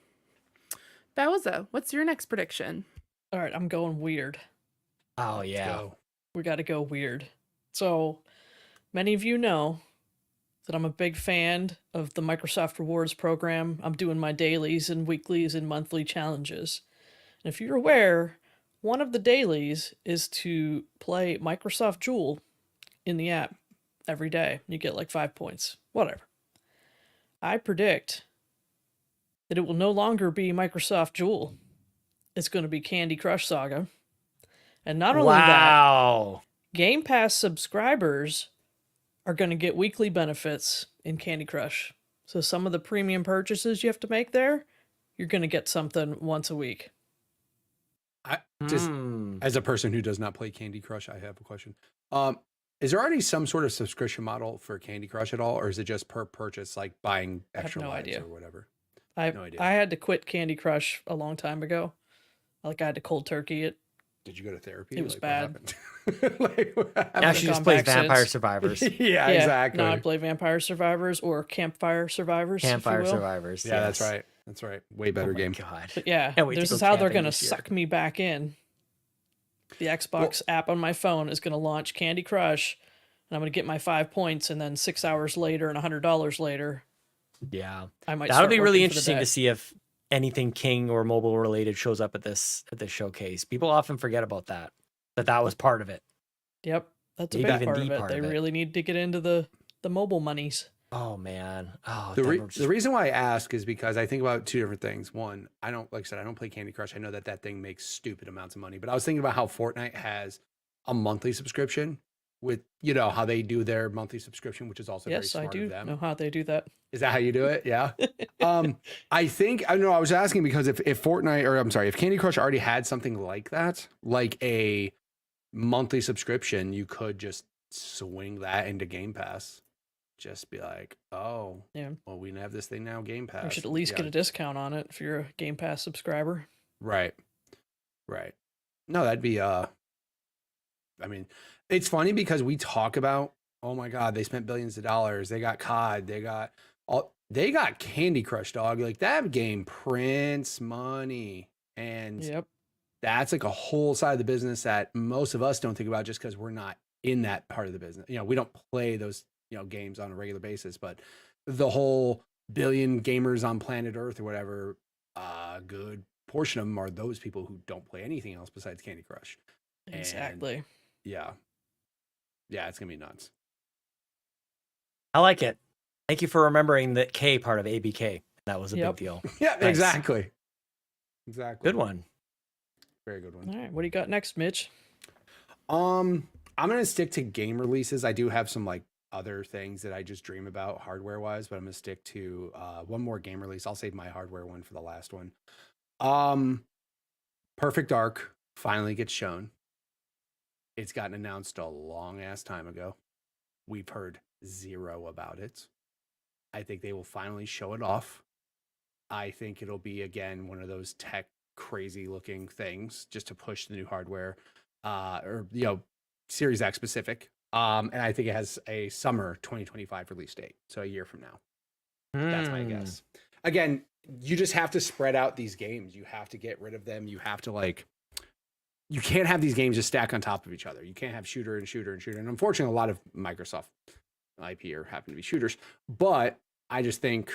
Bowza, what's your next prediction? All right, I'm going weird. Oh yeah, we got to go weird. So many of you know that I'm a big fan of the Microsoft Rewards program. I'm doing my dailies and weeklies and monthly challenges. And if you're aware, one of the dailies is to play Microsoft Jewel in the app every day. You get like 5 points. Whatever. I predict that it will no longer be Microsoft Jewel. It's going to be Candy Crush Saga. And not only that, Game Pass subscribers are going to get weekly benefits in Candy Crush. So some of the premium purchases you have to make there, you're going to get something once a week. Just as a person who does not play Candy Crush, I have a question. Is there already some sort of subscription model for Candy Crush at all, or is it just per purchase, like buying extra lives or whatever? I have no idea. I had to quit Candy Crush a long time ago. Like I had to cold turkey it. Did you go to therapy? It was bad. Now she just plays Vampire Survivors. yeah, exactly. Now I play Vampire Survivors or Campfire Survivors. Campfire Survivors. Yeah, that's right. That's right. Way better game. God. But yeah, this is how they're going to suck me back in. The Xbox app on my phone is going to launch Candy Crush, and I'm going to get my 5 points, and then 6 hours later and $100 later. Yeah. I might. That'll be really interesting to see if anything King or mobile related shows up at this showcase. People often forget about that was part of it. Yep. That's a big part of it. They really need to get into the mobile monies. Oh man. Oh, the reason why I ask is because I think about two different things. One, I don't play Candy Crush. I know that thing makes stupid amounts of money, but I was thinking about how Fortnite has a monthly subscription with, how they do their monthly subscription, which is also very smart of them. Yes, I do know how they do that. Is that how you do it? Yeah. I was asking because if Candy Crush already had something like that, like a monthly subscription, you could just swing that into Game Pass. Just be like, oh, yeah. Well, we have this thing now, Game Pass. You should at least get a discount on it if you're a Game Pass subscriber. Right. No, that'd be, it's funny because we talk about, oh my God, they spent billions of dollars. They got COD. They got Candy Crush, dog. Like that game prints money. And that's like a whole side of the business that most of us don't think about just because we're not in that part of the business. We don't play those games on a regular basis, but the whole billion gamers on planet Earth or whatever, a good portion of them are those people who don't play anything else besides Candy Crush. Exactly. And yeah, it's gonna be nuts. I like it. Thank you for remembering the K part of ABK. That was a big deal. Yeah, nice. Exactly. Good one. Very good one. All right, what do you got next, Mitch? I'm gonna stick to game releases. I do have some like other things that I just dream about hardware wise, but I'm gonna stick to one more game release. I'll save my hardware one for the last one. Perfect Dark finally gets shown. It's gotten announced a long ass time ago. We've heard zero about it. I think they will finally show it off. I think it'll be, again, one of those tech crazy looking things just to push the new hardware, or, Series X specific. And I think it has a summer 2025 release date. So a year from now. That's my guess. Again, you just have to spread out these games. You have to get rid of them. You have to you can't have these games just stack on top of each other. You can't have shooter and shooter and shooter. And unfortunately, a lot of Microsoft IP happen to be shooters. But I just think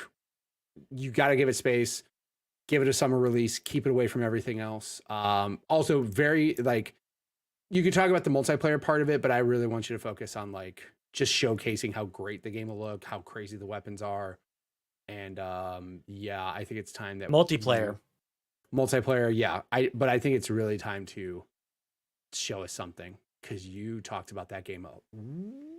you got to give it space, give it a summer release, keep it away from everything else. Also, very you could talk about the multiplayer part of it, but I really want you to focus on just showcasing how great the game will look, how crazy the weapons are. And I think it's time that multiplayer, yeah. But I think it's really time to show us something, because you talked about that game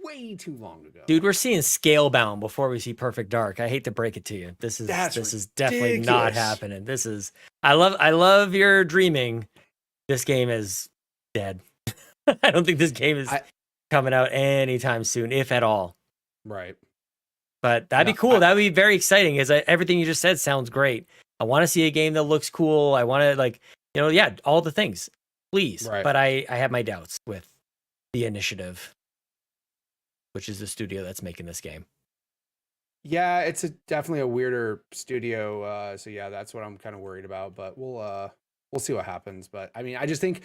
way too long ago. Dude, we're seeing Scalebound before we see Perfect Dark. I hate to break it to you. This is definitely not happening. I love your dreaming. This game is dead. I don't think this game is coming out anytime soon, if at all. Right. But that'd be cool. That'd be very exciting. Everything you just said sounds great. I want to see a game that looks cool. I want to all the things, please. Right. But I have my doubts with the Initiative, which is the studio that's making this game. Yeah, it's definitely a weirder studio. So yeah, that's what I'm kind of worried about. But we'll see what happens. But I mean, I just think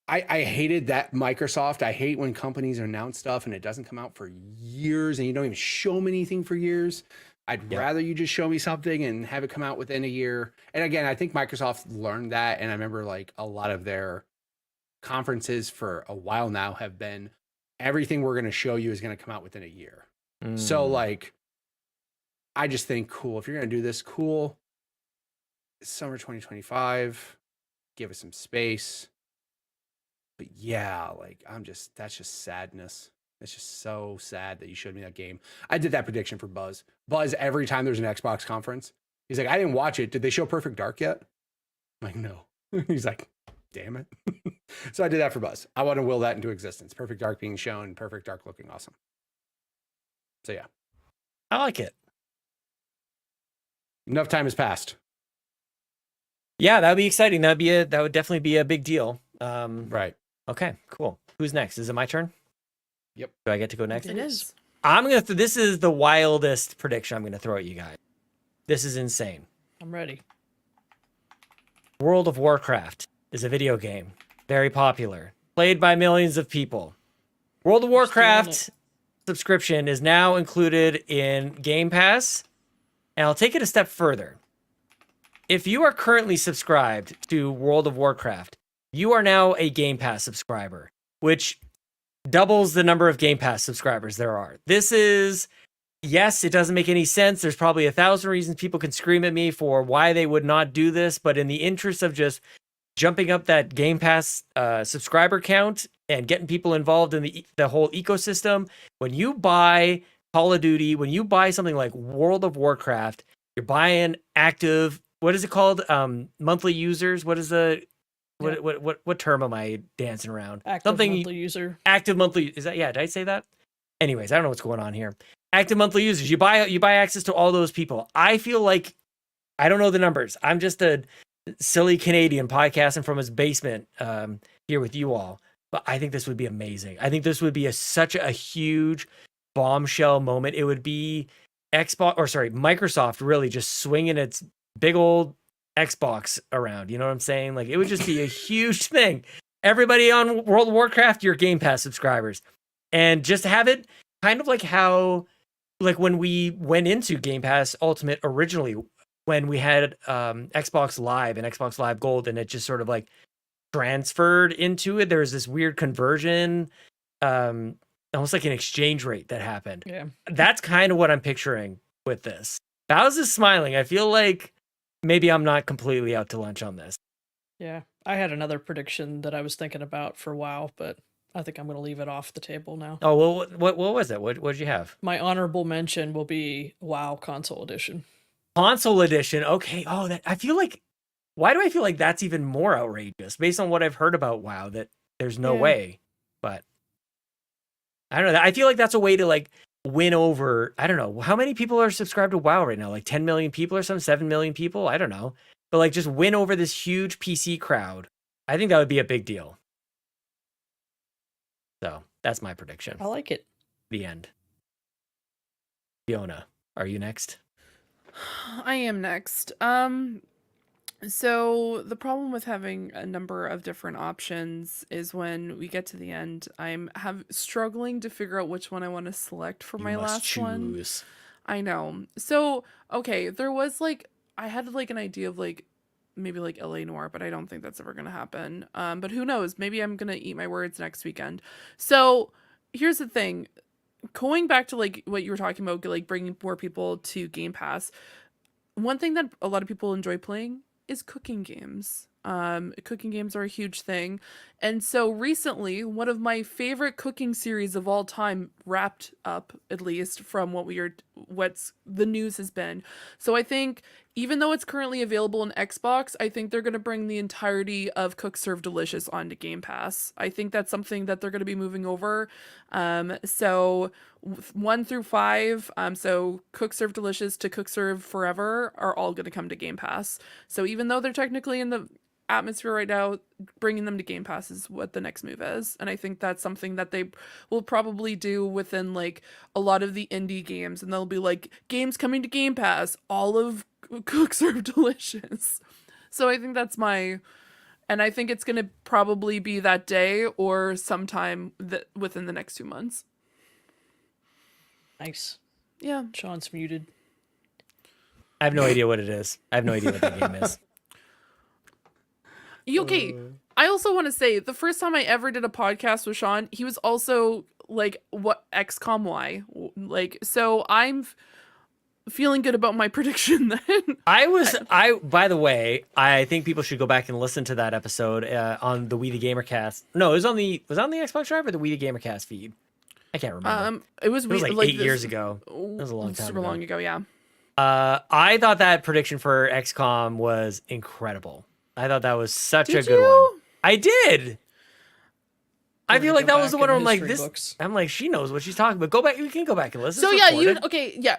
I hated that Microsoft. I hate when companies announce stuff and it doesn't come out for years and you don't even show me anything for years. I'd rather you just show me something and have it come out within a year. And again, I think Microsoft learned that. And I remember a lot of their conferences for a while now have been, everything we're going to show you is going to come out within a year. So I just think, cool. If you're going to do this, cool. Summer 2025, give us some space. But yeah, that's just sadness. It's just so sad that you showed me that game. I did that prediction for Buzz. Buzz, every time there's an Xbox conference, he's like, I didn't watch it. Did they show Perfect Dark yet? I'm like, no. He's like, damn it. So I did that for Buzz. I want to will that into existence. Perfect Dark being shown, Perfect Dark looking awesome. So yeah. I like it. Enough time has passed. Yeah, that would be exciting. That would definitely be a big deal. Right. Okay, cool. Who's next? Is it my turn? Yep. Do I get to go next? It is. This is the wildest prediction I'm going to throw at you guys. This is insane. I'm ready. World of Warcraft is a video game. Very popular. Played by millions of people. World of Warcraft subscription is now included in Game Pass. And I'll take it a step further. If you are currently subscribed to World of Warcraft, you are now a Game Pass subscriber, which doubles the number of Game Pass subscribers there are. This is, yes, it doesn't make any sense. There's probably 1,000 reasons people can scream at me for why they would not do this, but in the interest of just jumping up that Game Pass subscriber count and getting people involved in the whole ecosystem, when you buy Call of Duty, when you buy something like World of Warcraft, you're buying active, what is it called? Monthly users? What is the... What term am I dancing around? Monthly user. Active monthly, is that, did I say that? Anyways, I don't know what's going on here. Active monthly users. You buy access to all those people. I feel like I don't know the numbers. I'm just a silly Canadian podcasting from his basement here with you all. But I think this would be amazing. I think this would be such a huge bombshell moment. It would be Microsoft really just swinging its big old Xbox around, you know what I'm saying? It would just be a huge thing. Everybody on World of Warcraft, you're Game Pass subscribers, and just have it kind of like how, when we went into Game Pass Ultimate originally, when we had Xbox Live and Xbox Live Gold, and it just sort of transferred into it. There was this weird conversion, almost like an exchange rate that happened. Yeah, that's kind of what I'm picturing with this. Bowz is smiling. I feel like maybe I'm not completely out to lunch on this. Yeah, I had another prediction that I was thinking about for a while, but I think I'm going to leave it off the table now. Oh, well, what was it? What did you have? My honorable mention will be WoW Console Edition. Console Edition. Okay. Oh, I feel like. Why do I feel like that's even more outrageous based on what I've heard about WoW? That there's no way, but I don't know. I feel like that's a way to like win over. I don't know how many people are subscribed to WoW right now. Like 10 million people or some 7 million people. I don't know, but like just win over this huge PC crowd. I think that would be a big deal. So that's my prediction. I like it. The end. Fiona, are you next? I am next. So the problem with having a number of different options is when we get to the end, I'm struggling to figure out which one I want to select for my last one. I know. So, okay, there was like, I had like an idea of like, maybe like LA Noire, but I don't think that's ever going to happen. But who knows? Maybe I'm going to eat my words next weekend. So here's the thing. Going back to like what you were talking about, like bringing more people to Game Pass. One thing that a lot of people enjoy playing is cooking games. Cooking games are a huge thing. And so recently, one of my favorite cooking series of all time wrapped up, at least from what's the news has been. So I think even though it's currently available on Xbox, I think they're going to bring the entirety of Cook Serve Delicious onto Game Pass. I think that's something that they're going to be moving over. So 1 through 5, so Cook Serve Delicious to Cook Serve Forever are all going to come to Game Pass. So even though they're technically in the atmosphere right now, bringing them to Game Pass is what the next move is. And I think that's something that they will probably do within like a lot of the indie games, and they'll be like, games coming to Game Pass, all of Cook Serve Delicious. So I think that's and I think it's going to probably be that day or sometime within the next 2 months. Nice. Yeah. Sean's muted. I have no idea what it is. I have no idea what that game is. Okay, I also want to say the first time I ever did a podcast with Sean, he was also like, what, XCOM Y? Like, so I'm feeling good about my prediction then. By the way, I think people should go back and listen to that episode on the We the Gamercast. No, it was on the Xbox Drive or the We the Gamercast feed. I can't remember. It was like 8 years ago. It was a long time super ago. long ago, yeah. I thought that prediction for XCOM was incredible. I thought that was such a good one. I did. I feel like that was the one where I'm like, this. I'm like, she knows what she's talking about. Go back. You can go back and listen. So yeah,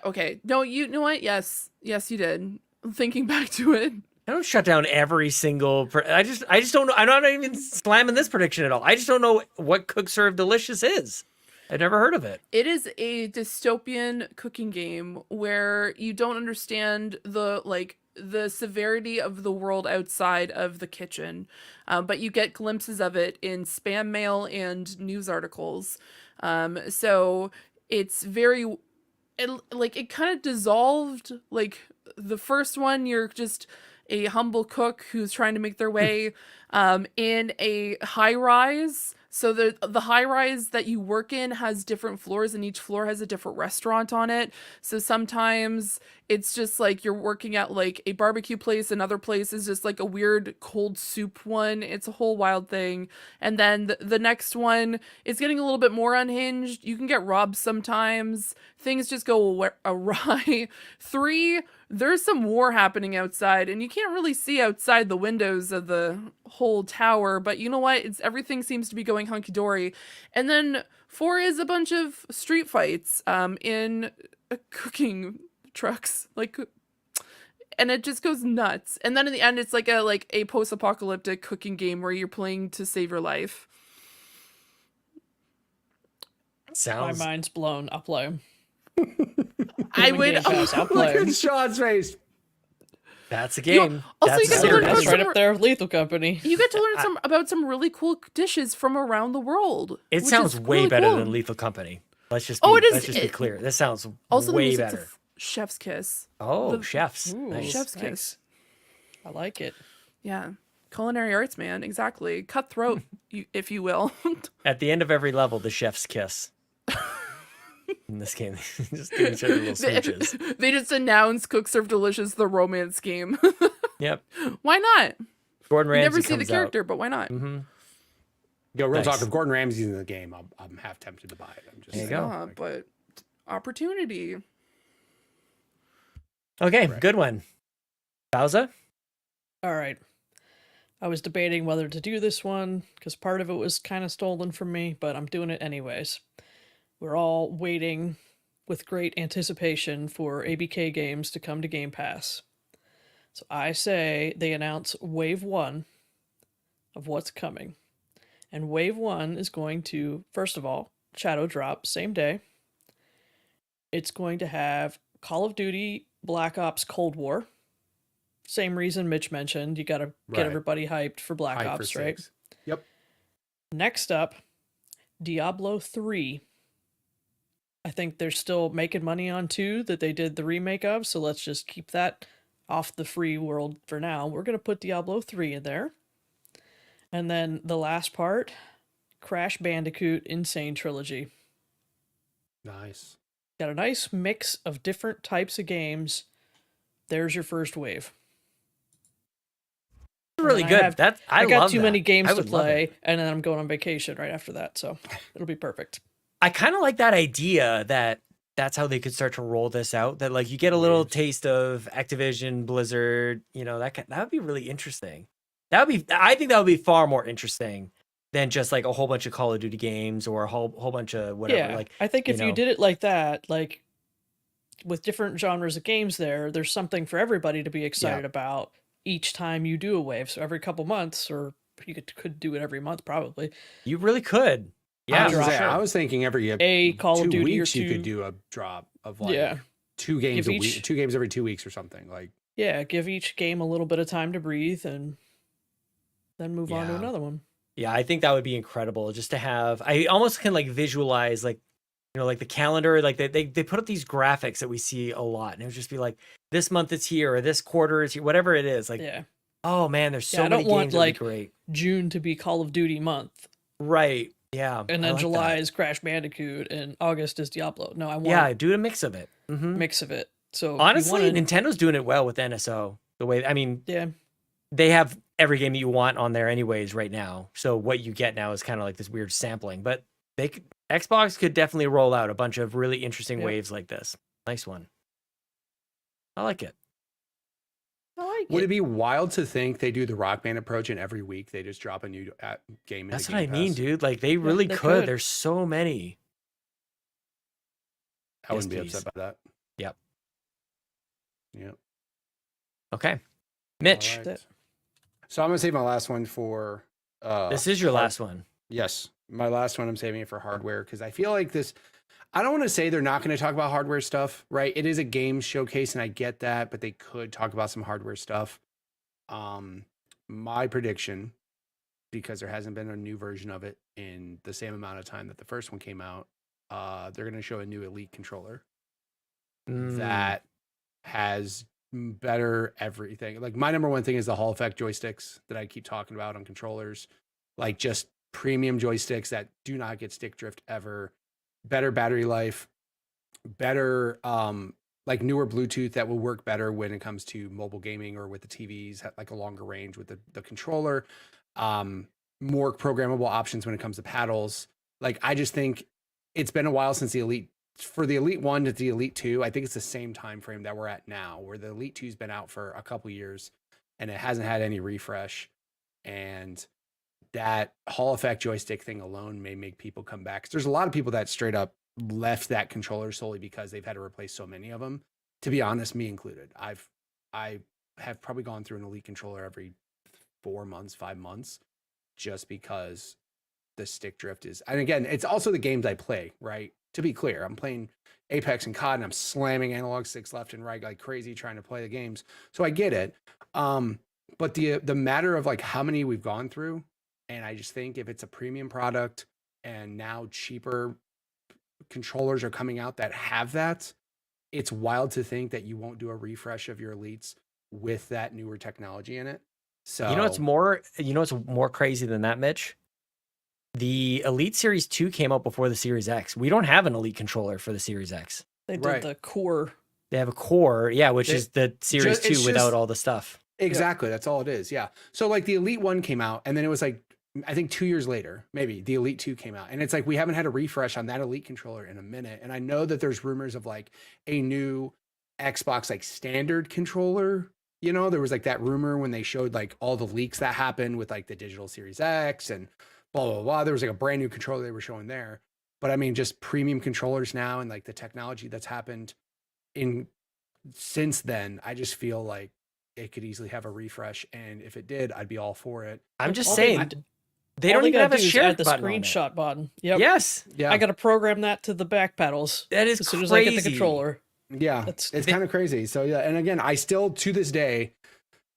okay. No, you know what? Yes, you did. Thinking back to it. I don't shut down every single. I just don't know. I'm not even slamming this prediction at all. I just don't know what Cook Serve Delicious is. I've never heard of it. It is a dystopian cooking game where you don't understand the severity of the world outside of the kitchen, but you get glimpses of it in spam mail and news articles. So it's it kind of dissolved. Like the first one, you're just a humble cook who's trying to make their way in a high rise. So the high rise that you work in has different floors, and each floor has a different restaurant on it. So sometimes it's just like you're working at like a barbecue place, another place is just like a weird cold soup one. It's a whole wild thing. And then the next one is getting a little bit more unhinged. You can get robbed sometimes. Things just go awry. 3, there's some war happening outside, and you can't really see outside the windows of the whole tower, but you know what? Everything seems to be going hunky-dory. And then 4 is a bunch of street fights in cooking trucks, and it just goes nuts. And then in the end, it's like a post-apocalyptic cooking game where you're playing to save your life. My mind's blown. I'll play 'em. I would. I'll play 'em. Look at Sean's face. That's a game. Also, you get to learn about That's right up there with Lethal Company. You get to learn about some really cool dishes from around the world. It sounds way really better cool. than Lethal Company. Let's just be clear. This sounds also way better. Chef's kiss. Chefs. Ooh, Nice. Chef's kiss. I like it. Yeah. Culinary arts, man. Exactly. Cutthroat, if you will. At the end of every level, the chef's kiss. In this game, they just give each other little smooches. They just announce Cook Serve Delicious, the romance game. Yep. Why not? Gordon Ramsay You never see the comes character, out. but why not? Mm-hmm. Yo, real Nice. talk. If Gordon Ramsay's in the game, I'm half tempted to buy it. I'm just There you saying, go. Yeah, like, but opportunity. Okay, Right. good one. Bowser? All right. I was debating whether to do this one because part of it was kind of stolen from me, but I'm doing it anyways. We're all waiting with great anticipation for ABK games to come to Game Pass. So I say they announce Wave 1 of what's coming. And Wave 1 is going to, first of all, Shadow drop same day. It's going to have Call of Duty Black Ops Cold War. Same reason Mitch mentioned. You got to get Right. everybody hyped for Black hype for Ops, right? 6. Yep. Next up, Diablo 3. I think they're still making money on 2 that they did the remake of, so let's just keep that off the free world for now. We're going to put Diablo 3 in there. And then the last part, Crash Bandicoot Insane Trilogy. Nice. Got a nice mix of different types of games. There's your first wave. Really And good. I got love too that. many games I to would love play, it. and then I'm going on vacation right after that, so it'll be perfect. I kind of like that idea that that's how they could start to roll this out. That like you get a little Waves. taste of Activision, Blizzard. That would be really interesting. I think that would be far more interesting than just like a whole bunch of Call of Duty games or a whole bunch of whatever. Yeah, Like I think if you you know. did it like that, like with different genres of games there's something for everybody to be excited about each time you do a wave. So every couple months, or you could do it every month probably. You really could. I Yeah, was, for gonna say, sure. I was thinking every A Call of 2 Duty or weeks you 2. could do a drop of like Yeah. 2 games Give a week, each- 2 games every 2 weeks or something. Like, Yeah, give each game a little bit of time to breathe and then move on to Yeah. another one. Yeah, I think that would be incredible just to have. I almost can like visualize like like the calendar, like they put up these graphics that we see a lot, and it would just be like this month it's here or this quarter is here, whatever it is. Like, Yeah. oh man, there's so Yeah, I many don't want, games that would be like, great. June to be Call of Duty month, Right. Yeah. and I then like July that. is Crash Bandicoot, and August is Diablo. No, I want Yeah, do a mix of it. a mix of it. So if you Honestly, wanted- Nintendo's doing it well with NSO. The way, I mean, yeah, they have every game that you want on there anyways right now. So what you get now is kind of like this weird sampling, but Xbox could definitely roll out a bunch of really interesting Yep. waves like this. Nice one. I like it. I like would it. it be wild to think they do the Rock Band approach and every week they just drop a new game? That's into what I Game mean, Pass? dude. Like they really they could. could. There's so many. I wouldn't be Yes, upset by that. Yep. Yep. Okay. Mitch, All right. So I'm gonna save my last one for. this is your last one. Yes, my last one. I'm saving it for hardware because I feel like this. I don't want to say they're not going to talk about hardware stuff, right? It is a game showcase, and I get that, but they could talk about some hardware stuff. My prediction, because there hasn't been a new version of it in the same amount of time that the first one came out, they're going to show a new Elite controller Mm, that has better everything. Like my number one thing is the Hall effect joysticks that I keep talking about on controllers, like just premium joysticks that do not get stick drift ever, better battery life, better like newer Bluetooth that will work better when it comes to mobile gaming or with the TVs, like a longer range with the controller, more programmable options when it comes to paddles. Like I just think it's been a while since the Elite. For the Elite 1 to the Elite 2, I think it's the same time frame that we're at now, where the Elite 2's been out for a couple years and it hasn't had any refresh. And that Hall effect joystick thing alone may make people come back. 'Cause there's a lot of people that straight up left that controller solely because they've had to replace so many of them. To be honest, me included. I have probably gone through an Elite controller every 4 months, 5 months, just because the stick drift is. And again, it's also the games I play, right? To be clear, I'm playing Apex and COD and I'm slamming analog sticks left and right like crazy trying to play the games. So I get it. But the matter of like how many we've gone through, and I just think if it's a premium product and now cheaper controllers are coming out that have that, it's wild to think that you won't do a refresh of your Elites with that newer technology in it. So what's more crazy than that, Mitch? The Elite Series 2 came out before the Series X. We don't have an Elite controller for the Series X. They did Right. the core. They have a core, yeah, which is the Series it's 2 without just- all the stuff. Exactly. That's all it is. Yeah. So like the Elite 1 came out and then it was like I think 2 years later, maybe the Elite 2 came out, and it's like we haven't had a refresh on that Elite controller in a minute. And I know that there's rumors of like a new Xbox like standard controller. You know, there was like that rumor when they showed like all the leaks that happened with like the digital Series X and blah blah blah. There was like a brand new controller they were showing there. But I mean, just premium controllers now and like the technology that's happened in since then, I just feel like it could easily have a refresh. And if it did, I'd be all for it. I'm just All saying, they all don't they even gotta have a do is share add the button on it. screenshot button. Yep. Yes. Yeah. I got to program that to the back pedals. That is as soon crazy. as I get the controller. Yeah. That's- It's kind of crazy. So yeah. And again, I still to this day,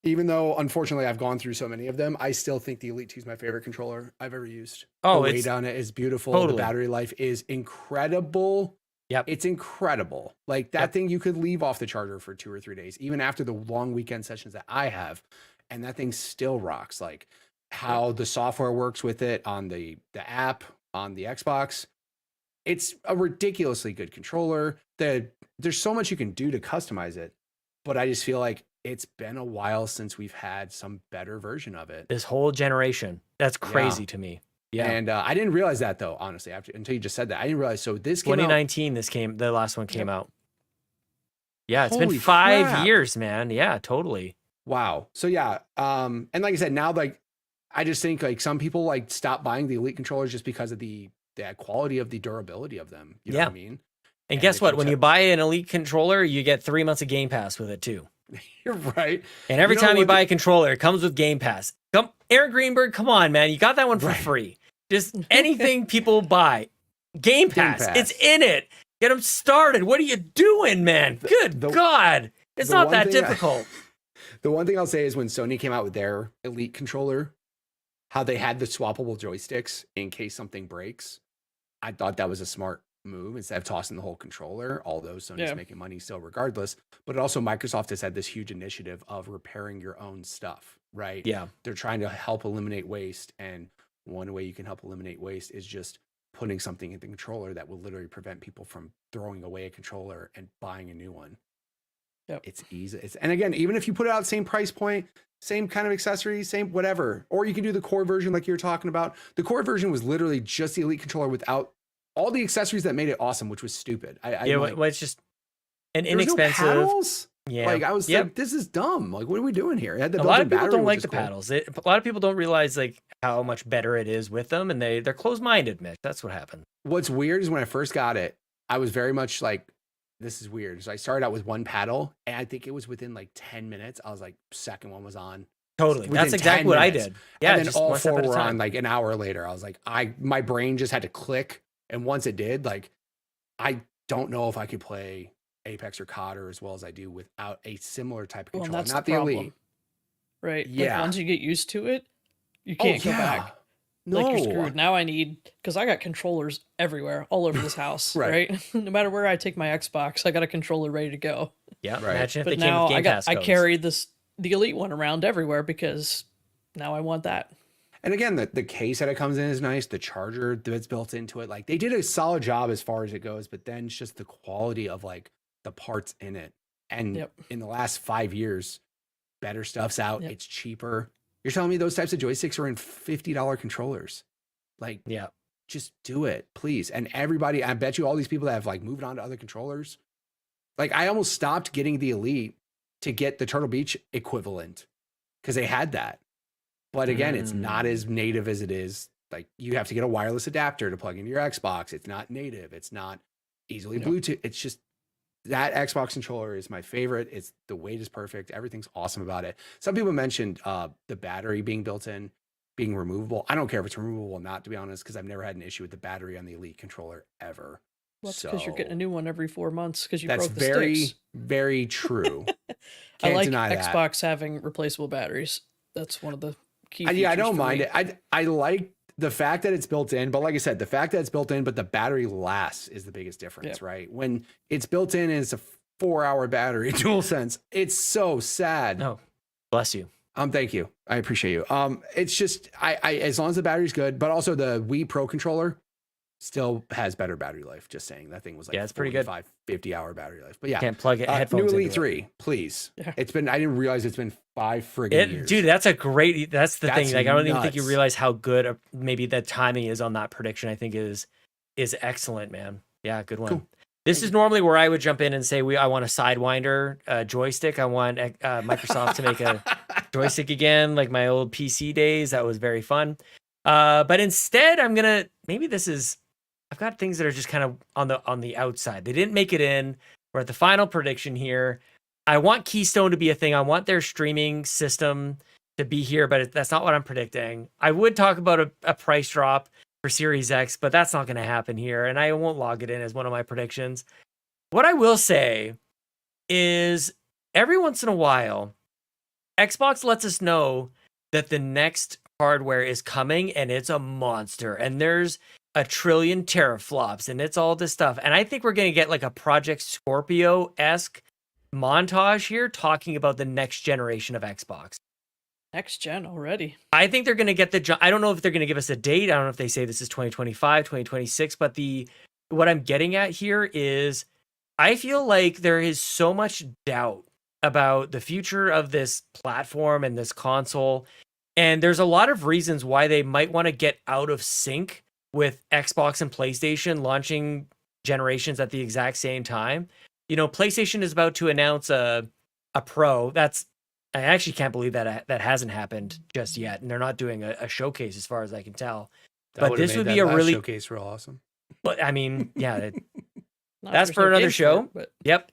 even though unfortunately I've gone through so many of them, I still think the Elite 2 is my favorite controller I've ever used. Oh, the weight it's on it is beautiful. totally. The battery life is incredible. Yep. It's incredible. Like that thing you could leave off the charger for 2 or 3 days, even after the long weekend sessions that I have. And that thing still rocks. Like how the software works with it on the app on the Xbox. It's a ridiculously good controller. There's so much you can do to customize it, but I just feel like it's been a while since we've had some better version of it. This whole generation. That's crazy to me. Yeah. And I didn't realize that though, honestly, until you just said that. I didn't realize. So this came out 2019, the last one came out. Yeah, it's been Holy 5 crap. years, man. Yeah, totally. Wow. So yeah. And like I said, now like I just think like some people like stop buying the Elite controllers just because of the quality of the durability of them. You know what I mean? And guess if what? you When check- you buy an Elite controller, you get 3 months of Game Pass with it too. You're right. And every You know time you what? buy a controller, it comes with Game Pass. Come, Aaron Greenberg, come on, man. You got that one for Right. free. Just anything people buy. Game Pass. Pass. It's in it. Get them started. What are you doing, man? Good God. It's the not one that thing difficult. The one thing I'll say is when Sony came out with their Elite controller, how they had the swappable joysticks in case something breaks. I thought that was a smart move instead of tossing the whole controller, although Sony's making money still regardless. But also Microsoft has had this huge initiative of repairing your own stuff, right? Yeah. They're trying to help eliminate waste. And one way you can help eliminate waste is just putting something in the controller that will literally prevent people from throwing away a controller and buying a new one. Yep. It's easy. And again, even if you put it out same price point, same kind of accessories, same whatever, or you can do the core version like you were talking about. The core version was literally just the Elite controller without all the accessories that made it awesome, which was stupid. Well, it's just an there was no inexpensive. paddles? Yeah. Like I was like, this is dumb. Like, what are we doing here? It had the A lot of built-in people battery, don't like which the is cool. paddles. A lot of people don't realize like how much better it is with them, and they're closed-minded, Mitch. That's what happened. What's weird is when I first got it, I was very much like, this is weird. So I started out with one paddle, and I think it was within like 10 minutes. I was like, second one was on. Totally. Within That's exactly 10 what I minutes. did. Yeah, And then just all one step four at a were time. on like an hour later. I was like, my brain just had to click. And once it did, like, I don't know if I could play Apex or COD as well as I do without a similar type of Well, controller. that's Not the the problem. Elite. Right. Yeah. Like once you get used to it, you can't go back. No. Like you're screwed. Now I need, because I got controllers everywhere, all over this house, Right. right? No matter where I take my Xbox, I got a controller ready to go. Yeah, Right. imagine if But they came now with Game Pass I codes. carry the Elite one around everywhere because now I want that. And again, the case that it comes in is nice. The charger that's built into it, like they did a solid job as far as it goes, but then it's just the quality of like the parts in it. And Yep. in the last 5 years, better stuff's out. Yep. It's cheaper. You're telling me those types of joysticks are in $50 controllers. Like, Yeah. just do it, please. And everybody, I bet you all these people that have like moved on to other controllers, like I almost stopped getting the Elite to get the Turtle Beach equivalent because they had that. But again, it's not as native as it is. Like you have to get a wireless adapter to plug into your Xbox. It's not native. It's not easily Bluetooth. It's just that Xbox controller is my favorite. It's the weight is perfect. Everything's awesome about it. Some people mentioned the battery being built in, being removable. I don't care if it's removable or not, to be honest, because I've never had an issue with the battery on the Elite controller ever. Well, that's because you're getting a new one every 4 months because you That's broke the very, sticks. very true. I Can't like deny that. Xbox having replaceable batteries. That's one of the key Yeah, I features don't for mind me. it. I like the fact that it's built in, but like I said, the fact that it's built in, but the battery lasts is the biggest difference, right? When it's built in and it's a 4-hour battery, dual sense, it's so sad. No, bless you. Thank you. I appreciate you. It's just I as long as the battery's good, but also the Wii Pro controller, Still has better battery life. Just saying, that thing was like Yeah, it's pretty good. 50-hour battery life. But yeah, Can't plug it. new Headphones Elite into it. 3, please. Yeah. I didn't realize it's been 5 friggin' years. Dude, that's the thing. Like, I don't even think you nuts. realize how good maybe the timing is on that prediction. I think is excellent, man. Yeah, good one. Cool. This is normally where I would jump in and say I want a Sidewinder joystick. I want Microsoft to make a joystick again, like my old PC days. That was very fun. But instead, I've got things that are just kind of on the outside. They didn't make it in. We're at the final prediction here. I want Keystone to be a thing. I want their streaming system to be here, but that's not what I'm predicting. I would talk about a price drop for Series X, but that's not going to happen here, and I won't log it in as one of my predictions. What I will say is every once in a while, Xbox lets us know that the next hardware is coming and it's a monster, and there's a trillion teraflops and it's all this stuff. And I think we're going to get like a Project Scorpio-esque montage here talking about the next generation of Xbox. Next gen already. I think they're going to get I don't know if they're going to give us a date. I don't know if they say this is 2025, 2026, but what I'm getting at here is I feel like there is so much doubt about the future of this platform and this console. And there's a lot of reasons why they might want to get out of sync with Xbox and PlayStation launching generations at the exact same time. You know, PlayStation is about to announce a Pro. I actually can't believe that hasn't happened just yet, and they're not doing a showcase as far as I can tell. But this would be a really showcase real awesome. But I mean, yeah, Not that's if for there's no another games show. it, but Yep.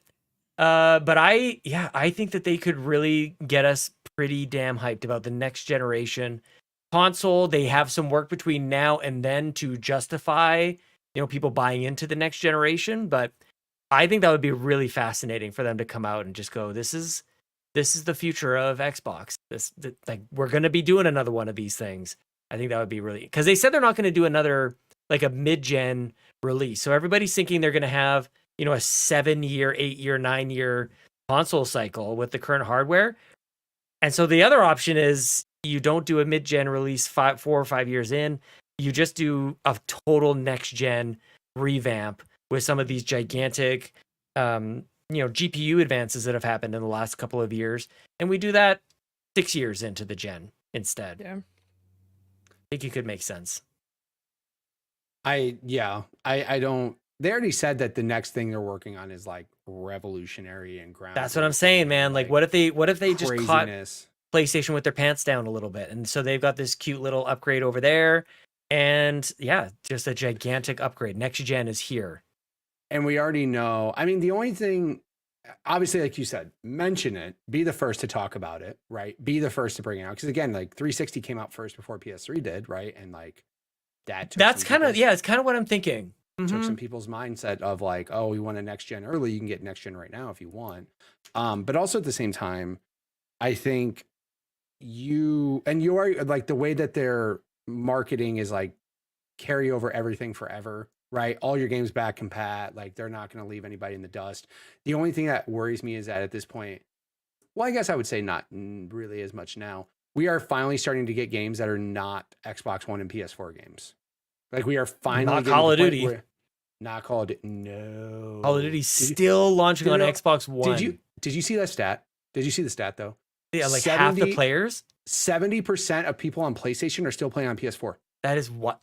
But I think that they could really get us pretty damn hyped about the next generation console. They have some work between now and then to justify, people buying into the next generation. But I think that would be really fascinating for them to come out and just go, this is the future of Xbox. Like, we're going to be doing another one of these things. I think that would be really, because they said they're not going to do another, like a mid-gen release. So everybody's thinking they're going to have, a 7-year, 8-year, 9-year console cycle with the current hardware. And so the other option is you don't do a mid-gen release 4 or 5 years in. You just do a total next-gen revamp with some of these gigantic, GPU advances that have happened in the last couple of years. And we do that 6 years into the gen instead. yeah. I think it could make sense. I don't. They already said that the next thing they're working on is like revolutionary and ground. That's what I'm saying, man. Like, what if they just caught craziness. PlayStation with their pants down a little bit, and so they've got this cute little upgrade over there, and yeah, just a gigantic upgrade. Next gen is here, And we already know. I mean, the only thing, obviously, like you said, mention it, be the first to talk about it, right? Be the first to bring it out. Because again, like 360 came out first before PS3 did, right? And like that's kind of, it's kind of what I'm thinking. Took some people's mindset of like, oh, we want a next gen early. You can get next gen right now if you want. But also at the same time, I think you are like, the way that their marketing is like carry over everything forever, right? All your games back compat, like they're not going to leave anybody in the dust. The only thing that worries me is that at this point, well, I guess I would say not really as much now. We are finally starting to get games that are not Xbox One and PS4 games. Like we are finally not Call of Duty. Not Call of Duty. No. Call of Duty's still launching on Xbox One. Did you see that stat? Did you see the stat though? Yeah, like half the players. 70% of people on PlayStation are still playing on PS4. That is what,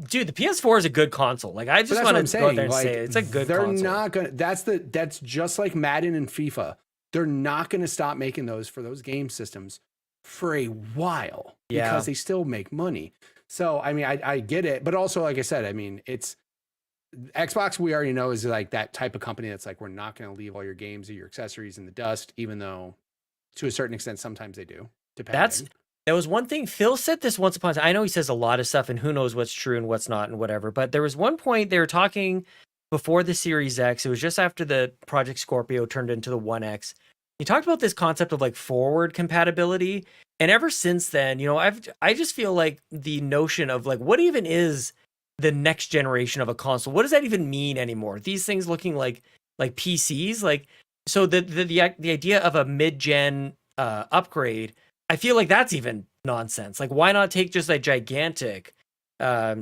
dude. The PS4 is a good console. Like I just want to go out there and say it's a good console. They're not gonna. That's just like Madden and FIFA. They're not gonna stop making those for those game systems for a while because they still make money. So I mean, I get it, but also like I said, I mean, it's Xbox. We already know is like that type of company that's like, we're not going to leave all your games or your accessories in the dust, even though to a certain extent sometimes they do. That was one thing Phil said this once upon a time. I know he says a lot of stuff and who knows what's true and what's not and whatever, but there was one point they were talking before the Series X. It was just after the Project Scorpio turned into the One X. He talked about this concept of like forward compatibility. And ever since then, I just feel like the notion of like, what even is the next generation of a console? What does that even mean anymore? These things looking like PCs, like, so the idea of a mid-gen upgrade, I feel like that's even nonsense. Like, why not take just a gigantic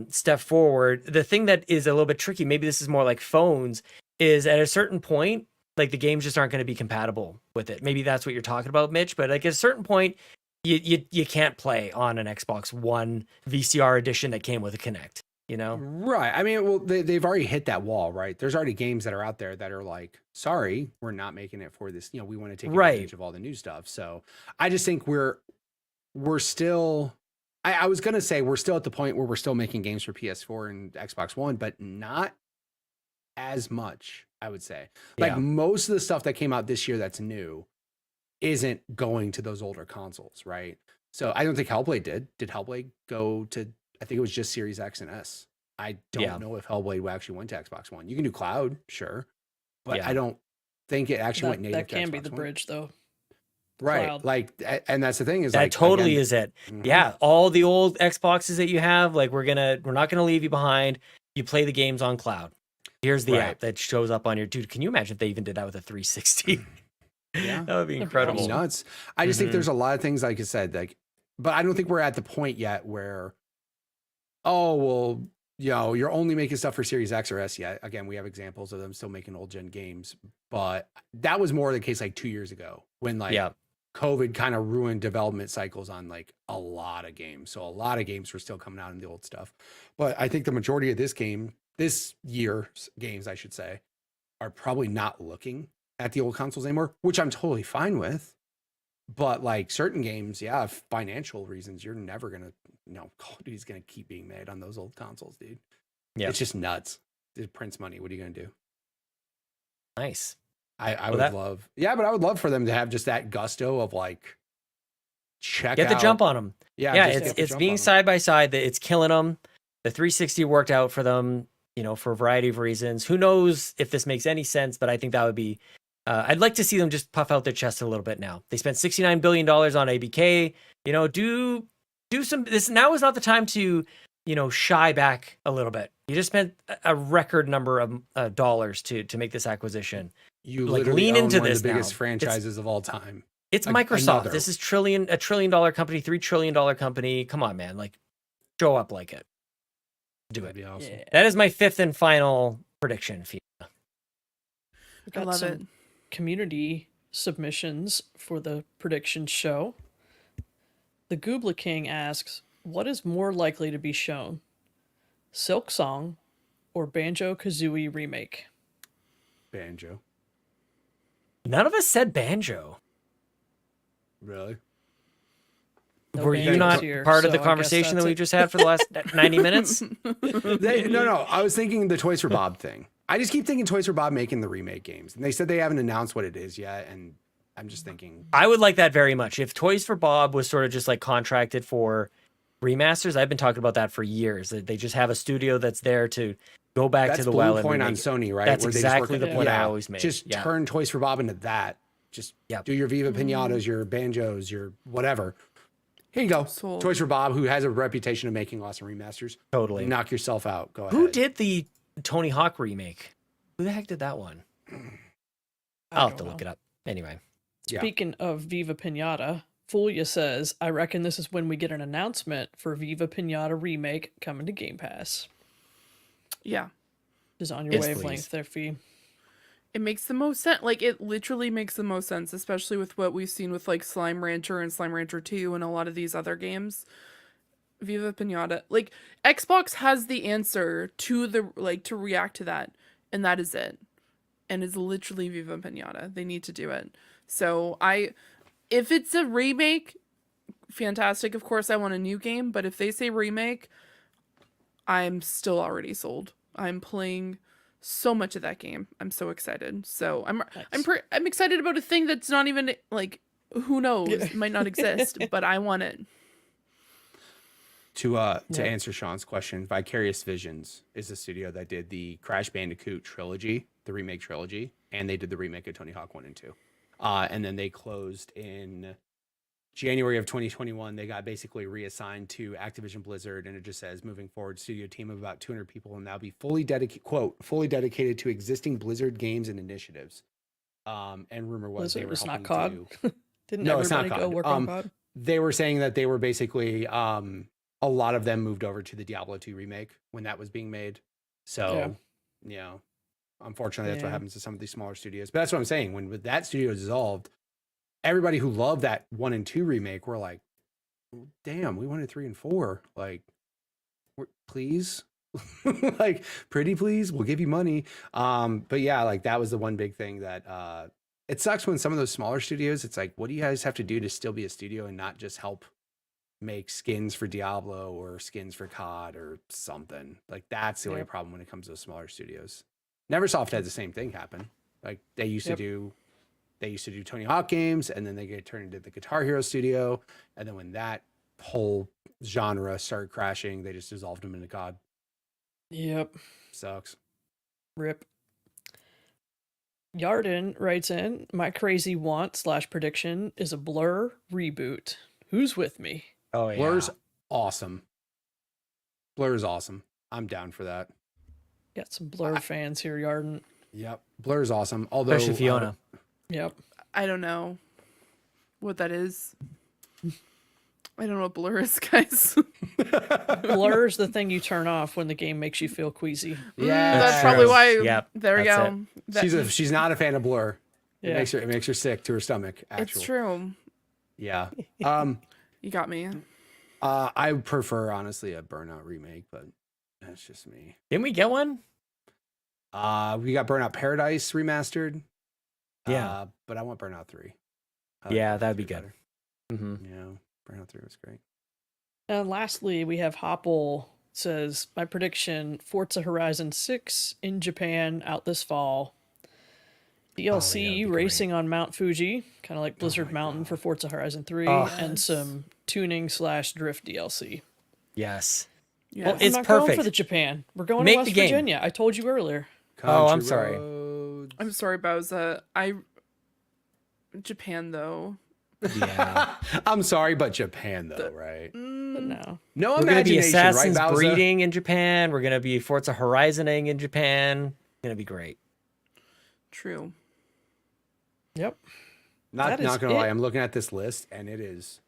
step forward. The thing that is a little bit tricky, maybe this is more like phones, is at a certain point, like the games just aren't going to be compatible with it. Maybe that's what you're talking about, Mitch. But like at a certain point, you can't play on an Xbox One VCR edition that came with a Kinect. You know? Right. I mean, well, they've already hit that wall, right? There's already games that are out there that are like, sorry, we're not making it for this. You know, we want to take advantage of all the new stuff. So I just think we're still, I was going to say we're still at the point where we're still making games for PS4 and Xbox One, but not as much, I would say. Like most of the stuff that came out this year that's new isn't going to those older consoles, right? So I don't think Hellblade did. Did Hellblade go to, I think it was just Series X and S. I don't know if Hellblade actually went to Xbox One. You can do cloud, sure, but I don't think it actually went native. That can to be Xbox the One. bridge, though. Right. Cloud. Like, and that's the thing is that like, totally again, is it. Yeah. All the old Xboxes that you have, like we're not gonna leave you behind. You play the games on cloud. Here's the app that shows up on your dude. Can you imagine if they even did that with a 360? Yeah. That would be incredible. Nuts. I just think there's a lot of things, like I said, like, but I don't think we're at the point yet where, oh, well, you know, you're only making stuff for Series X or S yet. Again, we have examples of them still making old gen games, but that was more the case like 2 years ago when like COVID kind of ruined development cycles on like a lot of games. So a lot of games were still coming out in the old stuff. But I think the majority of this year's games, I should say, are probably not looking at the old consoles anymore, which I'm totally fine with. But like certain games, financial reasons, you're never gonna, Call of Duty's gonna keep being made on those old consoles, dude. Yeah, it's just nuts. It prints money. What are you gonna do? Nice. I would love, but I would love for them to have just that gusto of like, get the jump on them. Yeah, it's being side by side that it's killing them. The 360 worked out for them, for a variety of reasons. Who knows if this makes any sense? But I think that would be. I'd like to see them just puff out their chest a little bit now. They spent $69 billion on ABK. Do some. This now is not the time to, shy back a little bit. You just spent a record number of dollars to make this acquisition. You like lean into one of the biggest franchises of all time. It's Microsoft. This is a $1 trillion company, $3 trillion company. Come on, man! Like, show up like it. Do it. Awesome. Yeah. That is my fifth and final prediction. I love it. Community submissions for the prediction show. The Goobla King asks, what is more likely to be shown? Silk Song or Banjo-Kazooie remake? Banjo. None of us said Banjo. Really? No, were you not part of the conversation that we just had for the last 90 minutes? No. I was thinking the Toys for Bob thing. I just keep thinking Toys for Bob making the remake games. And they said they haven't announced what it is yet. And I'm just thinking. I would like that very much. If Toys for Bob was sort of just like contracted for remasters, I've been talking about that for years. They just have a studio that's there to go back to the well. That's the point on Sony, right? That's exactly the point I always make. Just turn Toys for Bob into that. Just do your Viva Pinatas, your Banjos, your whatever. Here you go. Toys for Bob, who has a reputation of making awesome remasters. Totally. Knock yourself out. Go ahead. Who did the Tony Hawk remake? Who the heck did that one? I'll have to look it up. Anyway. Speaking of Viva Pinata, Fulia says, I reckon this is when we get an announcement for Viva Pinata remake coming to Game Pass. Yeah. Is on your wavelength there, Fee. It makes the most sense. Like, it literally makes the most sense, especially with what we've seen with, like, Slime Rancher and Slime Rancher 2 and a lot of these other games. Viva Pinata. Like, Xbox has the answer to to react to that, and that is it. And it's literally Viva Pinata. They need to do it. So, if it's a remake, fantastic. Of course, I want a new game, but if they say remake, I'm still already sold. I'm playing so much of that game. I'm so excited. So I'm excited about a thing that's not even like, who knows, might not exist, but I want it. To answer Sean's question, Vicarious Visions is the studio that did the Crash Bandicoot trilogy, the remake trilogy, and they did the remake of Tony Hawk 1 and 2. And then they closed in January of 2021. They got basically reassigned to Activision Blizzard, and it just says moving forward, studio team of about 200 people, and that'll be fully dedicated to existing Blizzard games and initiatives. And rumor was Blizzard they were was helping not COD. Didn't everybody go work on COD? They were saying that they were basically a lot of them moved over to the Diablo 2 remake when that was being made. So, unfortunately, that's what happens to some of these smaller studios. But that's what I'm saying. When with that studio dissolved, everybody who loved that 1 and 2 remake were like, damn, we wanted 3 and 4. Like, please. Like, pretty please, we'll give you money. But yeah, like that was the one big thing that it sucks when some of those smaller studios, it's like, what do you guys have to do to still be a studio and not just help make skins for Diablo or skins for COD or something? Like, that's the only problem when it comes to those smaller studios. Neversoft had the same thing happen. Like, they used to do Tony Hawk games, and then they get turned into the Guitar Hero studio, and then when that whole genre started crashing, they just dissolved them into COD. Yep. Sucks. Rip. Yarden writes in, my crazy want / prediction is a Blur reboot. Who's with me? Oh, yeah. Blur's awesome. Blur's awesome. I'm down for that. Got some Blur fans here, Yarden. Yep. Blur's awesome. Although Especially Fiona. Yep. I don't know what that is. I don't know what Blur is, guys. Blur is the thing you turn off when the game makes you feel queasy. Yeah, That's probably why. Yep, There we go. She's not a fan of Blur. Yeah. It makes her sick to her stomach. Actually. It's true. Yeah. You got me. I prefer honestly a Burnout remake, but that's just me. Didn't we get one? We got Burnout Paradise remastered. Yeah. But I want Burnout 3. Yeah, that'd be good. Mm-hmm. Yeah, Burnout 3 was great. And lastly, we have Hoppel says, my prediction, Forza Horizon 6 in Japan out this fall. DLC racing on Mount Fuji, kind of like Blizzard Mountain for Forza Horizon 3, and some tuning / drift DLC. Yes. Well, it's I'm not perfect going for the Japan. We're going Make to West the game. Virginia. I told you earlier. I'm sorry. Roads. I'm sorry, Bowser. Japan though. Yeah. I'm sorry, but Japan though, right? But no. No We're going to be imagination, Assassin's right, Bowser? breeding in Japan. We're going to be Forza Horizoning in Japan. It's going to be great. True. Yep. Not That is gonna lie, it. I'm looking at this list and it is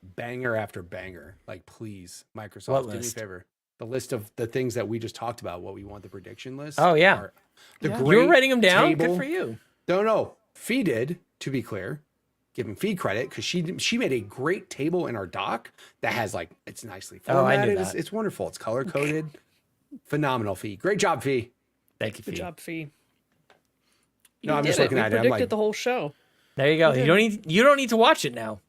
banger after banger. Like, please, Microsoft, What do me a list? favor. The list of the things that we just talked about, what we want the prediction list. Oh, yeah. are the Yeah. You great were writing them down? table- Good for you. No. Fee did, to be clear. Giving Fee credit because she made a great table in our doc that has, like, it's nicely Oh, I knew formatted. that. It's wonderful. It's color coded. Phenomenal, Fee. Great job, Fee. Thank you, Good Fee. job, Fee. No, You I'm did just it. looking We at it. I'm predicted like, the whole show. There you go. We You don't need to watch it now.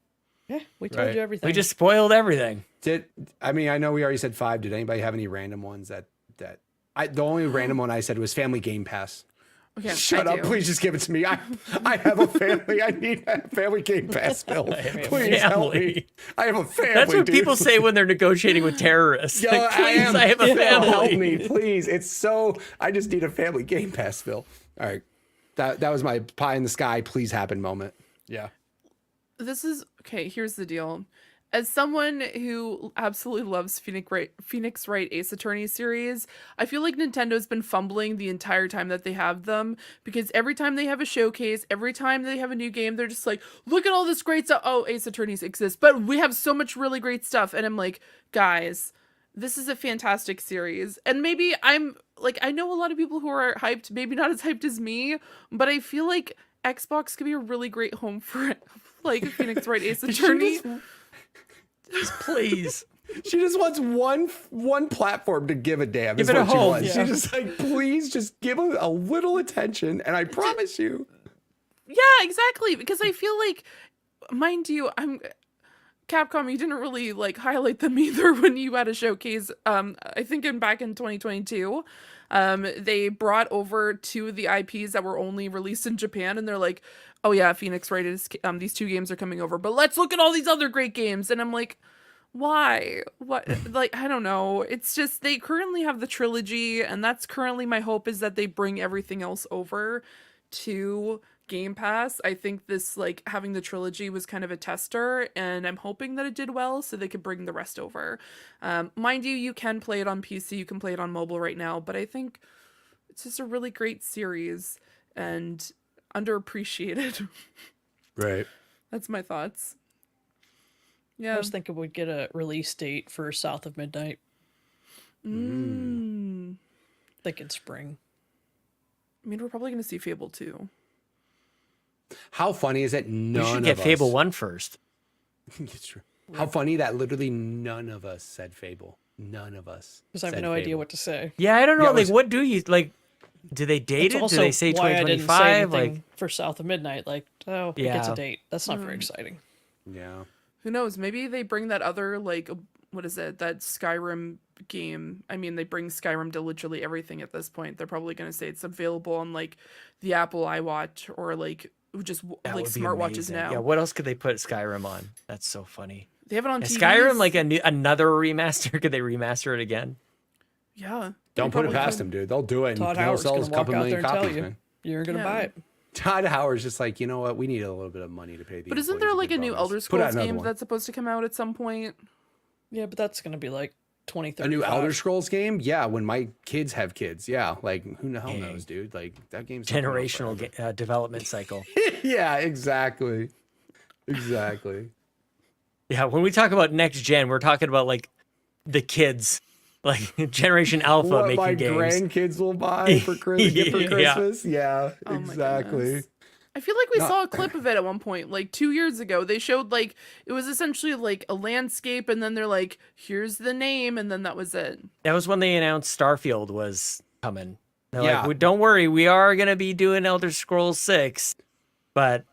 Yeah, we told Right. you everything. We just spoiled everything. I know we already said 5. Did anybody have any random ones the only random one I said was Family Game Pass. Okay. Shut I up, do. please just give it to me. I have a family. I need a Family Game Pass bill. Please help me. I have a family. That's what dude. people say when they're negotiating with terrorists. Yo, Like, please, I have a family. Help me, please. I just need a Family Game Pass bill. All right. That was my pie in the sky, please happen moment. Yeah. This is okay. Here's the deal. As someone who absolutely loves Phoenix Wright Ace Attorney series, I feel like Nintendo's been fumbling the entire time that they have them, because every time they have a showcase, every time they have a new game, they're just like, look at all this great stuff. Oh, Ace Attorneys exist, but we have so much really great stuff. And I'm like, guys, this is a fantastic series. And maybe I'm like, I know a lot of people who are hyped, maybe not as hyped as me, but I feel like Xbox could be a really great home for like Phoenix Wright Ace Attorney. Please. She just wants one platform to give a damn. Give is it a what she home. wants. Yeah. She's just like, please just give a little attention, and I promise you. Yeah, exactly. Because I feel like, mind you, Capcom, you didn't really like highlight them either when you had a showcase. I think back in 2022, they brought over 2 of the IPs that were only released in Japan, and they're like, oh yeah, Phoenix Wright is these 2 games are coming over, but let's look at all these other great games. And I'm like, why? What? Like, I don't know. It's just they currently have the trilogy, and that's currently my hope, is that they bring everything else over to Game Pass. I think this, like, having the trilogy was kind of a tester, and I'm hoping that it did well so they could bring the rest over. Mind you, you can play it on PC, you can play it on mobile right now, but I think it's just a really great series and underappreciated. Right. That's my thoughts. Yeah. I was thinking we'd get a release date for South of Midnight. Thinking spring. I mean, we're probably going to see Fable 2. How funny is that none We should of get us... Fable 1 first. It's true. How funny that literally none of us said Fable. None of us. Because I have said no idea Fable. what to say. Yeah, I don't know. Yeah, like, what do you like? Do they date That's it? also Do they say why I didn't say 2025? anything Like, for South of Midnight. Like, oh, it gets Yeah. a date. That's not very exciting. Yeah. Who knows? Maybe they bring that other, like, what is it? That Skyrim game. I mean, they bring Skyrim to literally everything at this point. They're probably going to say it's available on, like, the Apple iWatch or, like, just, that like, would be smartwatches amazing. now. Yeah, what else could they put Skyrim on? That's so funny. They have it on Is TVs. Skyrim like another remaster? Could they remaster it again? Yeah. Don't They put it probably past could. them, dude. They'll do it. And Todd they'll Howard's sell going us to a walk couple out there million and tell copies, you, man. you're going to Yeah. buy it. Todd Howard's just like, you know what? We need a little bit of money to pay these. But isn't there, like, a new Elder Put out Scrolls another game one. that's supposed to come out at some point? Yeah, but that's going to be like 2035. A new Elder Scrolls game? Yeah, when my kids have kids. Yeah, like who the hell Dang. knows, dude? Like that game's not coming out Generational forever. development cycle. Yeah, exactly. Exactly. Yeah, when we talk about next gen, we're talking about like the kids, like Generation Alpha What making my games. grandkids will buy for Christmas. For Yeah. Christmas. Yeah, Oh my exactly. goodness. I feel like we Not- saw a clip of it at one point, like 2 years ago. They showed like it was essentially like a landscape, and then they're like, "Here's the name," and then that was it. That was when they announced Starfield was coming. They're Yeah. like, don't worry, we are gonna be doing Elder Scrolls 6, but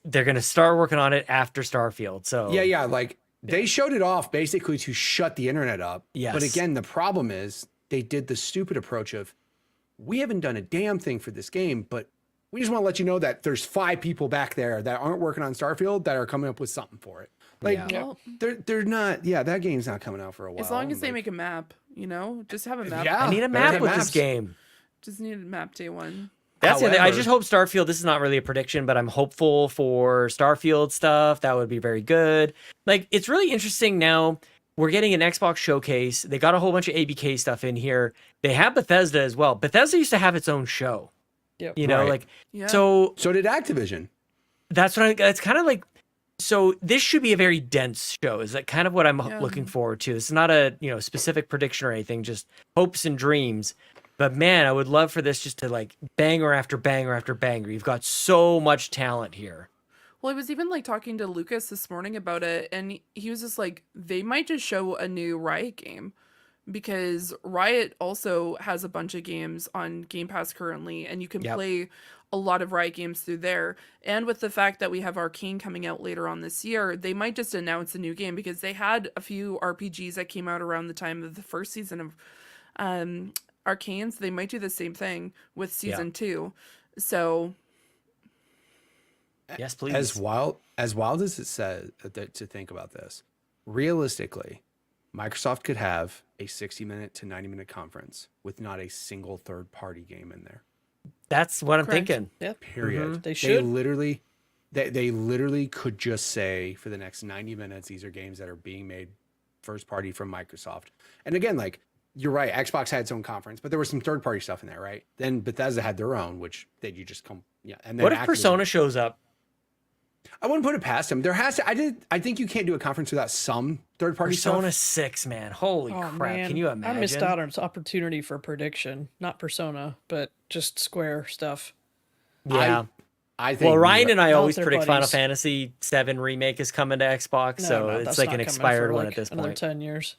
they're gonna start working on it after Starfield. So Yeah, like they showed it off basically to shut the internet up. Yes. But again, the problem is they did the stupid approach of, we haven't done a damn thing for this game, but we just want to let you know that there's 5 people back there that aren't working on Starfield that are coming up with something for it. Like Yeah. Well, they're not. Yeah, that game's not coming out for a while. as long as they Like, make a map, just have a map. Yeah. I need a better map get with this maps. game. Just need a map day one. That's the thing. I However- just hope Starfield. This is not really a prediction, but I'm hopeful for Starfield stuff. That would be very good. Like, it's really interesting now. We're getting an Xbox showcase. They got a whole bunch of ABK stuff in here. They have Bethesda as well. Bethesda used to have its own show. Yep. You know, Right. like Yeah. so. So did Activision. That's what it's kind of like. So this should be a very dense show. Is that kind of what I'm Yeah. looking forward to? It's not a specific prediction or anything. Just hopes and dreams. But man, I would love for this just to like banger after banger after banger. You've got so much talent here. Well, I was even like talking to Lucas this morning about it, and he was just like, they might just show a new Riot game, because Riot also has a bunch of games on Game Pass currently, and you can Yep. play a lot of Riot games through there. And with the fact that we have Arcane coming out later on this year, they might just announce a new game, because they had a few RPGs that came out around the time of the first season of Arcane, so they might do the same thing with season 2. So Yes, please. As wild as it says to think about this, realistically, Microsoft could have a 60-minute to 90-minute conference with not a single third-party game in there. That's what I'm Correct. thinking. Yep. Period. They should. They literally could just say for the next 90 minutes, these are games that are being made first party from Microsoft. And again, like you're right, Xbox had its own conference, but there was some third party stuff in there, right? Then Bethesda had their own, which you just come, yeah. And then What if Activision- Persona shows up? I wouldn't put it past them. There has to. I think you can't do a conference without some third party Persona stuff. 6, man. Holy Oh, crap. man. Can you imagine? I missed out on its opportunity for prediction. Not Persona, but just Square stuff. Yeah. I think. Well, Ryan and I Not always their predict Final buddies. Fantasy 7 Remake is coming to Xbox, so No, it's that's like not an coming expired for, one like, at this another point. 10 years.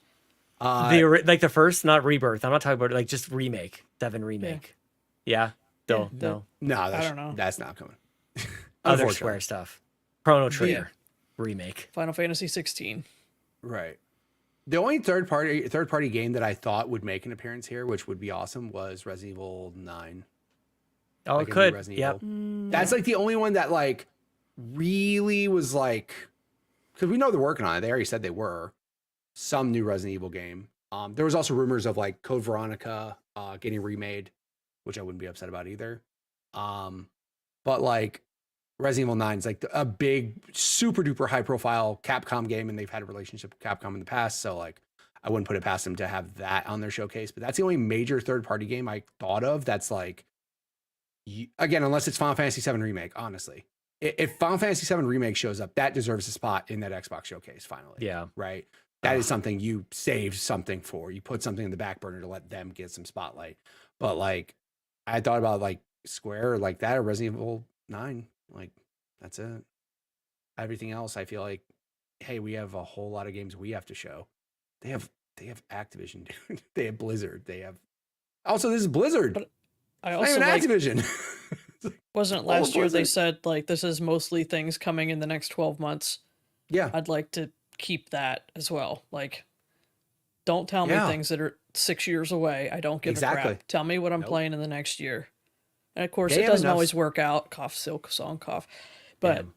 The first, not Rebirth. I'm not talking about like just Remake, 7 Remake. Yeah. Still, Yeah, no. No, that's, don't know. That's not coming. Other Unfortunately. Square stuff. Chrono Trigger Remake. Final Fantasy 16. Right. The only third party game that I thought would make an appearance here, which would be awesome, was Resident Evil 9. Oh, Like it a new could. Resident Yep. Evil. That's like the only one that like really was like, because we know they're working on it. They already said they were some new Resident Evil game. There was also rumors of like Code Veronica getting remade, which I wouldn't be upset about either. But like Resident Evil 9 is like a big, super duper high profile Capcom game, and they've had a relationship with Capcom in the past. So like, I wouldn't put it past them to have that on their showcase. But that's the only major third party game I thought of that's like, again, unless it's Final Fantasy 7 Remake, honestly. if Final Fantasy VII Remake shows up, that deserves a spot in that Xbox showcase. Finally, Yeah. right. That is something you saved something for. You put something in the back burner to let them get some spotlight. But like, I thought about like Square, like that, or Resident Evil 9. Like, that's it. Everything else, I feel like, hey, we have a whole lot of games we have to show. They have Activision, dude. They have Blizzard. They have also this is Blizzard. But I Not also even like, Activision. wasn't all last year they Blizzard. said like this is mostly things coming in the next 12 months. Yeah. I'd like to keep that as well. Like, don't tell me Yeah. things that are 6 years away. I don't give a Exactly. crap. Tell me what I'm Nope. playing in the next year. And of course, They it have doesn't enough- always work out. Cough, silk song, cough. But Yeah.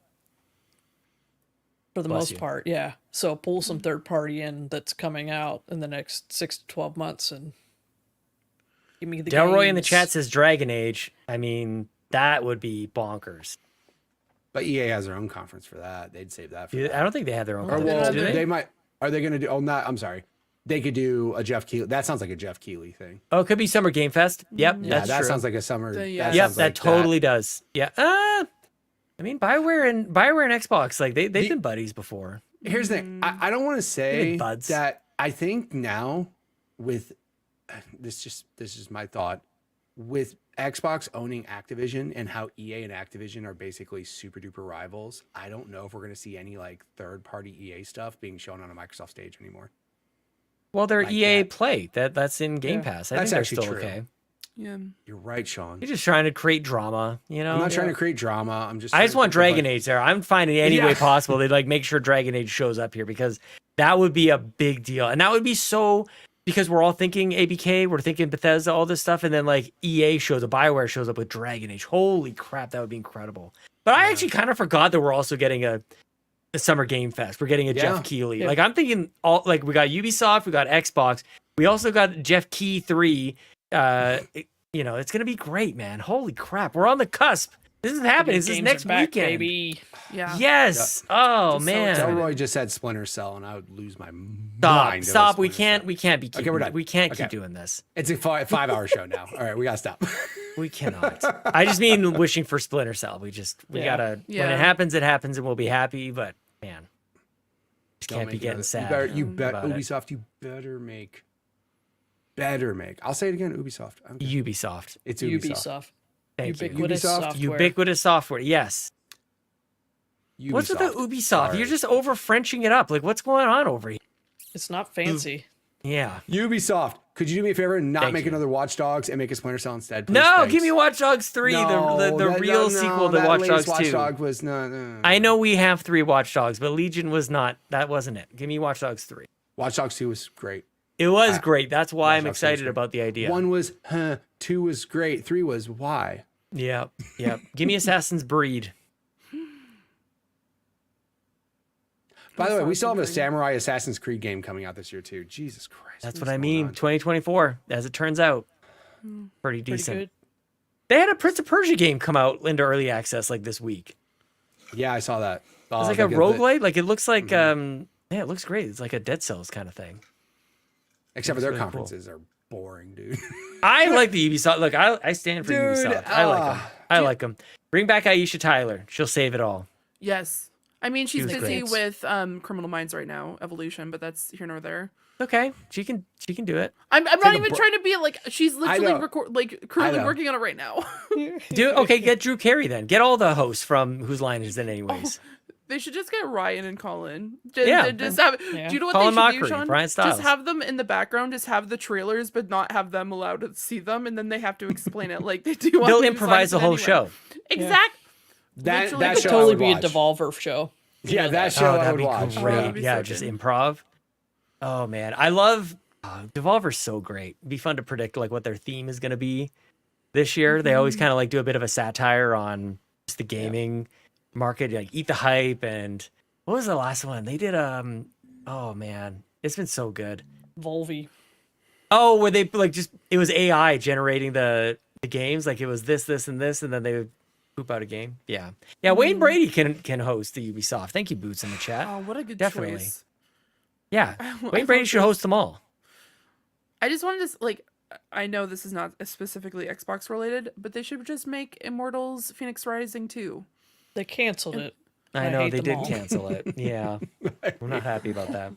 for the Bless most you. part, yeah. So pull some third party in that's coming out in the next 6 to 12 months and give me the Delroy in the games. chat says Dragon Age. I mean, that would be bonkers. But EA has their own conference for that. They'd save that for I that. don't think they have their own. Or Well, conference, well, do they? they might. Are they going to do? Oh, not. I'm sorry. They could do a Jeff Keighley. That sounds like a Jeff Keighley thing. Oh, it could be Summer Game Fest. Yep, Yeah, that's that true. sounds like a summer. Yeah. Yep, sounds that like totally does. Yeah. I mean, Bioware and Xbox, like they've been buddies before. Here's the thing. I don't want to say buds. that. I think now with this is my thought with Xbox owning Activision and how EA and Activision are basically super duper rivals. I don't know if we're going to see any like third party EA stuff being shown on a Microsoft stage anymore. Well, they're Like EA that. Play. That's in Game Yeah. Pass. I That's think they're actually still true. okay. Yeah. You're right, Sean. You're just trying to create drama, you know? I'm not trying to create drama. I'm just. I just trying want to think of, Dragon Age there. I'm finding any Yeah. way possible they like make sure Dragon Age shows up here because that would be a big deal. And that would be so because we're all thinking ABK, we're thinking Bethesda, all this stuff, and then like EA shows up, BioWare shows up with Dragon Age. Holy crap, that would be incredible. But I actually kind of forgot that we're also getting a Summer Game Fest. We're getting a Yeah. Jeff Keighley. Yeah. Like I'm thinking all like we got Ubisoft, we got Xbox, we also got Jeff Key 3. You know, it's gonna be great, man. Holy crap, we're on the cusp. This is happening. This is Games next are back, weekend. baby. Yeah. Yes. Oh Just so man. excited. Delroy just said Splinter Cell, and I would lose my mind. Stop. over Stop. We Splinter can't. Cell. We can't be. Keeping, we're done. We can't Okay. keep doing this. It's a 5-hour show now. All right, we gotta stop. We cannot. I just mean wishing for Splinter Cell. We Yeah. gotta. When Yeah. it happens, and we'll be happy. But man, just Don't can't be make getting another- sad. You bet about it. Ubisoft. You better make. I'll say it again. Ubisoft. I don't care. Ubisoft. It's Ubisoft. Ubisoft. Thank you. Ubiquitous Ubisoft, software. Ubiquitous software. Yes. What's with the Ubisoft? Sorry. You're just over Frenching it up. Like, what's going on over here? It's not fancy. Yeah. Ubisoft. Could you do me a favor and not Thank make you. another Watch Dogs and make a Splinter Cell instead? Please? No, Thanks. give me Watch Dogs 3, the real sequel to that Watch latest Dogs 2. Watch Dog was no. I know we have 3 Watch Dogs, but Legion was not. That wasn't it. Give me Watch Dogs 3. Watch Dogs 2 was great. It was great. That's why Watch I'm Dogs 2 was excited great. about the idea. 1 was 2 was great. 3 was why. Yep. Give me Assassin's Breed. By the way, we Assassin's still have a Creed. Samurai Assassin's Creed game coming out this year too. Jesus Christ. That's what what is I going mean. on? 2024, as it turns out. Pretty Pretty decent. good. They had a Prince of Persia game come out into early access like this week. Yeah, I saw that. It's like a roguelite. Like it looks like yeah, it looks great. It's like a Dead Cells kind of thing. Except for their really cool. conferences are boring, dude. I like the Ubisoft. Look, I stand for Dude, Ubisoft. I like them. I like them. Bring back Aisha Tyler. She'll save it all. Yes. I mean, she's was busy great. with Criminal Minds right now, Evolution, but that's here nor there. Okay, she can do it. I'm not a even bro- trying to be like she's literally know. currently know. working on it right now. Get Drew Carey then. Get all the hosts from Whose Line Is It Anyways. They should just get Ryan and Colin. Yeah. Just have. Yeah. Do you know what Colin they should do, Mockery, Sean? Brian Stiles. Just have them in the background. Just have the trailers, but not have them allowed to see them, and then they have to explain it like they do. on They'll Whose improvise the Line whole Is It Anyway. show. Exact. That Literally that could show I Totally would be a watch. Devolver show. Yeah, that that. show I that'd would be watch. great. that'd be Yeah, so just good. improv. Oh man, I love Devolver's so great. It'd be fun to predict like what their theme is going to be this year. They always kind of like do a bit of a satire on just the gaming market, like Eat the Hype and what was the last one? They did oh man, it's been so good. Volvi. Oh, where they like just it was AI generating the games, like it was this and this, and then they would poop out a game. Yeah. Wayne Brady can host the Ubisoft. Thank you, Boots, in the chat. Oh, what a good Definitely. choice. Yeah, I Wayne Brady love should this. host them all. I just wanted to like. I know this is not specifically Xbox related, but they should just make Immortals Phoenix Rising 2. They canceled it. I know hate they them did all. cancel it. Yeah, we're not happy about that.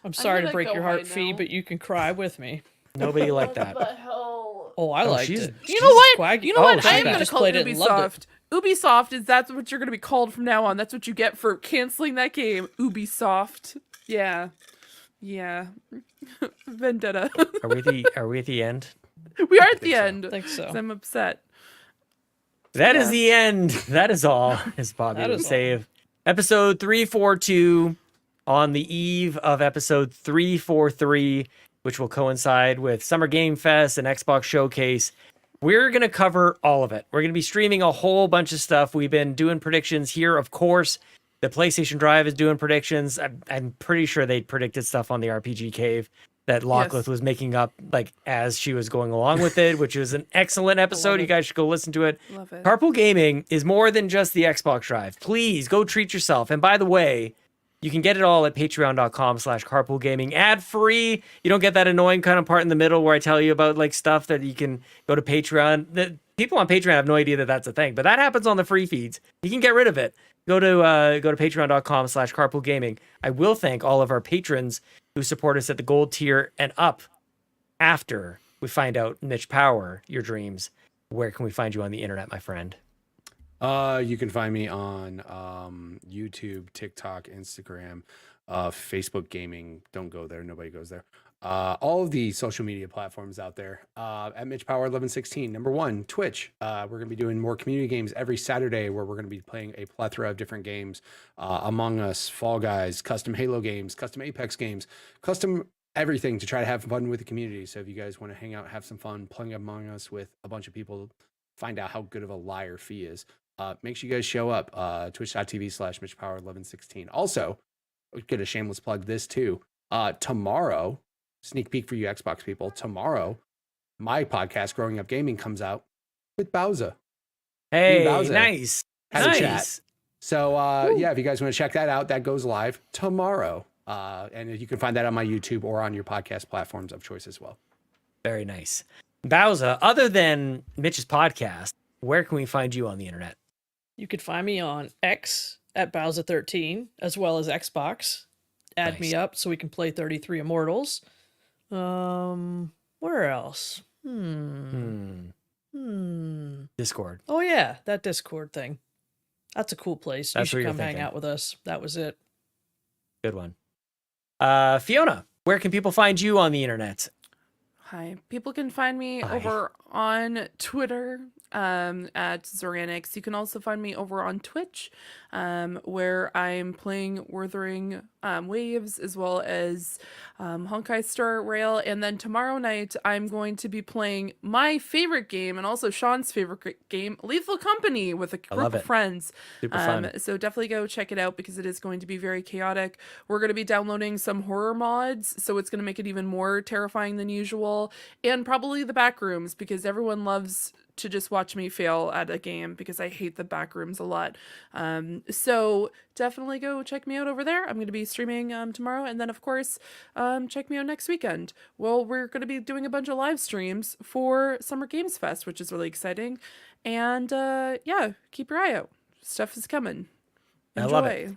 I'm sorry to gonna break go your heart, high Fee, now. but you can cry with me. Nobody liked that. hell? Oh, I liked she's- it. You know what? Swag- You know what? oh, I she am going to just call played it it and loved it. Ubisoft. Ubisoft is that's what you're going to be called from now on. That's what you get for canceling that game. Ubisoft. Yeah. Yeah. Vendetta. Are we at the end? We are at the think so. end. I think so. 'Cause I'm upset. That is Yeah. the end. That is all, as Bobby That would is say. Episode 342 on the eve of episode 343, which will coincide with Summer Game Fest and Xbox Showcase. We're going to cover all of it. We're going to be streaming a whole bunch of stuff. We've been doing predictions here, of course. The PlayStation Drive is doing predictions. I'm pretty sure they predicted stuff on the RPG Cave that Lachlan Yes. was making up like as she was going along with it, which was an excellent episode. You guys should go listen to it. Love it. Carpool Gaming is more than just the Xbox Drive. Please go treat yourself. And by the way, you can get it all at patreon.com/carpoolgaming. Ad free. You don't get that annoying kind of part in the middle where I tell you about like stuff that you can go to Patreon. The people on Patreon have no idea that that's a thing, but that happens on the free feeds. You can get rid of it. Go to patreon.com/carpoolgaming. I will thank all of our patrons who support us at the gold tier and up after we find out Mitch Power, your dreams. Where can we find you on the internet, my friend? You can find me on YouTube, TikTok, Instagram, Facebook Gaming. Don't go there. Nobody goes there. All of the social media platforms out there. At Mitch Power 1116. Number one, Twitch. We're going to be doing more community games every Saturday where we're going to be playing a plethora of different games. Among Us, Fall Guys, custom Halo games, custom Apex games, custom everything to try to have fun with the community. So if you guys want to hang out, have some fun playing Among Us with a bunch of people, find out how good of a liar Fee is. Make sure you guys show up. Twitch.tv/Mitch Power 1116. Also, we get a shameless plug this too. Tomorrow, sneak peek for you Xbox people. Tomorrow, my podcast, Growing Up Gaming, comes out with Bowser. Hey, Bowser. nice. Had a Nice. chat. So yeah, if you guys want to check that out, that goes live tomorrow. And you can find that on my YouTube or on your podcast platforms of choice as well. Very nice. Bowser, other than Mitch's podcast, where can we find you on the internet? You could find me on X at Bowser13, as well as Xbox. Add Nice. me up so we can play 33 Immortals. Where else? Discord. Oh yeah, that Discord thing. That's a cool place. That's You what should you're come hang thinking. out with us. That was it. Good one. Fiona, where can people find you on the internet? Hi. People can find me Hi. over on Twitter at Zoranix. You can also find me over on Twitch, where I'm playing Wuthering Waves as well as Honkai Star Rail. And then tomorrow night, I'm going to be playing my favorite game and also Sean's favorite game, Lethal Company, with a love group of it. friends. Super fun. So definitely go check it out because it is going to be very chaotic. We're going to be downloading some horror mods, so it's going to make it even more terrifying than usual. And probably the back rooms, because everyone loves to just watch me fail at a game because I hate the back rooms a lot. So definitely go check me out over there. I'm going to be streaming tomorrow. And then, of course, check me out next weekend. Well, we're going to be doing a bunch of live streams for Summer Games Fest, which is really exciting. And yeah, keep your eye out. Stuff is coming. I Enjoy. love it.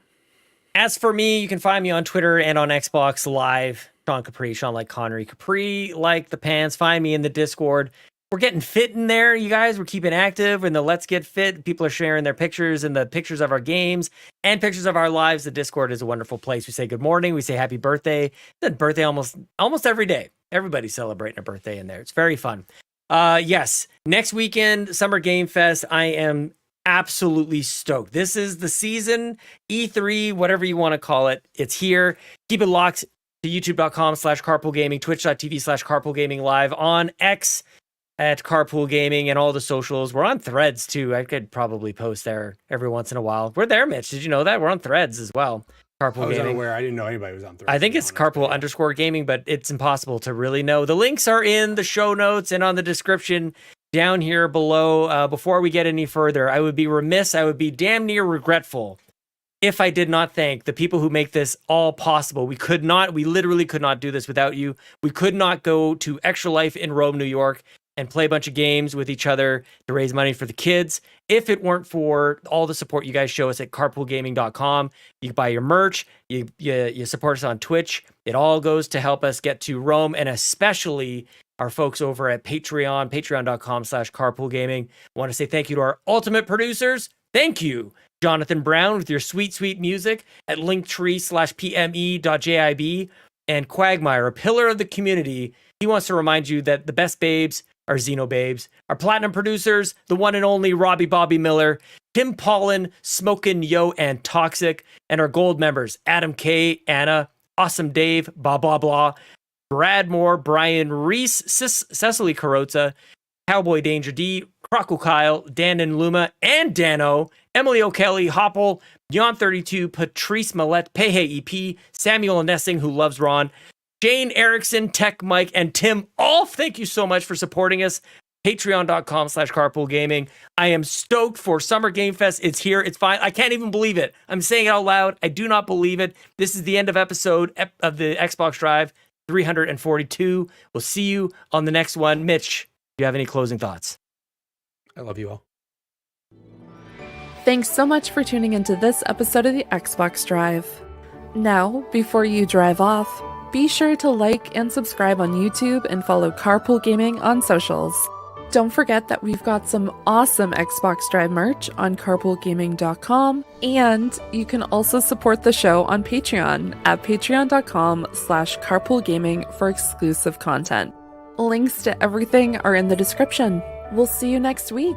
As for me, you can find me on Twitter and on Xbox Live. Sean Capri, Sean like Connery Capri, like the pants. Find me in the Discord. We're getting fit in there, you guys. We're keeping active in the Let's Get Fit. People are sharing their pictures and the pictures of our games and pictures of our lives. The Discord is a wonderful place. We say good morning. We say happy birthday. It's birthday almost every day. Everybody's celebrating a birthday in there. It's very fun. Yes, next weekend, Summer Game Fest. I am absolutely stoked. This is the season, E3, whatever you want to call it. It's here. Keep it locked to youtube.com/carpoolgaming, twitch.tv/carpoolgaming live, on X at Carpool Gaming and all the socials. We're on Threads too. I could probably post there every once in a while. We're there, Mitch. Did you know that? We're on Threads as well. Carpool I was Gaming. unaware. I didn't know anybody was on Threads. I think to be it's honest, but yeah. carpool_gaming, but it's impossible to really know. The links are in the show notes and on the description down here below. Before we get any further, I would be remiss, I would be damn near regretful if I did not thank the people who make this all possible. We literally could not do this without you. We could not go to Extra Life in Rome, New York and play a bunch of games with each other to raise money for the kids. If it weren't for all the support you guys show us at carpoolgaming.com, you buy your merch, you support us on Twitch. It all goes to help us get to Rome, and especially our folks over at Patreon, patreon.com/carpoolgaming. I want to say thank you to our ultimate producers. Thank you, Jonathan Brown, with your sweet, sweet music at linktree/pme.jib, and Cwagmire, a pillar of the community. He wants to remind you that the best babes are Xenobabes. Our platinum producers, the one and only Robby Bobby Miller, Tim Paullin, Smokin Joe, and Toxic, and our gold members, Adam K, Anna, Awesome Dave, BobLoblaw, Brad Moore, Brian, Reese, Cecily Carrozza, CowboyDangerD, CrocoKyle, Dan and Luma, and Dannohh, Emily O'Kelly, Hoppel, Yon32, Patrice Mallette, Peje EP, Samuel and Nessling, who loves Ron, Jane, Erickson, Tech Mike, and Tim Aulph. Thank you so much for supporting us. Patreon.com/carpoolgaming. I am stoked for Summer Game Fest. It's here. It's fine. I can't even believe it. I'm saying it out loud. I do not believe it. This is the end of episode of the Xbox Drive 342. We'll see you on the next one. Mitch, do you have any closing thoughts? I love you all. Thanks so much for tuning into this episode of the Xbox Drive. Now, before you drive off, be sure to like and subscribe on YouTube and follow Carpool Gaming on socials. Don't forget that we've got some awesome Xbox Drive merch on carpoolgaming.com, and you can also support the show on Patreon at patreon.com/carpoolgaming for exclusive content. Links to everything are in the description. We'll see you next week.